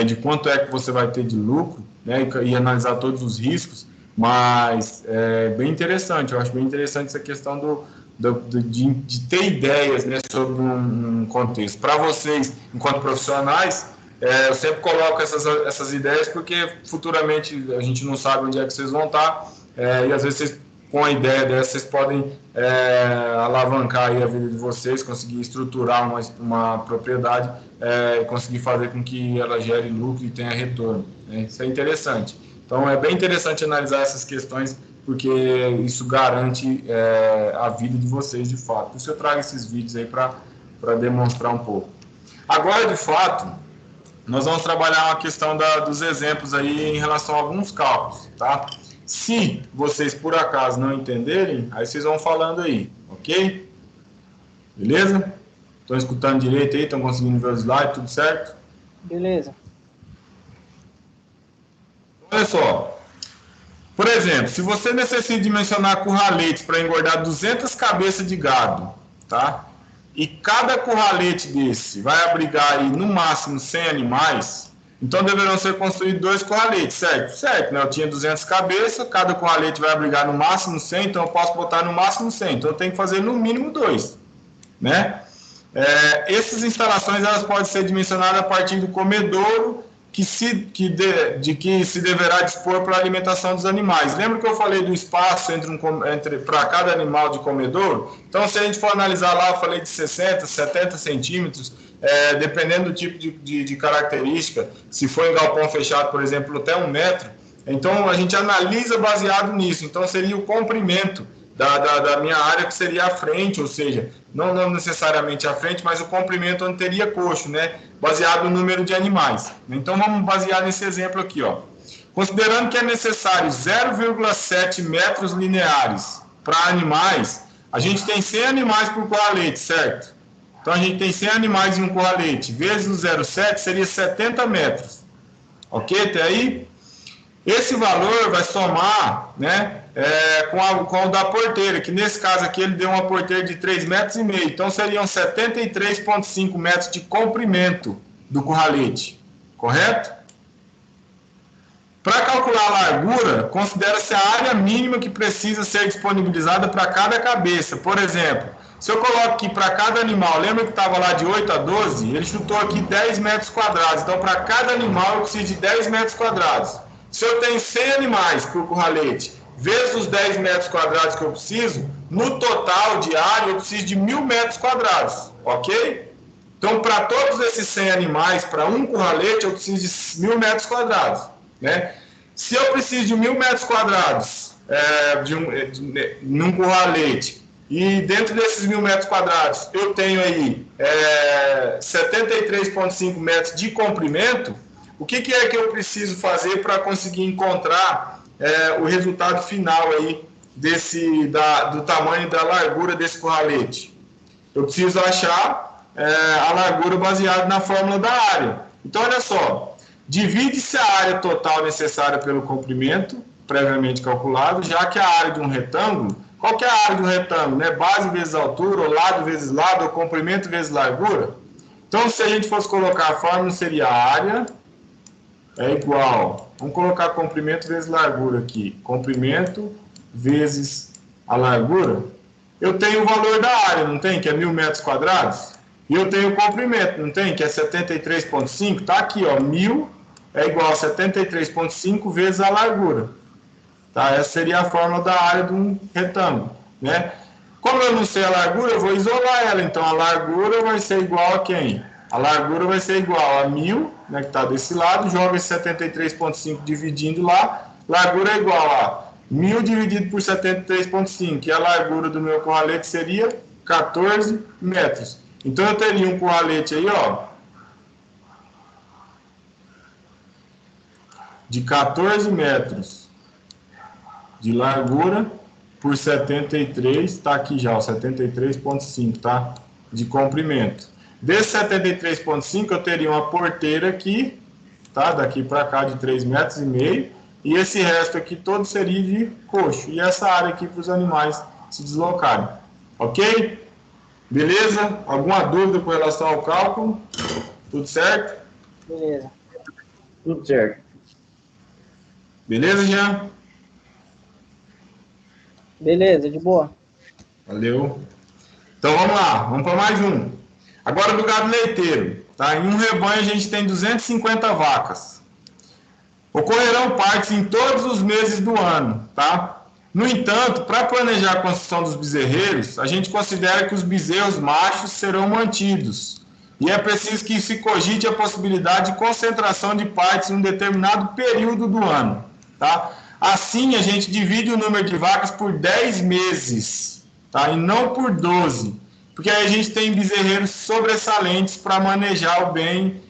de quanto é que você vai ter de lucro, né, e analisar todos os riscos, mas é bem interessante, eu acho bem interessante essa questão de ter ideias, né, sobre um contexto. Para vocês, enquanto profissionais, eu sempre coloco essas ideias, porque futuramente a gente não sabe onde é que vocês vão estar, e às vezes vocês, com a ideia dessa, vocês podem alavancar aí a vida de vocês, conseguir estruturar uma propriedade, conseguir fazer com que ela gere lucro e tenha retorno, né? Isso é interessante. Então, é bem interessante analisar essas questões, porque isso garante a vida de vocês, de fato. Por isso eu trago esses vídeos aí para demonstrar um pouco. Agora, de fato, nós vamos trabalhar uma questão dos exemplos aí em relação a alguns cálculos, tá? Se vocês, por acaso, não entenderem, aí vocês vão falando aí, ok? Beleza? Estão escutando direito aí? Estão conseguindo ver os slides? Tudo certo? Beleza. Olha só. Por exemplo, se você necessita dimensionar curraletes para engordar 200 cabeças de gado, tá? E cada curralete desse vai abrigar aí, no máximo, 100 animais... Então, deverão ser construídos 2 curraletes, certo? Certo, né? Eu tinha 200 cabeças, cada curralete vai abrigar no máximo 100, então eu posso botar no máximo 100. Então, eu tenho que fazer no mínimo 2, né? Essas instalações, elas podem ser dimensionadas a partir do comedouro que se deverá dispor para a alimentação dos animais. Lembra que eu falei do espaço para cada animal de comedouro? Então, se a gente for analisar lá, eu falei de 60, 70 centímetros, dependendo do tipo de característica, se for em galpão fechado, por exemplo, até 1 metro, então a gente analisa baseado nisso. Então, seria o comprimento da minha área, que seria a frente, ou seja, não necessariamente a frente, mas o comprimento onde teria coxo, né? Baseado no número de animais. Então, vamos basear nesse exemplo aqui, ó. Considerando que é necessário 0,7 metros lineares para animais, a gente tem 100 animais por curralete, certo? Então, a gente tem 100 animais em um curralete, vezes o 0,7 seria 70 metros. Ok? Até aí? Esse valor vai somar, né, com o da porteira, que nesse caso aqui ele deu uma porteira de 3,5 metros. Então, seriam 73,5 metros de comprimento do curralete. Correto? Para calcular a largura, considera-se a área mínima que precisa ser disponibilizada para cada cabeça. Por exemplo, se eu coloco aqui para cada animal, lembra que estava lá de 8 a 12? Ele chutou aqui 10 metros quadrados. Então, para cada animal, eu preciso de 10 metros quadrados. Se eu tenho 100 animais por curralete, vezes os 10 metros quadrados que eu preciso, no total de área, eu preciso de 1.000 metros quadrados. Ok? Então, para todos esses 100 animais, para um curralete, eu preciso de 1.000 metros quadrados. Né? Se eu preciso de 1.000 metros quadrados num curralete, e dentro desses 1.000 metros quadrados eu tenho aí 73,5 metros de comprimento, o que é que eu preciso fazer para conseguir encontrar o resultado final aí do tamanho da largura desse curralete? Eu preciso achar a largura baseada na fórmula da área. Então, olha só, divide-se a área total necessária pelo comprimento, previamente calculado, já que a área de um retângulo, qual que é a área de um retângulo? Né? Base vezes altura, ou lado vezes lado, ou comprimento vezes largura. Então, se a gente fosse colocar a fórmula, seria a área igual, vamos colocar comprimento vezes largura aqui, comprimento vezes a largura, eu tenho o valor da área, não tem? Que é 1.000 metros quadrados, e eu tenho o comprimento, não tem? Que é 73,5, tá aqui, ó, 1.000 é igual a 73,5 vezes a largura, tá? Essa seria a fórmula da área de um retângulo, né? Como eu não sei a largura, eu vou isolar ela, então a largura vai ser igual a quem? A largura vai ser igual a 1.000, né, que está desse lado, joga esse 73,5 dividindo lá, largura é igual a 1.000 dividido por 73,5, e a largura do meu curralete seria 14 metros. Então, eu teria um curralete aí, ó, de 14 metros de largura por 73, tá aqui já, ó, 73,5, tá? De comprimento. Desse 73,5, eu teria uma porteira aqui, tá? Daqui para cá de 3,5 metros, e esse resto aqui todo seria de coxo. E essa área aqui para os animais se deslocarem. Ok? Beleza? Alguma dúvida com relação ao cálculo? Tudo certo? Beleza. Tudo certo. Beleza, Jean? Beleza, de boa. Valeu. Então vamos lá, vamos para mais um. Agora do gado leiteiro. Tá? Em um rebanho a gente tem 250 vacas. Ocorrerão partes em todos os meses do ano. Tá? No entanto, para planejar a construção dos bezerreiros, a gente considera que os bezerros machos serão mantidos. E é preciso que se cogite a possibilidade de concentração de partes em um determinado período do ano. Tá? Assim, a gente divide o número de vacas por 10 meses, tá? E não por 12, porque aí a gente tem bezerreiros sobressalentes para manejar bem,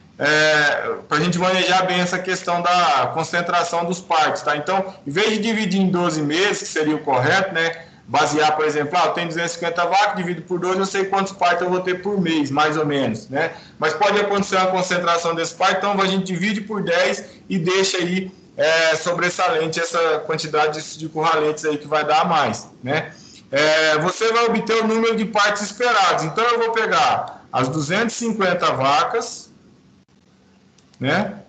para a gente manejar bem essa questão da concentração dos partos, tá? Então, em vez de dividir em 12 meses, que seria o correto, né? Basear, por exemplo, eu tenho 250 vacas, divido por 12, eu sei quantos partos eu vou ter por mês, mais ou menos, né? Mas pode acontecer uma concentração desse parto, então a gente divide por 10 e deixa aí sobressalente essa quantidade de curraletes aí que vai dar a mais, né? Você vai obter o número de partes esperados. Então, eu vou pegar as 250 vacas, né?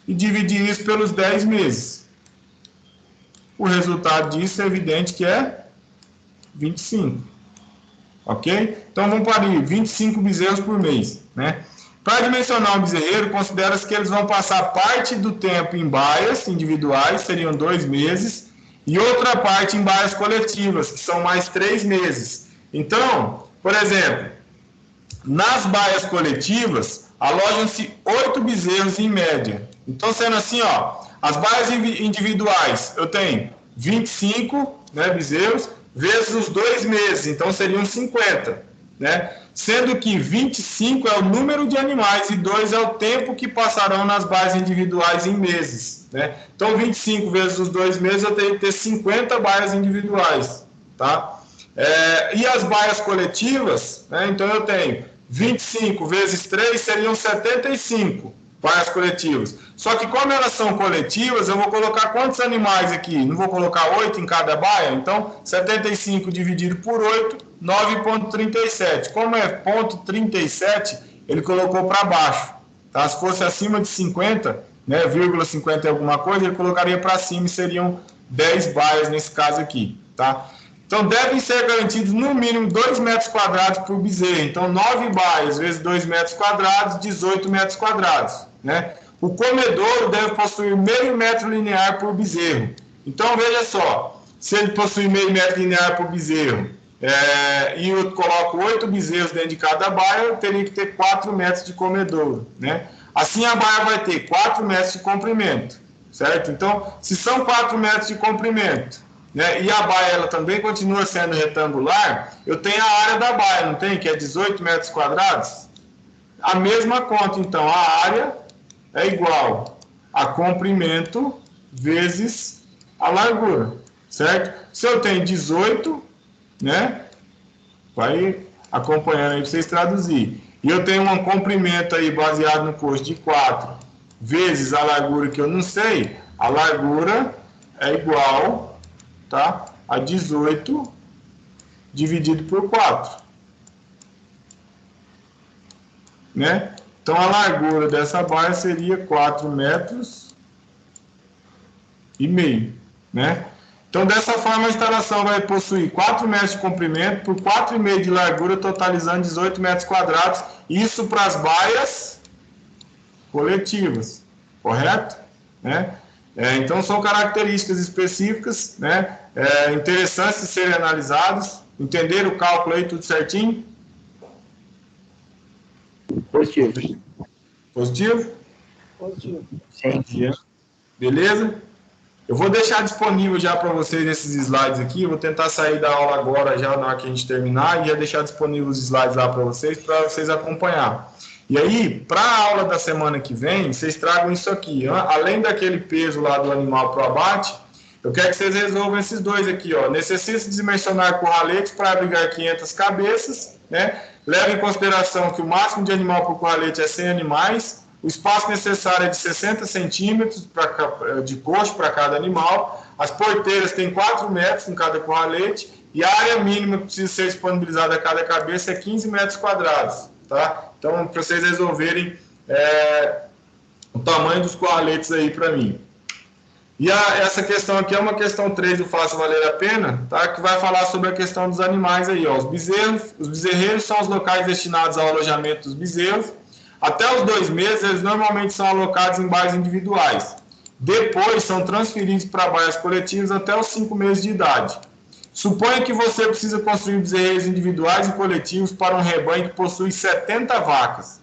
E dividir isso pelos 10 meses. O resultado disso é evidente que é 25. Ok? Então, vamos parir 25 bezerros por mês, né? Para dimensionar um bezerreiro, considera-se que eles vão passar parte do tempo em baias individuais, seriam 2 meses, e outra parte em baias coletivas, que são mais 3 meses. Então, por exemplo, nas baias coletivas, alojam-se 8 bezerros em média. Então, sendo assim, ó, as baias individuais, eu tenho 25, né, bezerros, vezes os 2 meses, então seriam 50, né? Sendo que 25 é o número de animais e 2 é o tempo que passarão nas baias individuais em meses, né? Então, 25 vezes os 2 meses, eu tenho que ter 50 baias individuais, tá? E as baias coletivas, né? Então, eu tenho 25 vezes 3 seriam 75 baias coletivas. Só que como elas são coletivas, eu vou colocar quantos animais aqui? Não vou colocar 8 em cada baia? Então, 75 dividido por 8, 9,37. Como é ponto 37, ele colocou para baixo. Tá? Se fosse acima de 50, né, vírgula 50 e alguma coisa, ele colocaria para cima e seriam 10 baias nesse caso aqui. Tá? Então, devem ser garantidos no mínimo 2 metros quadrados por bezerro. Então, 9 baias vezes 2 metros quadrados, 18 metros quadrados. Né? O comedouro deve possuir meio metro linear por bezerro. Então, veja só, se ele possui meio metro linear por bezerro, e eu coloco 8 bezerros dentro de cada baia, eu teria que ter 4 metros de comedouro. Né? Assim, a baia vai ter 4 metros de comprimento, certo? Então, se são 4 metros de comprimento, né, e a baia ela também continua sendo retangular, eu tenho a área da baia, não tem? Que é 18 metros quadrados? A mesma conta, então, a área é igual a comprimento vezes a largura, certo? Se eu tenho 18, né, vai acompanhando aí para vocês traduzir. E eu tenho um comprimento aí baseado no coxo de 4 vezes a largura que eu não sei, a largura é igual, tá, a 18 dividido por 4. Né? Então, a largura dessa baia seria 4 metros e meio, né? Então, dessa forma, a instalação vai possuir 4 metros de comprimento por 4,5 de largura, totalizando 18 metros quadrados, isso para as baias coletivas, correto? Né? Então, são características específicas, né? Interessantes de serem analisados. Entenderam o cálculo aí, tudo certinho? Positivo. Positivo? Positivo. Sim. Beleza? Eu vou deixar disponível já para vocês esses slides aqui, eu vou tentar sair da aula agora, já na hora que a gente terminar, e já deixar disponível os slides lá para vocês acompanhar. E aí, para a aula da semana que vem, vocês tragam isso aqui, além daquele peso lá do animal para o abate, eu quero que vocês resolvam esses dois aqui, ó. Necessita dimensionar curraletes para abrigar 500 cabeças, né? Leva em consideração que o máximo de animal por curralete é 100 animais, o espaço necessário é de 60 centímetros de coxo para cada animal, as porteiras têm 4 metros em cada curralete e a área mínima que precisa ser disponibilizada a cada cabeça é 15 metros quadrados, tá? Então, para vocês resolverem o tamanho dos curraletes aí para mim. E essa questão aqui é uma questão 3 do Faça Valer a Pena, tá? Que vai falar sobre a questão dos animais aí, ó. Os bezerreiros são os locais destinados ao alojamento dos bezerros. Até os 2 meses, eles normalmente são alocados em baias individuais. Depois, são transferidos para baias coletivas até os 5 meses de idade. Suponha que você precisa construir bezerreiros individuais e coletivos para um rebanho que possui 70 vacas.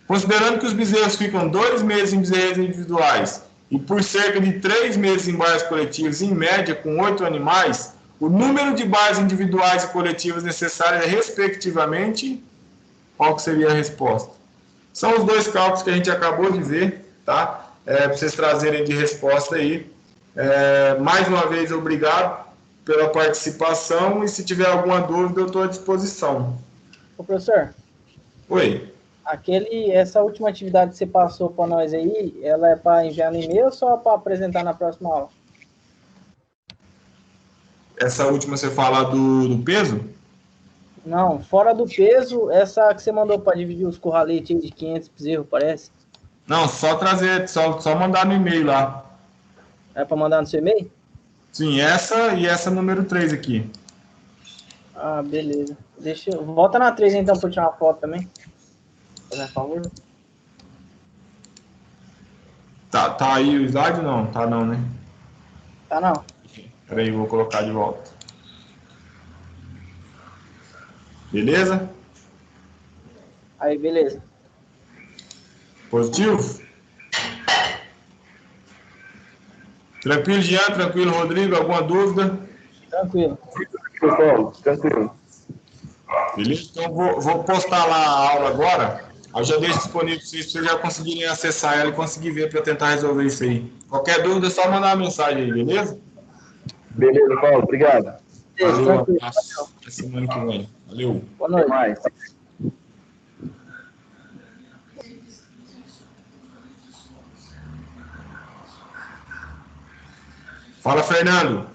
Considerando que os bezerros ficam 2 meses em bezerreiros individuais e por cerca de 3 meses em baias coletivas, em média, com 8 animais, o número de baias individuais e coletivas necessárias é, respectivamente, qual que seria a resposta? São os 2 cálculos que a gente acabou de ver, tá? Para vocês trazerem de resposta aí. Mais uma vez, obrigado pela participação e se tiver alguma dúvida, eu estou à disposição. Ô, professor. Oi. Essa última atividade que você passou para nós aí, ela é para enviar no e-mail ou só para apresentar na próxima aula? Essa última você fala do peso? Não, fora do peso, essa que você mandou para dividir os curraletes de 500 bezerros, parece? Não, só trazer, só mandar no e-mail lá. É para mandar no seu e-mail? Sim, essa e essa número 3 aqui. Ah, beleza. Volta na 3 então para tirar uma foto também. Por favor. Tá aí o slide? Não, tá não, né? Tá não. Peraí, vou colocar de volta. Beleza? Aí, beleza. Positivo? Tranquilo, Jean? Tranquilo, Rodrigo? Alguma dúvida? Tranquilo. Pessoal, tranquilo. Beleza? Então, vou postar lá a aula agora. Eu já deixo disponível para vocês já conseguirem acessar ela e conseguir ver para tentar resolver isso aí. Qualquer dúvida, é só mandar uma mensagem aí, beleza? Beleza, Paulo. Obrigado. Valeu, abraço. Até semana que vem. Valeu. Boa noite. Até mais. Fala, Fernando.